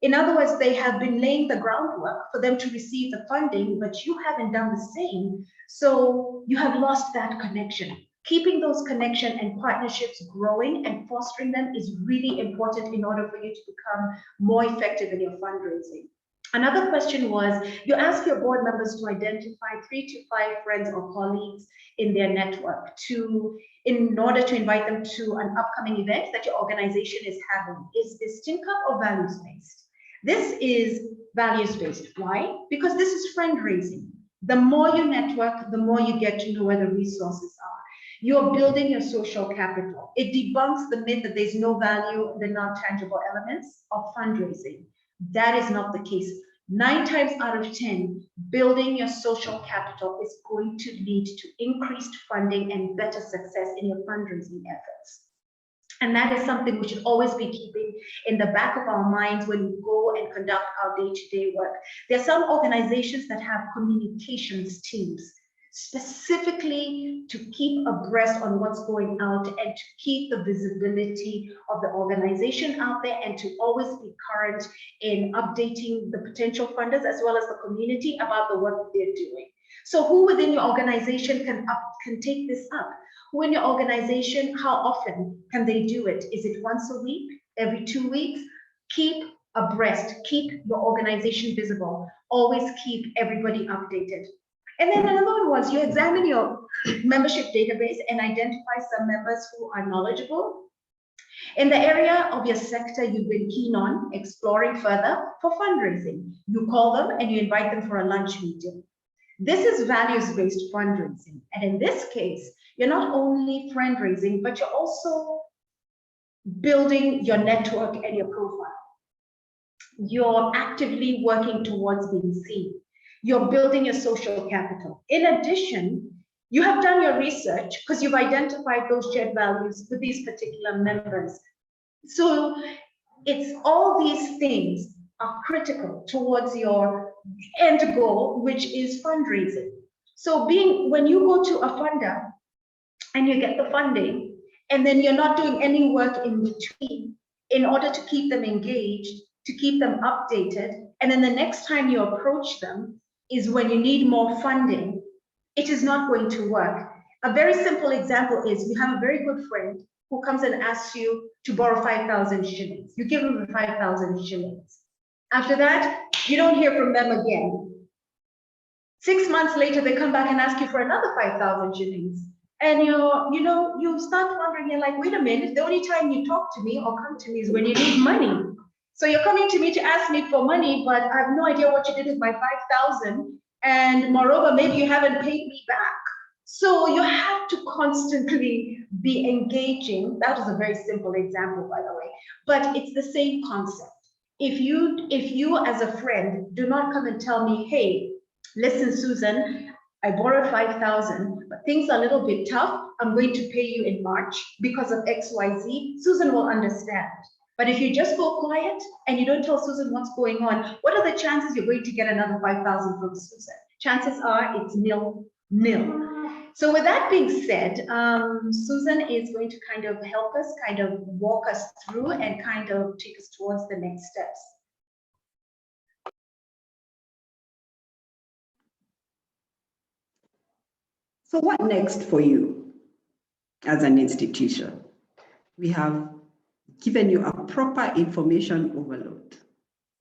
In other words, they have been laying the groundwork for them to receive the funding, but you haven't done the same. So you have lost that connection. Keeping those connections and partnerships growing and fostering them is really important in order for you to become more effective in your fundraising. Another question was, you ask your board members to identify 3 to 5 friends or colleagues in their network in order to invite them to an upcoming event that your organization is having. Is this Tincup or values-based? This is values-based. Why? Because this is friend-raising. The more you network, the more you get to know where the resources are. You're building your social capital. It debunks the myth that there's no value in the non-tangible elements of fundraising. That is not the case. 9 times out of 10, building your social capital is going to lead to increased funding and better success in your fundraising efforts. And that is something we should always be keeping in the back of our minds when we go and conduct our day-to-day work. There are some organizations that have communications teams specifically to keep abreast on what's going out and to keep the visibility of the organization out there and to always be current in updating the potential funders as well as the community about the work that they're doing. So who within your organization can take this up? Who in your organization, how often can they do it? Is it once a week, every 2 weeks? Keep abreast, keep your organization visible, always keep everybody updated. And then another one was you examine your membership database and identify some members who are knowledgeable in the area of your sector you've been keen on exploring further for fundraising. You call them and you invite them for a lunch meeting. This is values-based fundraising. And in this case, you're not only fundraising, but you're also building your network and your profile. You're actively working towards being seen. You're building your social capital. In addition, you have done your research because you've identified those shared values with these particular members. So it's all these things are critical towards your end goal, which is fundraising. So when you go to a funder and you get the funding, and then you're not doing any work in between in order to keep them engaged, to keep them updated, and then the next time you approach them is when you need more funding, it is not going to work. A very simple example is you have a very good friend who comes and asks you to borrow 5,000 shillings. You give them the 5,000 shillings. After that, you don't hear from them again. 6 months later, they come back and ask you for another 5,000 shillings. And you start wondering, you're like, wait a minute, the only time you talk to me or come to me is when you need money. So you're coming to me to ask me for money, but I have no idea what you did with my 5,000. And moreover, maybe you haven't paid me back. So you have to constantly be engaging. That was a very simple example, by the way, but it's the same concept. If you as a friend do not come and tell me, hey, listen, Susan, I borrowed 5,000, but things are a little bit tough. I'm going to pay you in March because of XYZ. Susan will understand. But if you just go quiet and you don't tell Susan what's going on, what are the chances you're going to get another 5,000 from Susan? Chances are it's nil. So with that being said, Susan is going to kind of help us, kind of walk us through and kind of take us towards the next steps. So what next for you as an institution? We have given you a proper information overload.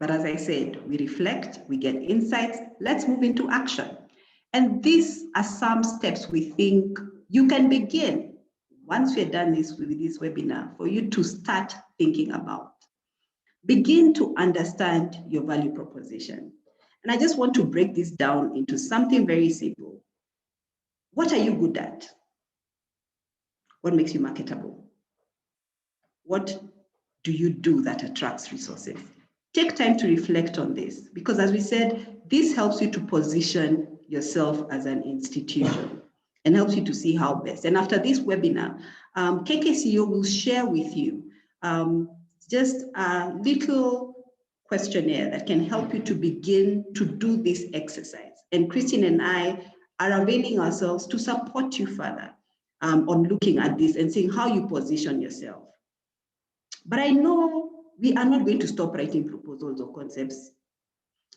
But as I said, we reflect, we get insights, let's move into action. And these are some steps we think you can begin once we're done with this webinar for you to start thinking about. Begin to understand your value proposition. And I just want to break this down into something very simple. What are you good at? What makes you marketable? What do you do that attracts resources? Take time to reflect on this, because as we said, this helps you to position yourself as an institution and helps you to see how best. And after this webinar, KKCO will share with you just a little questionnaire that can help you to begin to do this exercise. And Christine and I are availing ourselves to support you further on looking at this and seeing how you position yourself. But I know we are not going to stop writing proposals or concepts.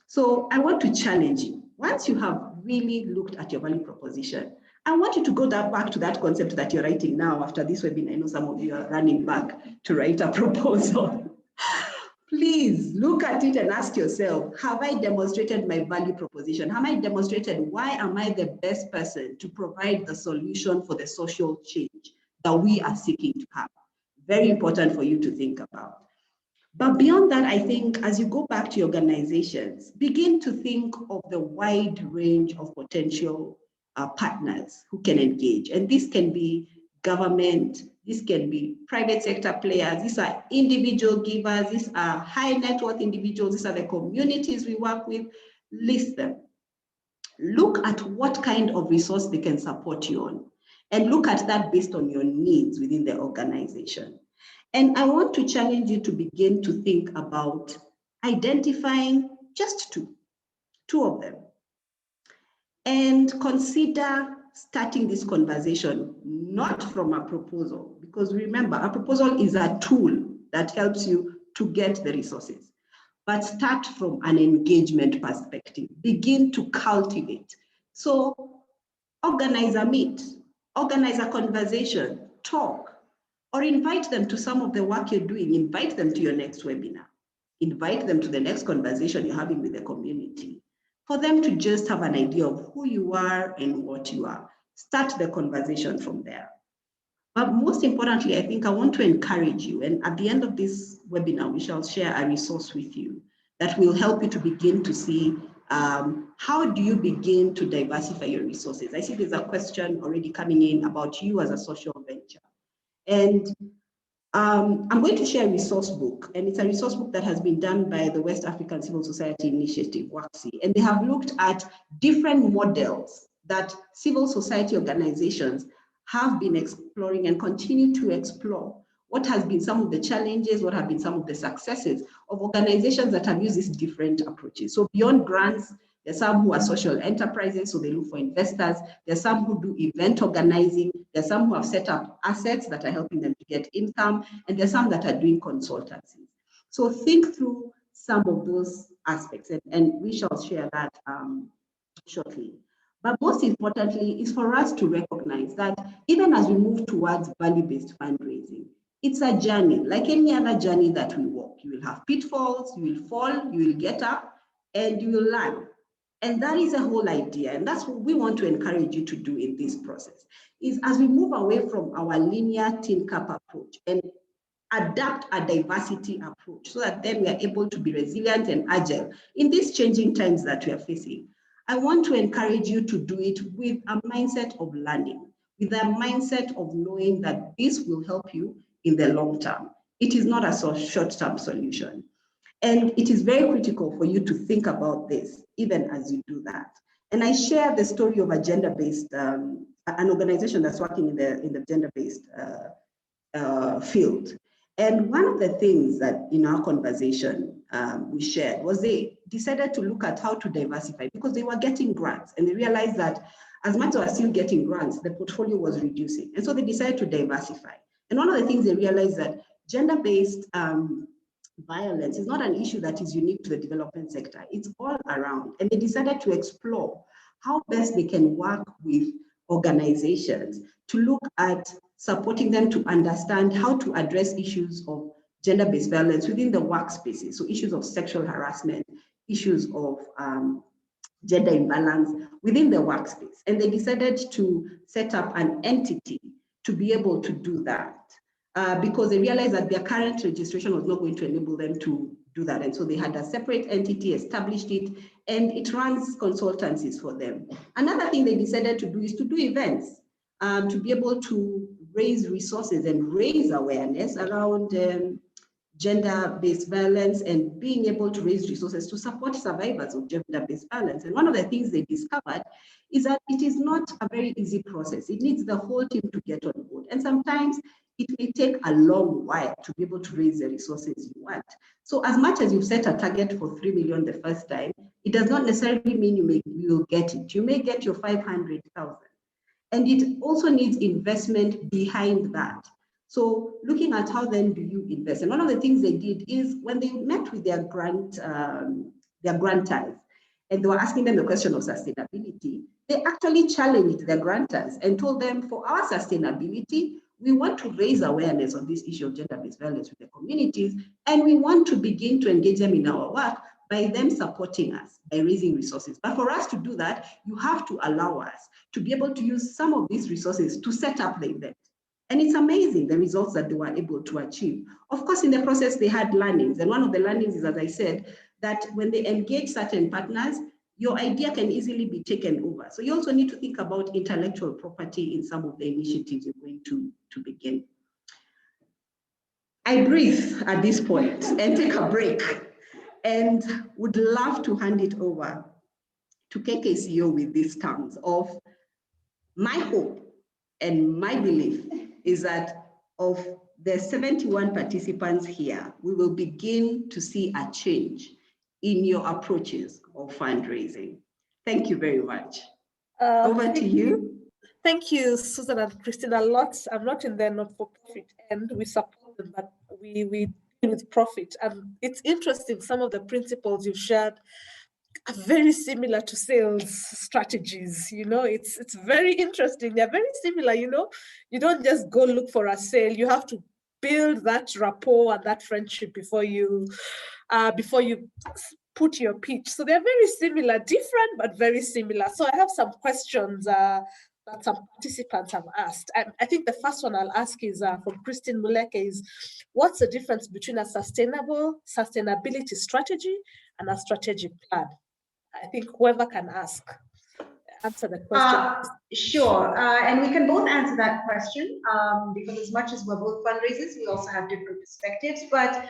So I want to challenge you. Once you have really looked at your value proposition, I want you to go back to that concept that you're writing now after this webinar. I know some of you are running back to write a proposal. Please look at it and ask yourself, have I demonstrated my value proposition? Have I demonstrated why am I the best person to provide the solution for the social change that we are seeking to have? Very important for you to think about. But beyond that, I think as you go back to your organizations, begin to think of the wide range of potential partners who can engage. And this can be government, this can be private sector players, these are individual givers, these are high net worth individuals, these are the communities we work with. List them. Look at what kind of resource they can support you on, and look at that based on your needs within the organization. And I want to challenge you to begin to think about identifying just two of them, and consider starting this conversation not from a proposal, because remember, a proposal is a tool that helps you to get the resources, but start from an engagement perspective. Begin to cultivate. So organize a meet, organize a conversation, talk, or invite them to some of the work you're doing. Invite them to your next webinar. Invite them to the next conversation you're having with the community, for them to just have an idea of who you are and what you are. Start the conversation from there. But most importantly, I think I want to encourage you, and at the end of this webinar, we shall share a resource with you that will help you to begin to see how do you begin to diversify your resources. I see there's a question already coming in about you as a social venture. And I'm going to share a resource book, and it's a resource book that has been done by the West African Civil Society Initiative, WACSI, and they have looked at different models that civil society organizations have been exploring and continue to explore. What has been some of the challenges, what have been some of the successes of organizations that have used these different approaches. So beyond grants, there's some who are social enterprises, so they look for investors. There's some who do event organizing. There's some who have set up assets that are helping them to get income. And there's some that are doing consultancies. So think through some of those aspects, and we shall share that shortly. But most importantly is for us to recognize that even as we move towards value-based fundraising, it's a journey, like any other journey that we walk. You will have pitfalls, you will fall, you will get up, and you will learn. And that is the whole idea. And that's what we want to encourage you to do in this process, is as we move away from our linear Tincup approach and adapt a diversity approach so that then we are able to be resilient and agile in these changing times that we are facing. I want to encourage you to do it with a mindset of learning, with a mindset of knowing that this will help you in the long term. It is not a short-term solution. And it is very critical for you to think about this, even as you do that. And I share the story of a gender-based, an organization that's working in the gender-based field. And one of the things that in our conversation we shared was they decided to look at how to diversify, because they were getting grants and they realized that as much as they were still getting grants, the portfolio was reducing. And so they decided to diversify. And one of the things they realized that gender-based violence is not an issue that is unique to the development sector. It's all around. And they decided to explore how best they can work with organizations to look at supporting them to understand how to address issues of gender-based violence within the workspaces. So issues of sexual harassment, issues of gender imbalance within the workspace. And they decided to set up an entity to be able to do that. Because they realized that their current registration was not going to enable them to do that. And so they had a separate entity, established it, and it runs consultancies for them. Another thing they decided to do is to do events to be able to raise resources and raise awareness around gender-based violence and being able to raise resources to support survivors of gender-based violence. And one of the things they discovered is that it is not a very easy process. It needs the whole team to get on board. And sometimes it may take a long while to be able to raise the resources you want. So as much as you've set a target for 3 million the first time, it does not necessarily mean you will get it. You may get your 500,000. And it also needs investment behind that. So looking at how then do you invest? And one of the things they did is when they met with their grantors, and they were asking them the question of sustainability, they actually challenged their grantors and told them, for our sustainability, we want to raise awareness on this issue of gender-based violence with the communities, and we want to begin to engage them in our work by them supporting us, by raising resources. But for us to do that, you have to allow us to be able to use some of these resources to set up the event. And it's amazing the results that they were able to achieve. Of course, in the process, they had learnings. And one of the learnings is, as I said, that when they engage certain partners, your idea can easily be taken over. So you also need to think about intellectual property in some of the initiatives you're going to begin. I breathe at this point and take a break and would love to hand it over to KKCO with these terms of my hope and my belief is that of the 71 participants here, we will begin to see a change in your approaches of fundraising. Thank you very much. Over to you. Thank you, Susan and Christine, a lot. I'm not in the not-for-profit end. We support them, but we deal with profit. And it's interesting, some of the principles you've shared are very similar to sales strategies. You know, it's very interesting. They're very similar, you know. You don't just go look for a sale. You have to build that rapport and that friendship before you put your pitch. So they're very similar, different, but very similar. So I have some questions that some participants have asked. I think the first one I'll ask is from Christine Muleke is, what's the difference between a sustainability strategy and a strategic plan? I think whoever can answer the question. Sure, and we can both answer that question because as much as we're both fundraisers, we also have different perspectives. But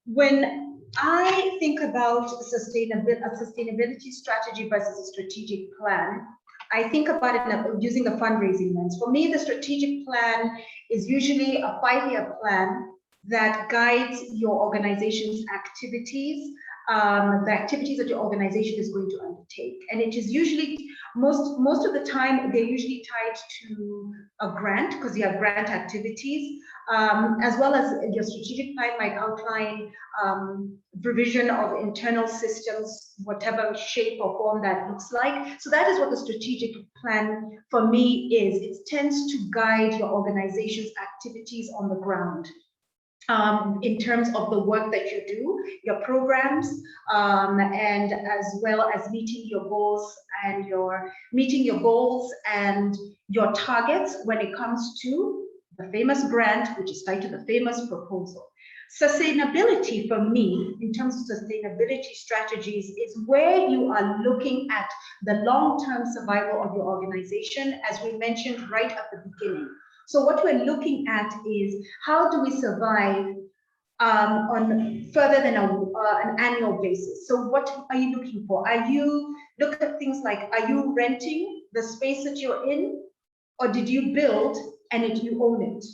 when I think about a sustainability strategy versus a strategic plan, I think about it using the fundraising lens. For me, the strategic plan is usually a 5-year plan that guides your organization's activities, the activities that your organization is going to undertake. And it is usually, most of the time, they're usually tied to a grant because you have grant activities, as well as your strategic plan might outline provision of internal systems, whatever shape or form that looks like. So that is what the strategic plan for me is. It tends to guide your organization's activities on the ground. In terms of the work that you do, your programs, and as well as meeting your goals and your targets when it comes to the famous grant, which is tied to the famous proposal. Sustainability for me, in terms of sustainability strategies, is where you are looking at the long-term survival of your organization, as we mentioned right at the beginning. So what we're looking at is how do we survive on further than an annual basis. So what are you looking for? Look at things like, are you renting the space that you're in, or did you build and you own it?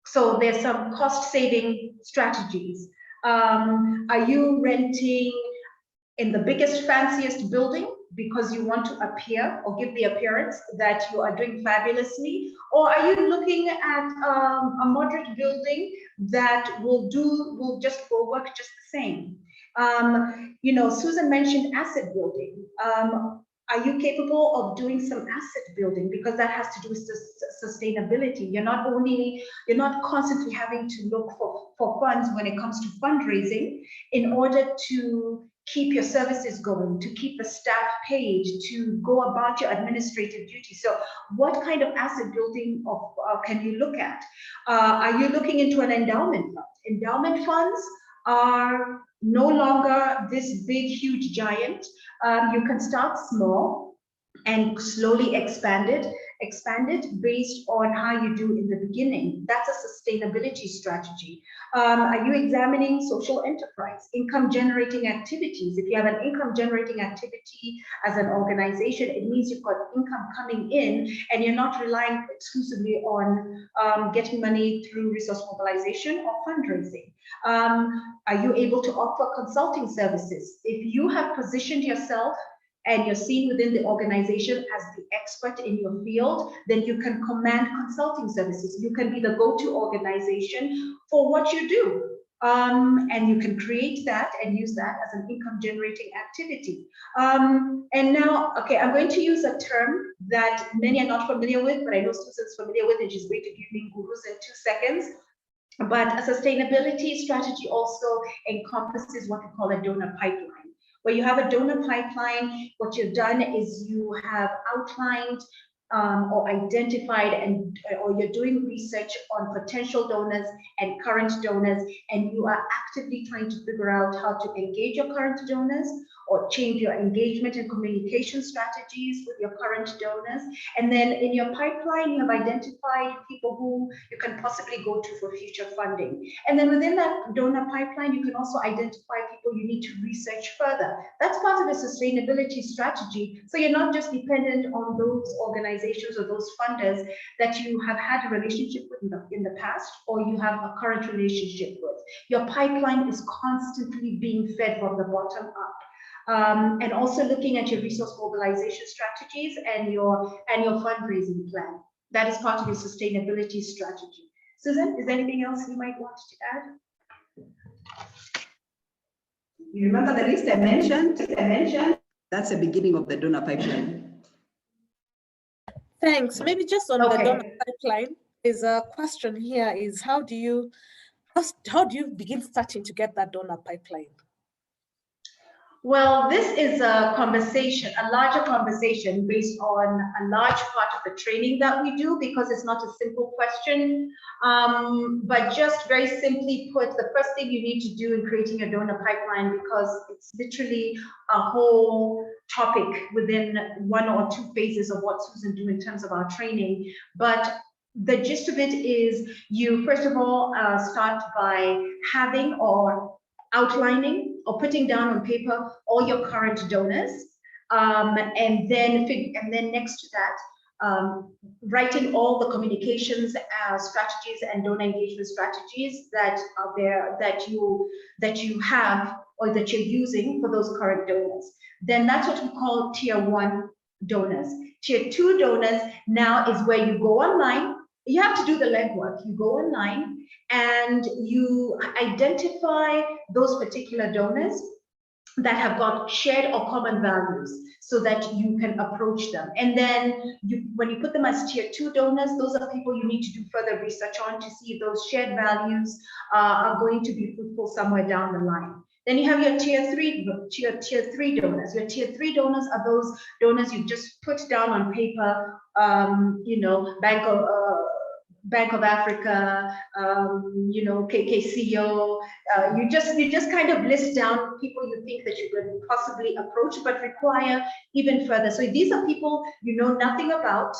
So there's some cost saving strategies. Are you renting in the biggest, fanciest building because you want to appear or give the appearance that you are doing fabulously? Or are you looking at a moderate building that will work just the same? You know, Susan mentioned asset building. Are you capable of doing some asset building? Because that has to do with sustainability. You're not constantly having to look for funds when it comes to fundraising in order to keep your services going, to keep the staff paid, to go about your administrative duties. So what kind of asset building can you look at? Are you looking into an endowment fund? Endowment funds are no longer this big, huge giant. You can start small and slowly expand it based on how you do in the beginning. That's a sustainability strategy. Are you examining social enterprise, income generating activities? If you have an income generating activity as an organization, it means you've got income coming in and you're not relying exclusively on getting money through resource mobilization or fundraising. Are you able to offer consulting services? If you have positioned yourself and you're seen within the organization as the expert in your field, then you can command consulting services. You can be the go-to organization for what you do. And you can create that and use that as an income generating activity. And now, okay, I'm going to use a term that many are not familiar with, but I know Susan's familiar with, and she's going to give me gurus in 2 seconds. But a sustainability strategy also encompasses what we call a donor pipeline. Where you have a donor pipeline, what you've done is you have outlined or identified or you're doing research on potential donors and current donors, and you are actively trying to figure out how to engage your current donors or change your engagement and communication strategies with your current donors. And then in your pipeline, you have identified people who you can possibly go to for future funding. And then within that donor pipeline, you can also identify people you need to research further. That's part of a sustainability strategy. So you're not just dependent on those organizations or those funders that you have had a relationship with in the past, or you have a current relationship with. Your pipeline is constantly being fed from the bottom up. And also looking at your resource mobilization strategies and your annual fundraising plan. That is part of your sustainability strategy. Susan, is there anything else you might want to add? You remember the list I mentioned? That's the beginning of the donor pipeline. Thanks. Maybe just on the donor pipeline, is a question here is how do you begin starting to get that donor pipeline? Well, this is a conversation, a larger conversation based on a large part of the training that we do, because it's not a simple question. But just very simply put, the first thing you need to do in creating a donor pipeline, because it's literally a whole topic within 1 or 2 phases of what Susan do in terms of our training. But the gist of it is you, first of all, start by having or outlining or putting down on paper all your current donors, and then next to that, writing all the communications strategies and donor engagement strategies that are there that you have or that you're using for those current donors. Then that's what we call tier 1 donors. Tier 2 donors now is where you go online. You have to do the legwork. You go online and you identify those particular donors that have got shared or common values so that you can approach them. And then when you put them as tier 2 donors, those are people you need to do further research on to see if those shared values are going to be fruitful somewhere down the line. Then you have your tier 3 donors. Your tier 3 donors are those donors you just put down on paper, Bank of Africa, KKCO. You just kind of list down people you think that you could possibly approach, but require even further. So these are people you know nothing about.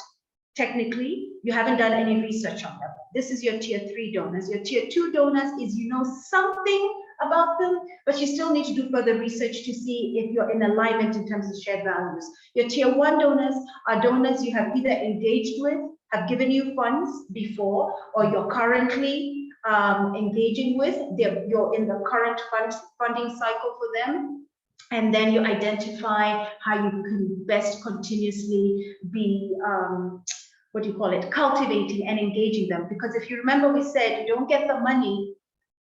Technically, you haven't done any research on them. This is your tier 3 donors. Your tier 2 donors is you know something about them, but you still need to do further research to see if you're in alignment in terms of shared values. Your tier 1 donors are donors you have either engaged with, have given you funds before, or you're currently engaging with. You're in the current funding cycle for them. And then you identify how you can best continuously be, cultivating and engaging them. Because if you remember, we said you don't get the money,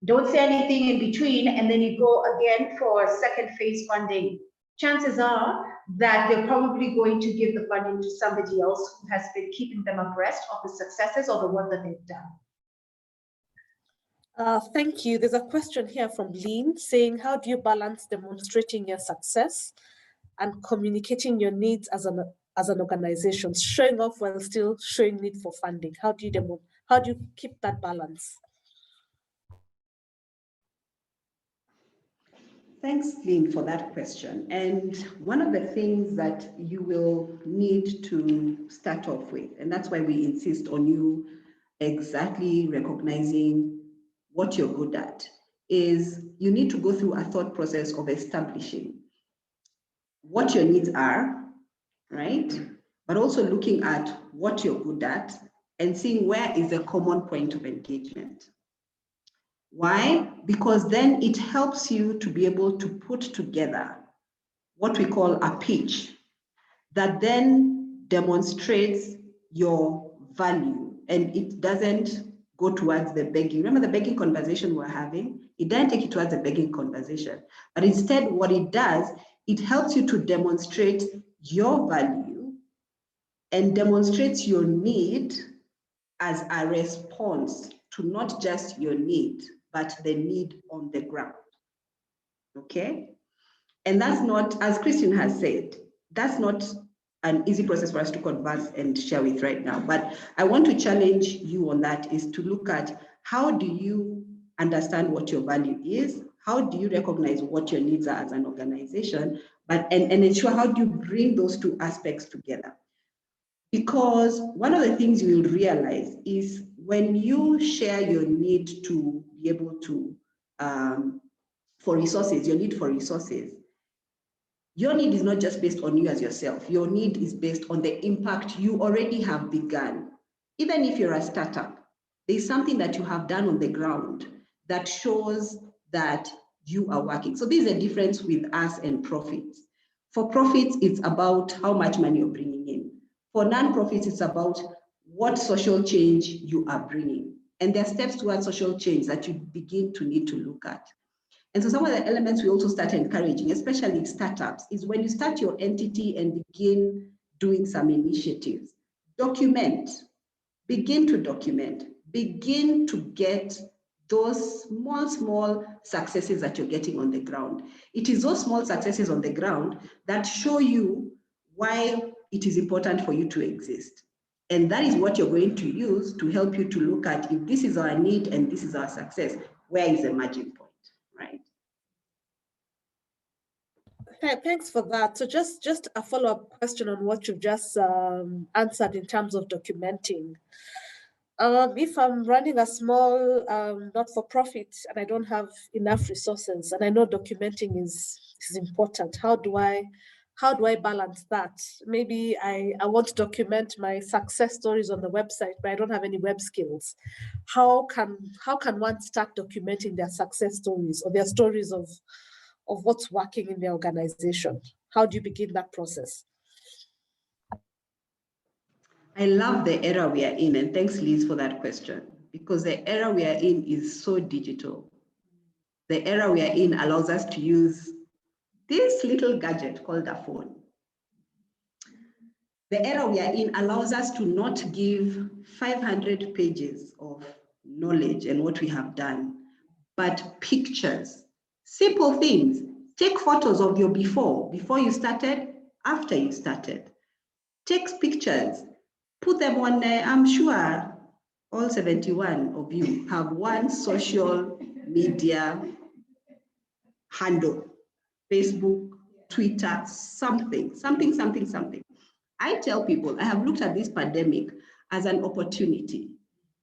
don't say anything in between, and then you go again for second phase funding. Chances are that they're probably going to give the funding to somebody else who has been keeping them abreast of the successes or the work that they've done. Thank you. There's a question here from Lean saying, how do you balance demonstrating your success and communicating your needs as an organization, showing off while still showing need for funding? How do you keep that balance? Thanks, Lynn, for that question. And one of the things that you will need to start off with, and that's why we insist on you exactly recognizing what you're good at, is you need to go through a thought process of establishing what your needs are, right? But also looking at what you're good at and seeing where is the common point of engagement. Why? Because then it helps you to be able to put together what we call a pitch that then demonstrates your value, and it doesn't go towards the begging. Remember the begging conversation we're having? It doesn't take you towards the begging conversation, but instead what it does, it helps you to demonstrate your value and demonstrates your need as a response to not just your need, but the need on the ground, okay? And that's not, as Christian has said, that's not an easy process for us to converse and share with right now. But I want to challenge you on that, is to look at how do you understand what your value is? How do you recognize what your needs are as an organization? And ensure how do you bring those two aspects together? Because one of the things you will realize is when you share your need to be able to, for resources, your need for resources, your need is not just based on you as yourself. Your need is based on the impact you already have begun. Even if you're a startup, there's something that you have done on the ground that shows that you are working. So there's a difference with us and profits. For profits, it's about how much money you're bringing in. For non-profits, it's about what social change you are bringing. And there are steps towards social change that you begin to need to look at. And so some of the elements we also start encouraging, especially startups, is when you start your entity and begin doing some initiatives, document, begin to document, begin to get those small successes that you're getting on the ground. It is those small successes on the ground that show you why it is important for you to exist. And that is what you're going to use to help you to look at, if this is our need and this is our success, where is the margin point, right? Thanks for that. So just a follow-up question on what you've just answered in terms of documenting. If I'm running a small not-for-profit and I don't have enough resources, and I know documenting is important, how do I balance that? Maybe I want to document my success stories on the website, but I don't have any web skills. How can one start documenting their success stories or their stories of what's working in their organization? How do you begin that process? I love the era we are in, and thanks, Liz, for that question, because the era we are in is so digital. The era we are in allows us to use this little gadget called a phone. The era we are in allows us to not give 500 pages of knowledge and what we have done, but pictures, simple things. Take photos of your before you started, after you started. Take pictures, put them on, I'm sure all 71 of you have one social media handle, Facebook, Twitter, something. I tell people, I have looked at this pandemic as an opportunity.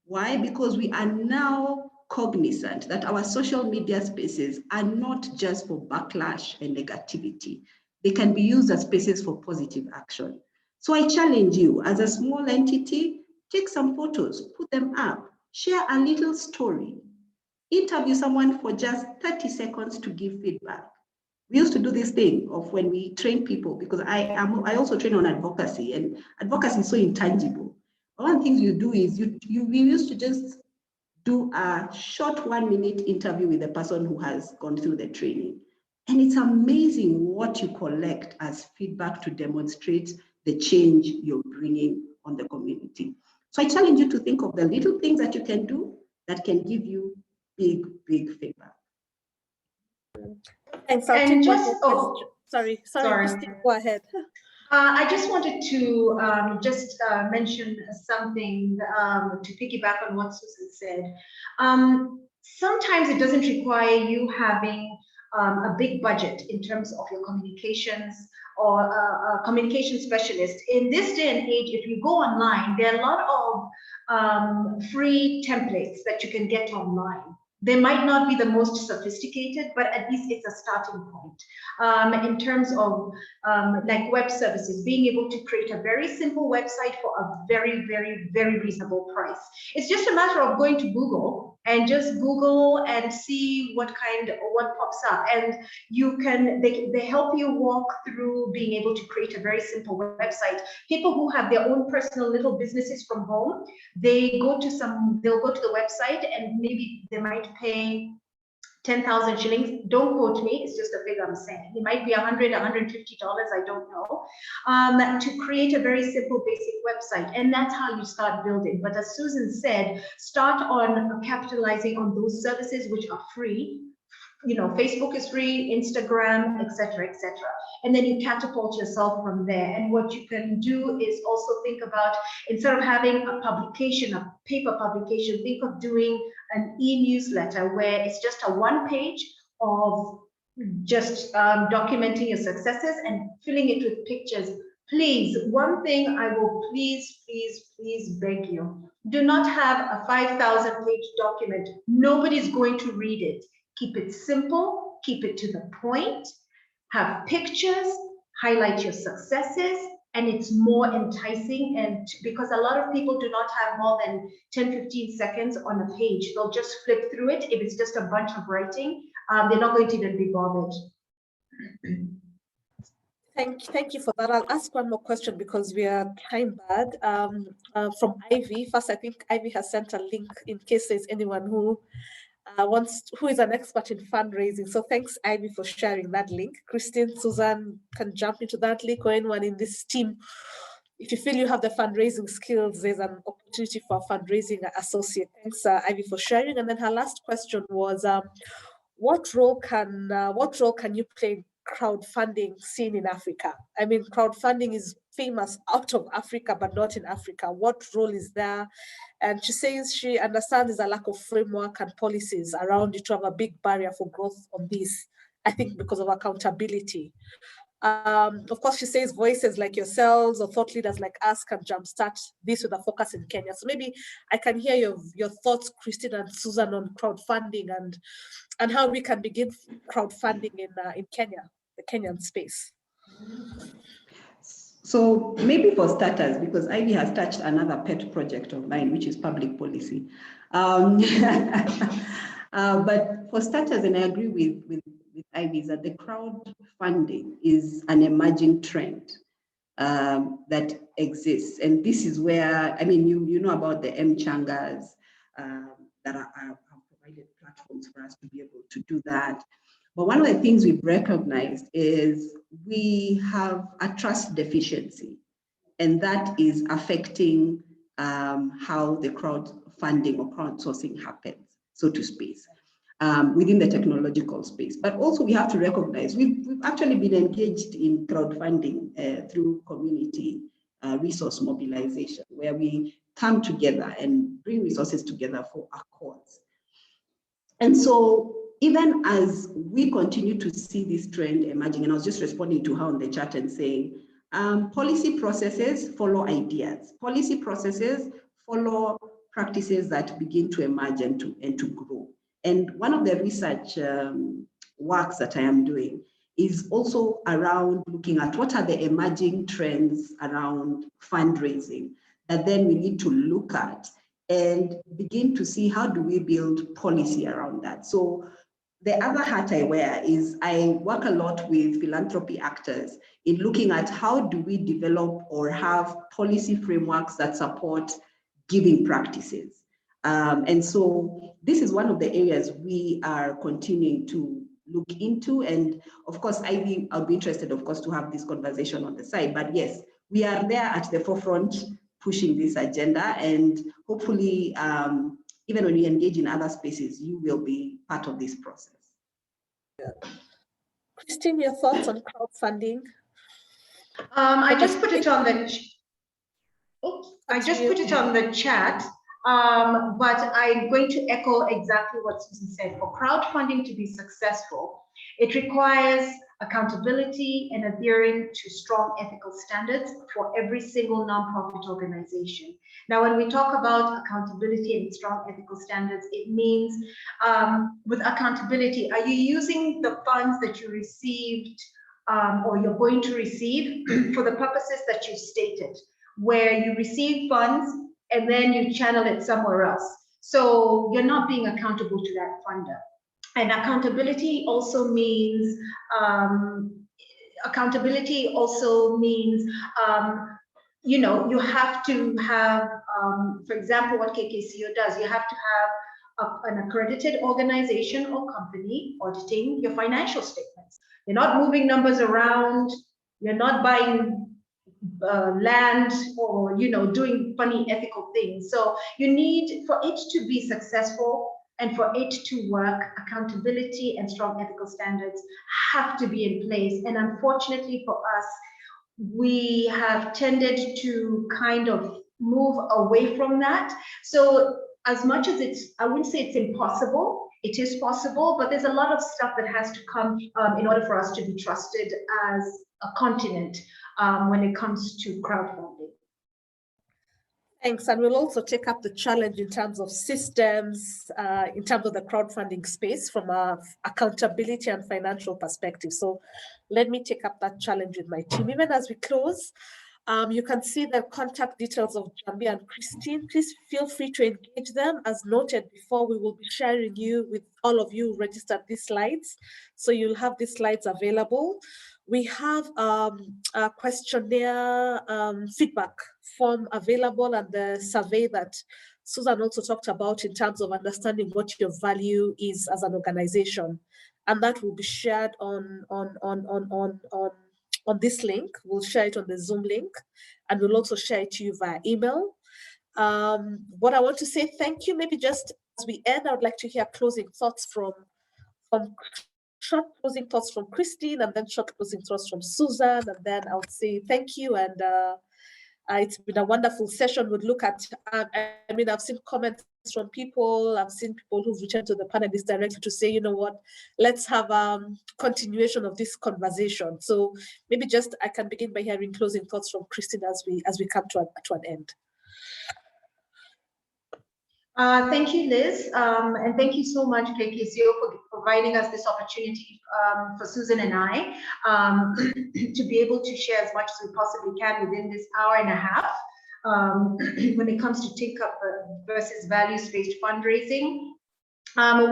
Why? Because we are now cognizant that our social media spaces are not just for backlash and negativity. They can be used as spaces for positive action. So I challenge you, as a small entity, take some photos, put them up, share a little story, interview someone for just 30 seconds to give feedback. We used to do this thing of when we train people, because I also train on advocacy, and advocacy is so intangible. One of the things you do is we used to just do a short 1-minute interview with the person who has gone through the training. And it's amazing what you collect as feedback to demonstrate the change you're bringing on the community. So I challenge you to think of the little things that you can do that can give you big feedback. Thanks. And just, sorry, Christine, go ahead. I just wanted to mention something to piggyback on what Susan said. Sometimes it doesn't require you having a big budget in terms of your communications or a communication specialist. In this day and age, if you go online, there are a lot of free templates that you can get online. They might not be the most sophisticated, but at least it's a starting point. In terms of like web services, being able to create a very simple website for a very, very, very reasonable price. It's just a matter of going to Google and just Google and see what pops up. And you can, they help you walk through being able to create a very simple website. People who have their own personal little businesses from home, they'll go to the website and maybe they might pay 10,000 shillings. Don't quote me, it's just a figure I'm saying. It might be $100, $150, I don't know, to create a very simple basic website. And that's how you start building. But as Susan said, start on capitalizing on those services which are free. You know, Facebook is free, Instagram, etc., etc. And then you catapult yourself from there. And what you can do is also think about, instead of having a publication, a paper publication, think of doing an e-newsletter where it's just a one page of just documenting your successes and filling it with pictures. Please, one thing I will please beg you, do not have a 5,000-page document. Nobody's going to read it. Keep it simple, keep it to the point, have pictures, highlight your successes, and it's more enticing. And because a lot of people do not have more than 10-15 seconds on a page, they'll just flip through it. If it's just a bunch of writing, they're not going to even be bothered. Thank you for that. I'll ask one more question because we are time bad. From Ivy. First, I think Ivy has sent a link in case there's anyone who who is an expert in fundraising. So thanks, Ivy, for sharing that link. Christine, Susan can jump into that link, or anyone in this team. If you feel you have the fundraising skills, there's an opportunity for a fundraising associate. Thanks, Ivy, for sharing. And then her last question was, what role can you play in crowdfunding scene in Africa? I mean, crowdfunding is famous out of Africa, but not in Africa. What role is there? And she says she understands there's a lack of framework and policies around it to have a big barrier for growth on this, I think because of accountability. Of course, she says voices like yourselves or thought leaders like us can jumpstart this with a focus in Kenya. So maybe I can hear your thoughts, Christine and Susan, on crowdfunding and how we can begin crowdfunding in Kenya, the Kenyan space. So maybe for starters, because Ivy has touched another pet project of mine, which is public policy. But for starters, and I agree with Ivy, is that the crowdfunding is an emerging trend that exists. And this is where, I mean, you know about the M-Changas that have provided platforms for us to be able to do that. But one of the things we've recognized is we have a trust deficiency, and that is affecting how the crowdfunding or crowdsourcing happens, so to speak, within the technological space. But also we have to recognize we've actually been engaged in crowdfunding through community resource mobilization, where we come together and bring resources together for a cause. And so even as we continue to see this trend emerging, and I was just responding to her on the chat and saying, policy processes follow ideas. Policy processes follow practices that begin to emerge and to grow. And one of the research works that I am doing is also around looking at what are the emerging trends around fundraising that then we need to look at and begin to see how do we build policy around that. So the other hat I wear is I work a lot with philanthropy actors in looking at how do we develop or have policy frameworks that support giving practices. And so this is one of the areas we are continuing to look into. And of course, I'll be interested, of course, to have this conversation on the side. But yes, we are there at the forefront pushing this agenda. And hopefully, even when we engage in other spaces, you will be part of this process. Christine, your thoughts on crowdfunding? I just put it on the chat, but I'm going to echo exactly what Susan said. For crowdfunding to be successful, It requires accountability and adhering to strong ethical standards for every single nonprofit organization. Now, when we talk about accountability and strong ethical standards, it means with accountability, are you using the funds that you received or you're going to receive for the purposes that you stated, where you receive funds and then you channel it somewhere else? So you're not being accountable to that funder. And accountability also means you know, you have to have, for example, what KKCO does, you have to have an accredited organization or company auditing your financial statements. You're not moving numbers around, you're not buying land or, you know, doing funny ethical things. So you need, for it to be successful and for it to work, accountability and strong ethical standards have to be in place. And unfortunately for us, we have tended to kind of move away from that. So as much as it's, I wouldn't say it's impossible, it is possible, but there's a lot of stuff that has to come in order for us to be trusted as a continent when it comes to crowdfunding. Thanks, and we'll also take up the challenge in terms of systems, in terms of the crowdfunding space from a accountability and financial perspective. So let me take up that challenge with my team. Even as we close, you can see the contact details of Jambi and Christine. Please feel free to engage them. As noted before, we will be sharing you with all of you who registered these slides. So you'll have these slides available. We have a questionnaire feedback form available and the survey that Susan also talked about in terms of understanding what your value is as an organization. And that will be shared on this link. We'll share it on the Zoom link, and we'll also share it to you via email. What I want to say, thank you. Maybe just as we end, I would like to hear closing thoughts from short closing thoughts from Christine, and then short closing thoughts from Susan, and then I would say thank you. And it's been a wonderful session. We'd look at, I mean, I've seen comments from people, I've seen people who've returned to the panelists directly to say, you know what, let's have continuation of this conversation. So maybe just I can begin by hearing closing thoughts from Christine as we come to an end. Thank you, Liz, and thank you so much, KKCO, for providing us this opportunity for Susan and I to be able to share as much as we possibly can within this hour and a half when it comes to Tincup versus values-based fundraising.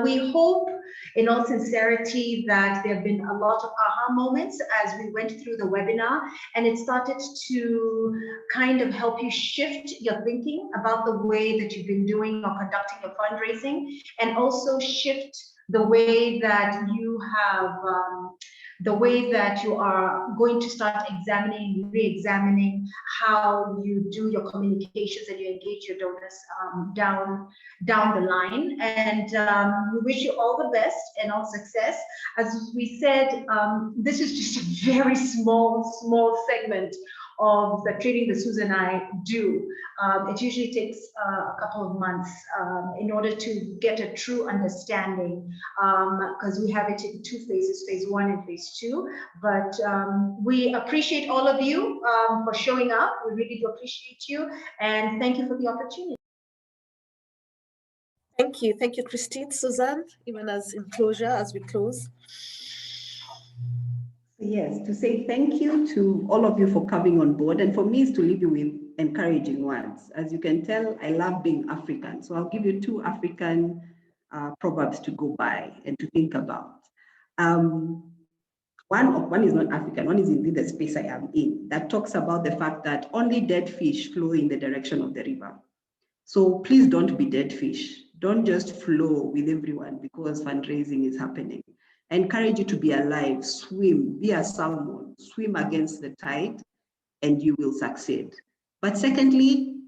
We hope, in all sincerity, that there have been a lot of aha moments as we went through the webinar, and it started to kind of help you shift your thinking about the way that you've been doing or conducting your fundraising, and also shift the way that you have, the way that you are going to start examining, re-examining how you do your communications and you engage your donors down the line. And we wish you all the best and all success. As we said, this is just a very small segment of the training that Susan and I do. It usually takes a couple of months in order to get a true understanding, because we have it in 2 phases, phase 1 and phase 2. But we appreciate all of you for showing up. We really do appreciate you, and thank you for the opportunity. Thank you, Christine. Susan, even as in closure, as we close. Yes, to say thank you to all of you for coming on board, and for me is to leave you with encouraging words. As you can tell, I love being African, so I'll give you 2 African proverbs to go by and to think about. One is not African, one is indeed the space I am in, that talks about the fact that only dead fish flow in the direction of the river. So please don't be dead fish. Don't just flow with everyone because fundraising is happening. I encourage you to be alive, swim, be a salmon, swim against the tide, and you will succeed. But secondly,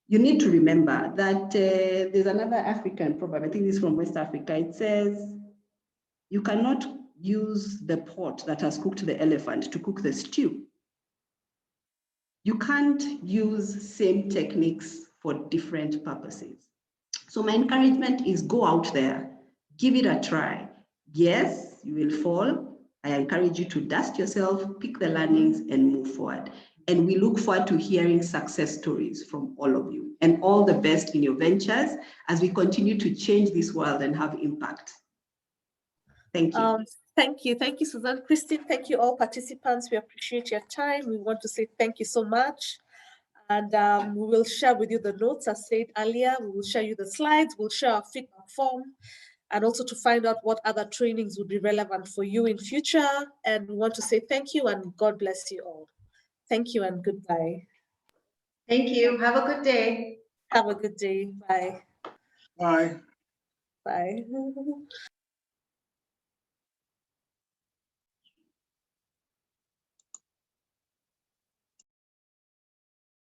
you need to remember that there's another African proverb, I think this is from West Africa. It says, you cannot use the pot that has cooked the elephant to cook the stew. You can't use same techniques for different purposes. So my encouragement is go out there, give it a try. Yes, you will fall. I encourage you to dust yourself, pick the learnings, and move forward. And we look forward to hearing success stories from all of you. And all the best in your ventures as we continue to change this world and have impact. Thank you. Thank you, Susan. Christine, thank you all participants. We appreciate your time. We want to say thank you so much. And we will share with you the notes, as said earlier. We will share you the slides, we'll share our feedback form, and also to find out what other trainings would be relevant for you in future. And we want to say thank you and God bless you all. Thank you and goodbye. Thank you. Have a good day. Have a good day. Bye. Bye. Bye.